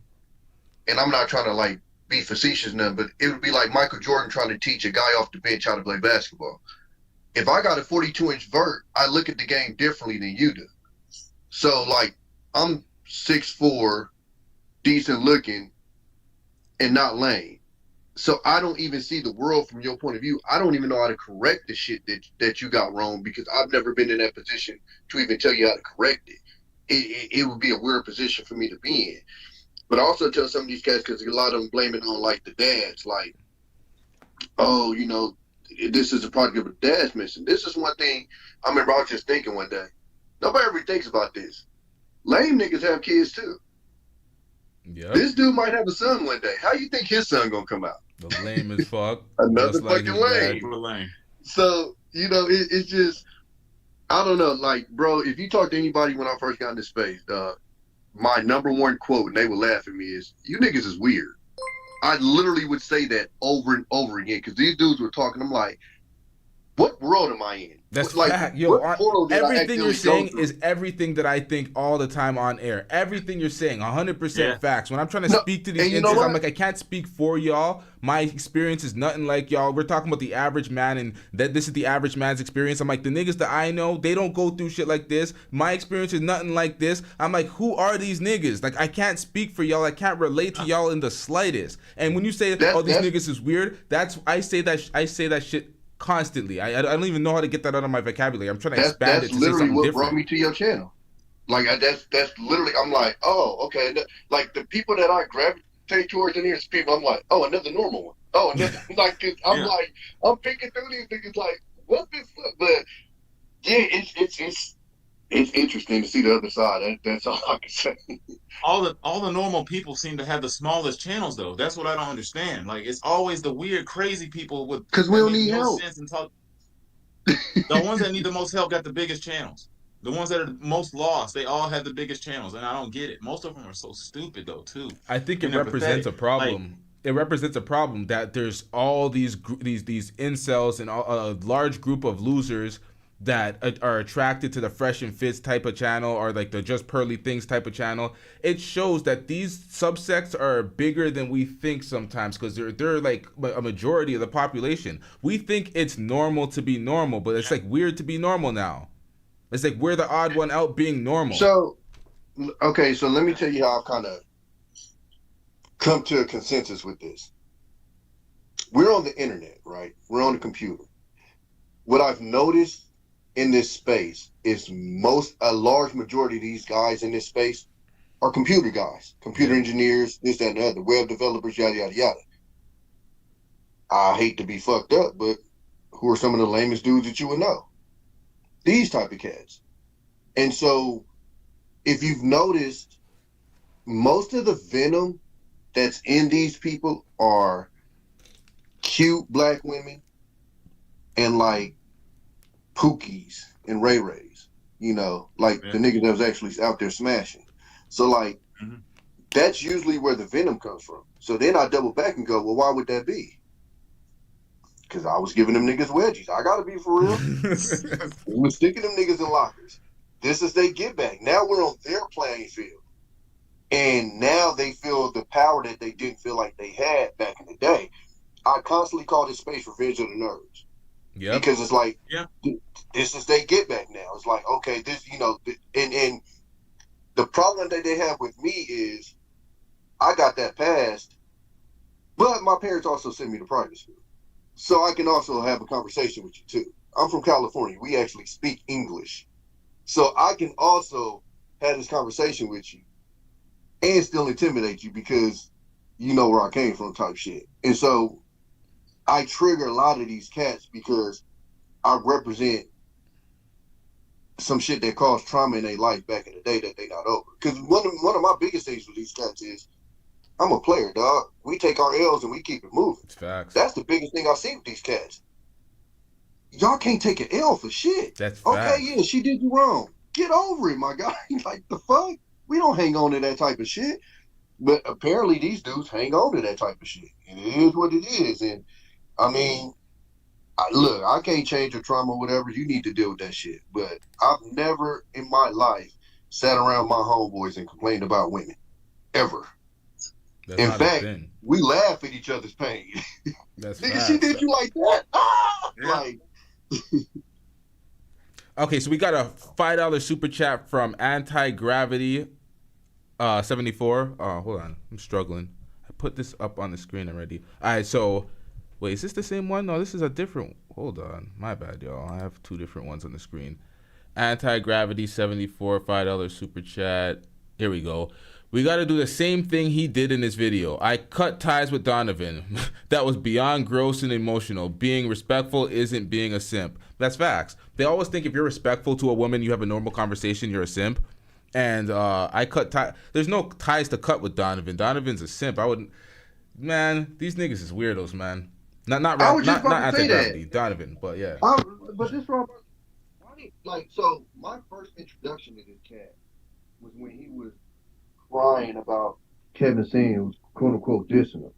and I'm not trying to like be facetious now, but it would be like Michael Jordan trying to teach a guy off the bench how to play basketball. If I got a 42-inch vert, I look at the game differently than you do. So like, I'm 6'4", decent looking, and not lame. So I don't even see the world from your point of view. I don't even know how to correct the shit that you got wrong, because I've never been in that position to even tell you how to correct it. It would be a weird position for me to be in. But I also tell some of these cats, because a lot of them blame it on like the dads, like, oh, this is a product of a dad's missing. This is one thing I remember I was just thinking one day. Nobody ever thinks about this. Lame niggas have kids too. Yep. This dude might have a son one day. How you think his son gonna come out? The lame as fuck. Another like fucking lame. So, it's just, I don't know. Like, bro, if you talk to anybody when I first got into space, my number one quote, and they would laugh at me, is, you niggas is weird. I literally would say that over and over again, because these dudes were talking. I'm like, what world am I in? That's like, fact. Yo, everything you're saying through? is everything that I think all the time on air. Everything you're saying, 100% facts. When I'm trying to speak to these instances, I'm like, I can't speak for y'all. My experience is nothing like y'all. We're talking about the average man, and that this is the average man's experience. I'm like, the niggas that I know, they don't go through shit like this. My experience is nothing like this. I'm like, who are these niggas? Like, I can't speak for y'all. I can't relate to y'all in the slightest. And when you say, these niggas is weird, I say that shit constantly. I don't even know how to get that out of my vocabulary. I'm trying to expand it to say something different. That's literally what brought me to your channel. Like, that's literally, I'm like, oh, okay. Like, the people that I gravitate towards in here, people, I'm like, oh, another normal one. Oh, another, like, like, I'm picking through these niggas like, what the fuck? But, yeah, it's It's interesting to see the other side. That's all I can say. All the normal people seem to have the smallest channels though. That's what I don't understand. Like it's always the weird, crazy people with because we don't need no help. sense and talk. The ones that need the most help got the biggest channels. The ones that are most lost, they all have the biggest channels, and I don't get it. Most of them are so stupid though too. I think it represents a problem. It represents a problem that there's all these incels and a large group of losers that are attracted to the fresh and fits type of channel or like the just pearly things type of channel. It shows that these subsects are bigger than we think sometimes because they're like a majority of the population. We think it's normal to be normal, but it's like weird to be normal now. It's like we're the odd one out being normal. So, okay, so let me tell you how I've kind of come to a consensus with this. We're on the internet, right? We're on the computer. What I've noticed in this space is a large majority of these guys in this space are computer guys, computer engineers, this, that, and the other, web developers, yada, yada, yada. I hate to be fucked up, but who are some of the lamest dudes that you would know? These type of cats. And so if you've noticed, most of the venom that's in these people are cute black women and like Pookies and Ray Rays, you know, like the nigga that was actually out there smashing. So like that's usually where the venom comes from. So then I double back and go, well, why would that be? Because I was giving them niggas wedgies. I gotta be for real. We were sticking them niggas in lockers. This is they get back. Now we're on their playing field. And now they feel the power that they didn't feel like they had back in the day. I constantly call this space Revenge of the Nerds. Yeah. Because it's like, this is they get back now. It's like, okay, this, you know, and the problem that they have with me is I got that passed, but my parents also sent me to private school. So I can also have a conversation with you too. I'm from California. We actually speak English. So I can also have this conversation with you and still intimidate you because you know where I came from type shit. And so I trigger a lot of these cats because I represent some shit that caused trauma in their life back in the day that they not over. Because one of my biggest things with these cats is I'm a player, dog. We take our L's and we keep it moving. Facts. That's the biggest thing I see with these cats. Y'all can't take an L for shit. That's okay. facts. Yeah, she did you wrong. Get over it, my guy. Like the fuck? We don't hang on to that type of shit. But apparently these dudes hang on to that type of shit. It is what it is. And I mean, look, I can't change your trauma or whatever. You need to deal with that shit. But I've never in my life sat around my homeboys and complained about women. Ever. In fact, we laugh at each other's pain. That's nigga, she did you like that? Ah! Yeah. Like. Okay, so we got a $5 super chat from Anti-Gravity 74. Oh, hold on. I'm struggling. I put this up on the screen already. All right, so wait, is this the same one? No, this is a different. Hold on. My bad, y'all. I have two different ones on the screen. Anti-Gravity 74, $5 super chat. Here we go. We got to do the same thing he did in his video. I cut ties with Donovan. That was beyond gross and emotional. Being respectful isn't being a simp. That's facts. They always think if you're respectful to a woman, you have a normal conversation, you're a simp. And I cut ties. There's no ties to cut with Donovan. Donovan's a simp. I wouldn't. Man, these niggas is weirdos, man. Not Anti-Gravity, Donovan, but yeah. But this wrong. Like, so my first introduction to this cat was when he was crying about Kevin Samuels, quote unquote, dissing him.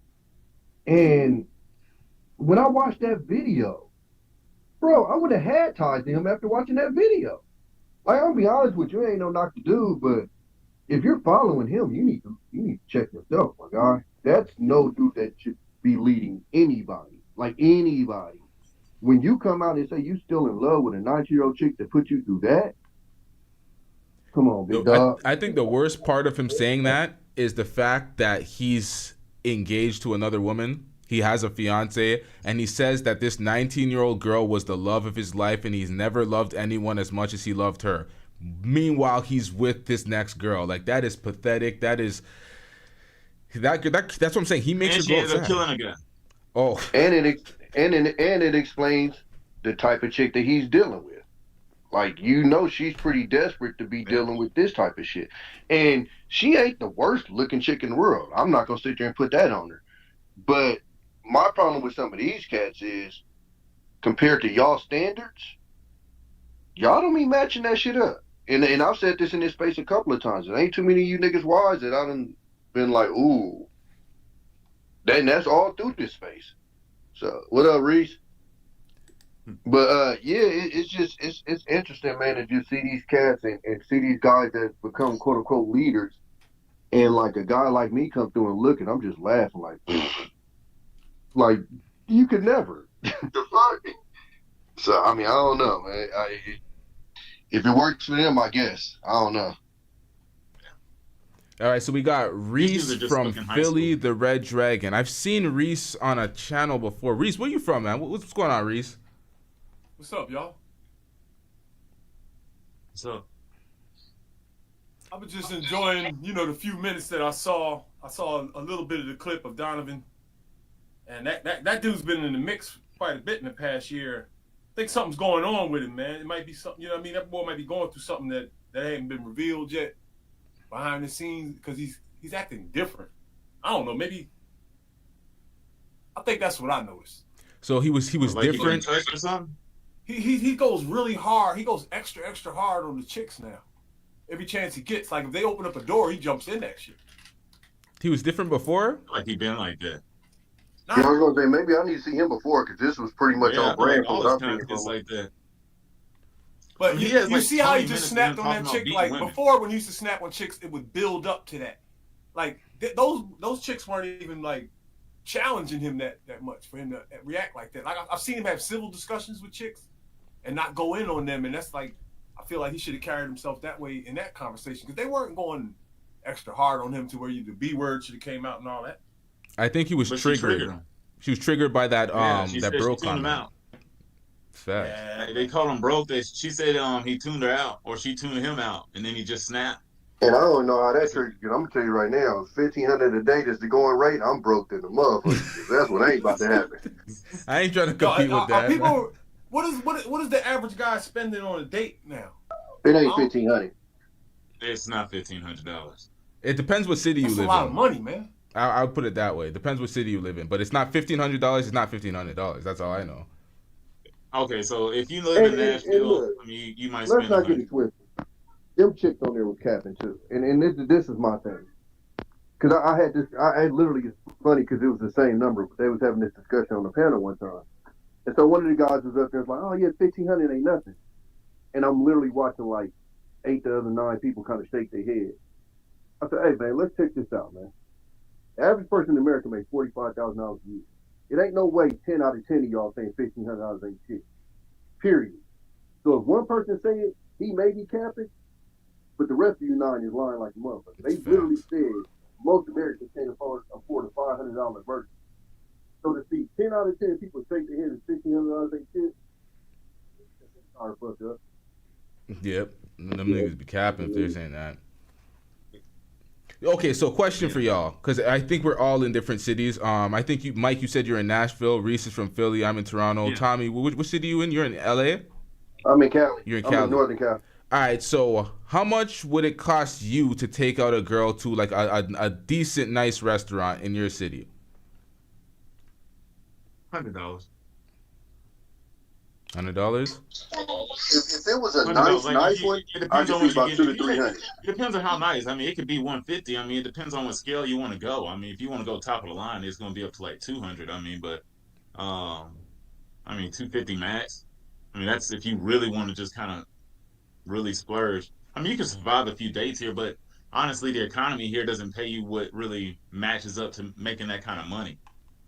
And when I watched that video, bro, I would have had ties to him after watching that video. Like, I'll be honest with you, ain't no knock to do, but if you're following him, you need to check yourself, my guy. That's no dude that should be leading anybody. Like anybody. When you come out and say you still in love with a 19-year-old chick that put you through that, come on, big dog. I think the worst part of him saying that is the fact that he's engaged to another woman. He has a fiance, and he says that this 19-year-old girl was the love of his life, and he's never loved anyone as much as he loved her. Meanwhile, he's with this next girl. Like, that is pathetic. That's what I'm saying. He makes her go killing again. Oh, and it explains the type of chick that he's dealing with. Like, you know, she's pretty desperate to be dealing with this type of shit. And she ain't the worst looking chick in the world. I'm not going to sit there and put that on her. But my problem with some of these cats is, compared to y'all standards, y'all don't be matching that shit up. And I've said this in this space a couple of times. There ain't too many of you niggas wise that I done been like, ooh. That's all through this space. So, what up, Reese? But yeah, it's interesting, man, to just see these cats and see these guys that become quote unquote leaders, and like a guy like me come through and look, and I'm just laughing like you could never. The fuck? So I mean, I don't know, man. If it works for them, I guess. I don't know. All right, so we got Reese from Philly, the Red Dragon. I've seen Reese on a channel before. Reese, where you from, man? What's going on, Reese? What's up, y'all? What's up? I was just enjoying, the few minutes that I saw. I saw a little bit of the clip of Donovan, and that dude's been in the mix quite a bit in the past year. I think something's going on with him, man. It might be something, that boy might be going through something that hasn't been revealed yet behind the scenes, because he's acting different. I don't know, maybe. I think that's what I noticed. So he was like different. He or something? He goes really hard. He goes extra hard on the chicks now. Every chance he gets, like if they open up a door, he jumps in that shit. He was different before? Like he been like that. Yeah, I was gonna say maybe I need to see him before, because this was pretty much on brand for what I'm thinking. Like that. But I mean, you like see how he 20 just minutes snapped on that chick? Like women. before, when he used to snap on chicks, it would build up to that. Like those chicks weren't even like challenging him that much for him to react like that. Like I've seen him have civil discussions with chicks and not go in on them, and that's like, I feel like he should have carried himself that way in that conversation, because they weren't going extra hard on him to where the B word should have came out and all that. I think he was triggered. She was triggered by that that bro comment. Fact. Yeah, they call him broke. She said he tuned her out, or she tuned him out, and then he just snapped. And I don't know how that triggered you. I'm gonna tell you right now, $1,500 a day is the going rate. I'm broke to the motherfucker. That's what ain't about to happen. I ain't trying to compete with that. People, what is the average guy spending on a date now? It ain't $1,500. It's not $1,500. It depends what city you live in. That's a lot of money, man. I'll put it that way. It depends what city you live in, but it's not $1,500. It's not $1,500. That's all I know. Okay, so if you live in Nashville, look, I mean, you might let's spend. not get it twisted. Them chicks on there was capping too, and this is my thing. Because I had this, I literally, it's funny because it was the same number, but they was having this discussion on the panel one time, and so one of the guys was up there was like, "Oh yeah, $1,500 ain't nothing," and I'm literally watching like 8 the other 9 people kind of shake their head. I said, "Hey man, let's check this out, man. The average person in America makes $45,000 a year. It ain't no way 10 out of 10 of y'all saying $1,500 ain't shit. Period. So if one person say it, he may be capping, but the rest of you 9 is lying like a motherfucker. They literally said most Americans can't afford a $500 version. So to see 10 out of 10 people shake their head and $1,500 ain't shit, that's hard to fuck up. Yep. Them niggas be capping if they're saying that. Okay, so question for y'all, because I think we're all in different cities. I think you, Mike, you said you're in Nashville. Reese is from Philly. I'm in Toronto. Yeah. Tommy, what city you in? You're in LA? I'm in Cali. You're in Cali. I'm in Northern Cali. All right, so how much would it cost you to take out a girl to like a decent, nice restaurant in your city? $100. $100? If it was a nice one, I could see about $200 to $300. It depends on how nice. I mean, it could be $150. I mean, it depends on what scale you want to go. I mean, if you want to go top of the line, it's going to be up to like $200. I mean, but I mean, $250 max. I mean, that's if you really want to just kind of really splurge. I mean, you can survive a few dates here, but honestly, the economy here doesn't pay you what really matches up to making that kind of money.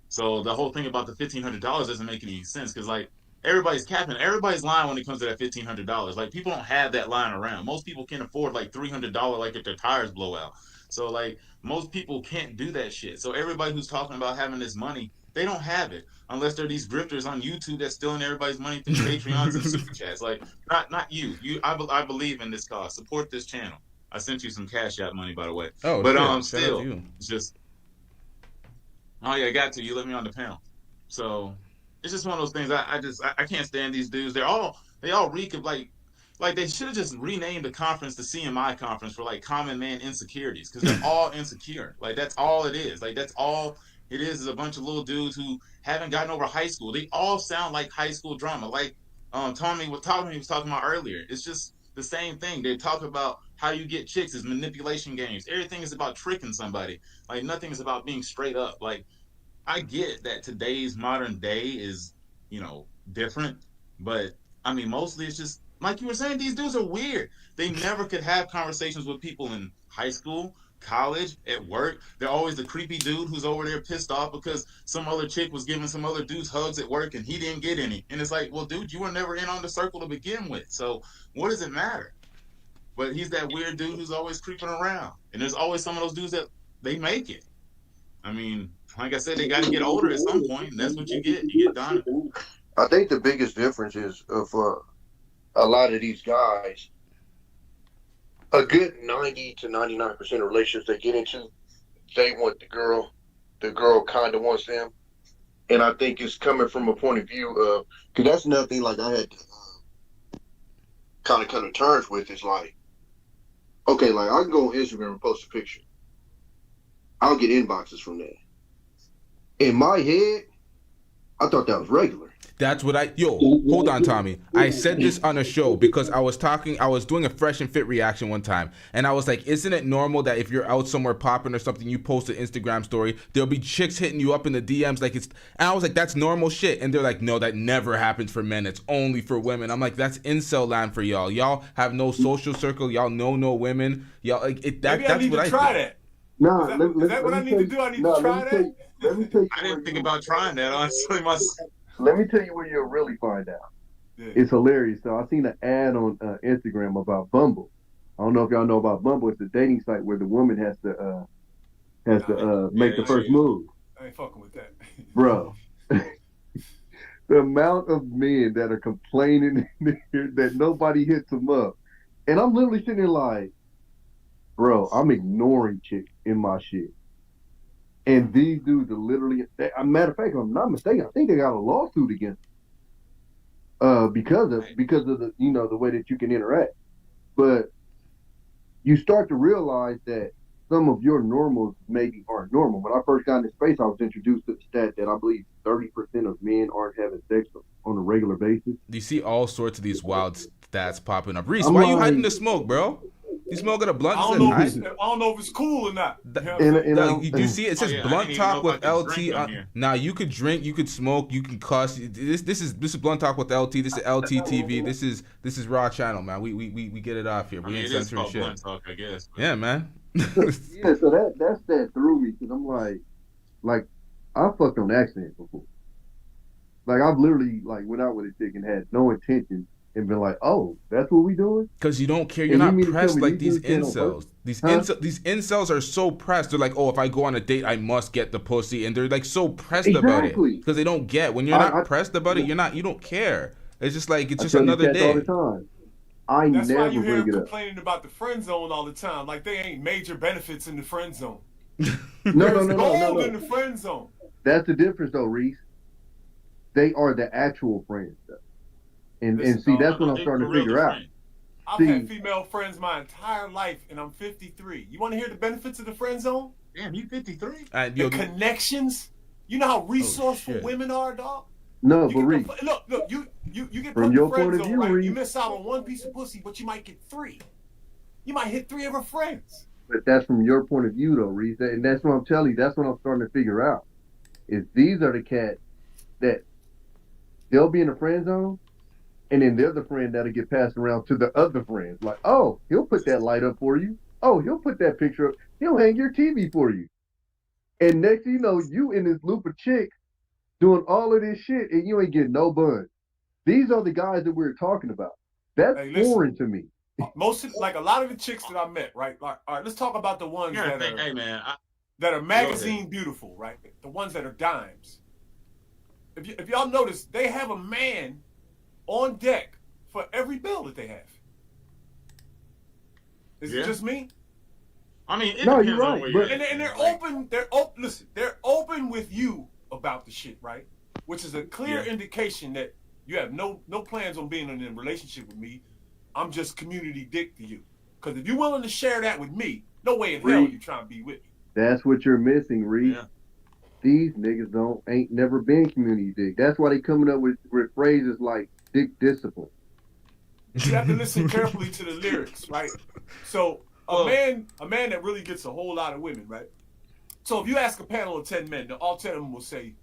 So the whole thing about the $1,500 doesn't make any sense, because like, everybody's capping. Everybody's lying when it comes to that $1,500. Like, people don't have that lying around. Most people can't afford like $300, like if their tires blow out. So like, most people can't do that shit. So everybody who's talking about having this money, they don't have it unless they're these grifters on YouTube that's stealing everybody's money through Patreons and super chats. Like, not you. I believe in this cause. Support this channel. I sent you some Cash App money, by the way. Oh, but still, it's just. Oh yeah, I got to. You let me on the panel. So. It's just one of those things. I can't stand these dudes. They all reek of like, Like, they should have just renamed the conference the CMI conference for like common man insecurities, because they're all insecure. Like, that's all it is. Like, that's all it is a bunch of little dudes who haven't gotten over high school. They all sound like high school drama. Like Tommy was talking about earlier. It's just the same thing. They talk about how you get chicks is manipulation games. Everything is about tricking somebody. Like, nothing is about being straight up. Like, I get that today's modern day is, different, but I mean, mostly it's just like you were saying, these dudes are weird. They never could have conversations with people in high school, college, at work. They're always the creepy dude who's over there pissed off because some other chick was giving some other dudes hugs at work and he didn't get any. And it's like, well, dude, you were never in on the circle to begin with. So what does it matter? But he's that weird dude who's always creeping around. And there's always some of those dudes that they make it. I mean, like I said, they got to get older at some point, and that's what you get. You get Donovan. I think the biggest difference is for a lot of these guys, a good 90 to 99% of relationships they get into, they want the girl kind of wants them. And I think it's coming from a point of view of, because that's another thing like I had to kind of come to terms with, is like, okay, like I can go on Instagram and post a picture. I'll get inboxes from that. In my head, I thought that was regular. That's what hold on, Tommy. I said this on a show because I was doing a Fresh and Fit reaction one time, and I was like, isn't it normal that if you're out somewhere popping or something, you post an Instagram story, there'll be chicks hitting you up in the DMs like it's, and I was like, that's normal shit. And they're like, no, that never happens for men. It's only for women. I'm like, that's incel land for y'all. Y'all have no social circle. Y'all know no women. Y'all like it. That's what I think. Maybe I need to try that. No, is that what I need to do? I need to try that? I didn't think about trying that, honestly. Let me tell you where you'll really find out. Yeah. It's hilarious. So I seen an ad on Instagram about Bumble. I don't know if y'all know about Bumble. It's a dating site where the woman has to make the first move. I ain't fucking with that, bro. The amount of men that are complaining that nobody hits them up, and I'm literally sitting there like, bro, I'm ignoring chicks in my shit. And these dudes are literally, a matter of fact, if I'm not mistaken, I think they got a lawsuit against them, because of the the way that you can interact. But you start to realize that some of your normals maybe aren't normal. When I first got into space, I was introduced to the stat that I believe 30% of men aren't having sex on a regular basis. You see all sorts of these wild stats popping up. Reese, why you hiding the smoke, bro? You smoking a blunt? I don't know if it's cool or not. You see, it says blunt talk with LT. Nah, you could drink, you could smoke, you can cuss. This is blunt talk with LT. This is LTTV. This is Raw Channel, man. We get it off here. We ain't censoring shit. Blunt talk, I guess. Yeah, man. Yeah, so that threw me, because I'm like I fucked on accident before. Like I've literally went out with a chick and had no intention. And been like, oh, that's what we doing? Because you don't care. You're not pressed like these incels. These incels are so pressed. They're like, oh, if I go on a date, I must get the pussy, and they're like so pressed about it because they don't get. When you're not pressed about it, you don't care. It's just like it's just another day. All the time. That's why you hear them complaining about the friend zone all the time. Like they ain't major benefits in the friend zone. No. Gold in the friend zone. That's the difference, though, Reese. They are the actual friends, though. And see, that's what I'm starting to figure out. I've had female friends my entire life, and I'm 53. You want to hear the benefits of the friend zone? Damn, you 53? The connections. You know how resourceful women are, dog? No, but Reese. Look, you get put from in your the friend point of zone, view, right? Reese, You miss out on one piece of pussy, but you might get 3. You might hit 3 of her friends. But that's from your point of view, though, Reese. And that's what I'm telling you. That's what I'm starting to figure out. Is these are the cats that they'll be in the friend zone, and then they're the friend that'll get passed around to the other friends. Like, oh, he'll put that light up for you. Oh, he'll put that picture up. He'll hang your TV for you. And next thing you know, you in this loop of chicks doing all of this shit, and you ain't getting no bun. These are the guys that we're talking about. That's foreign to me. Most of, a lot of the chicks that I met, right? Like, all right, let's talk about the ones that are magazine beautiful, right? The ones that are dimes. If y'all notice, they have a man on deck for every bill that they have. Is it just me? I mean, it depends you're right, on where you're at. And they're open. Listen, they're open with you about the shit, right? Which is a clear indication that you have no plans on being in a relationship with me. I'm just community dick to you. Because if you're willing to share that with me, no way in hell you trying to be with me. That's what you're missing, Reed. Yeah. These niggas ain't never been community dick. That's why they coming up with phrases like dick discipline. You have to listen carefully to the lyrics, right? So a man that really gets a whole lot of women, right? So if you ask a panel of 10 men, all 10 of them will say,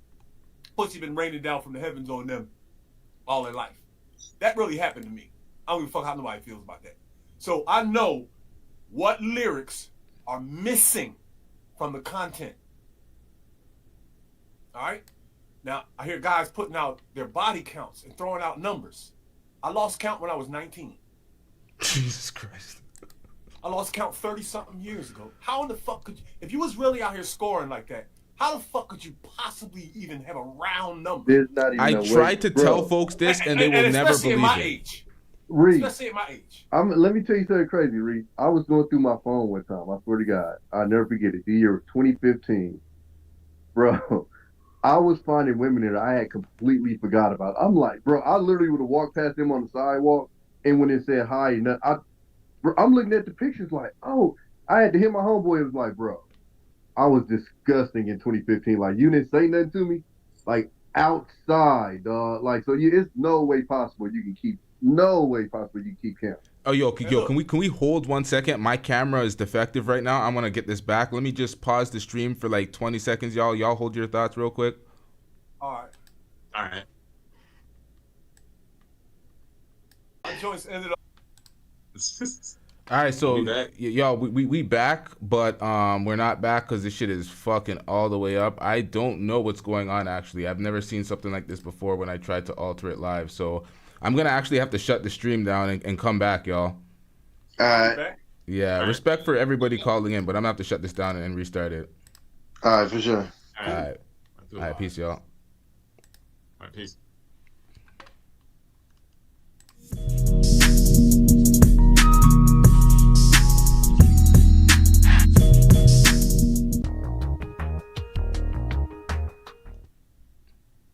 pussy been raining down from the heavens on them all their life. That really happened to me. I don't give a fuck how nobody feels about that. So I know what lyrics are missing from the content. All right? Now, I hear guys putting out their body counts and throwing out numbers. I lost count when I was 19. Jesus Christ. I lost count 30-something years ago. How in the fuck could you, if you was really out here scoring like that, how the fuck could you possibly even have a round number? There's not even I tried to tell folks this, and they will never believe my it. Age. Reed, Especially at my age. let me tell you something crazy, Reed. I was going through my phone one time. I swear to God. I'll never forget it. The year of 2015. Bro, I was finding women that I had completely forgot about. I'm like, bro, I literally would have walked past them on the sidewalk, and when it said hi, I'm looking at the pictures like, oh, I had to hit my homeboy. It was like, bro, I was disgusting in 2015. Like, you didn't say nothing to me. Like, outside, dog. Like, so it's no way possible you can keep count. Oh, yo, can we hold 1 second? My camera is defective right now. I'm gonna get this back. Let me just pause the stream for like 20 seconds, y'all. Y'all hold your thoughts real quick. All right. My joints ended up. All right, so y'all, we back, but we're not back because this shit is fucking all the way up. I don't know what's going on actually. I've never seen something like this before when I tried to alter it live. So I'm gonna actually have to shut the stream down and come back, y'all. All right. Yeah, respect for everybody calling in, but I'm gonna have to shut this down and restart it. All right, for sure. All right, peace, y'all. All right, peace.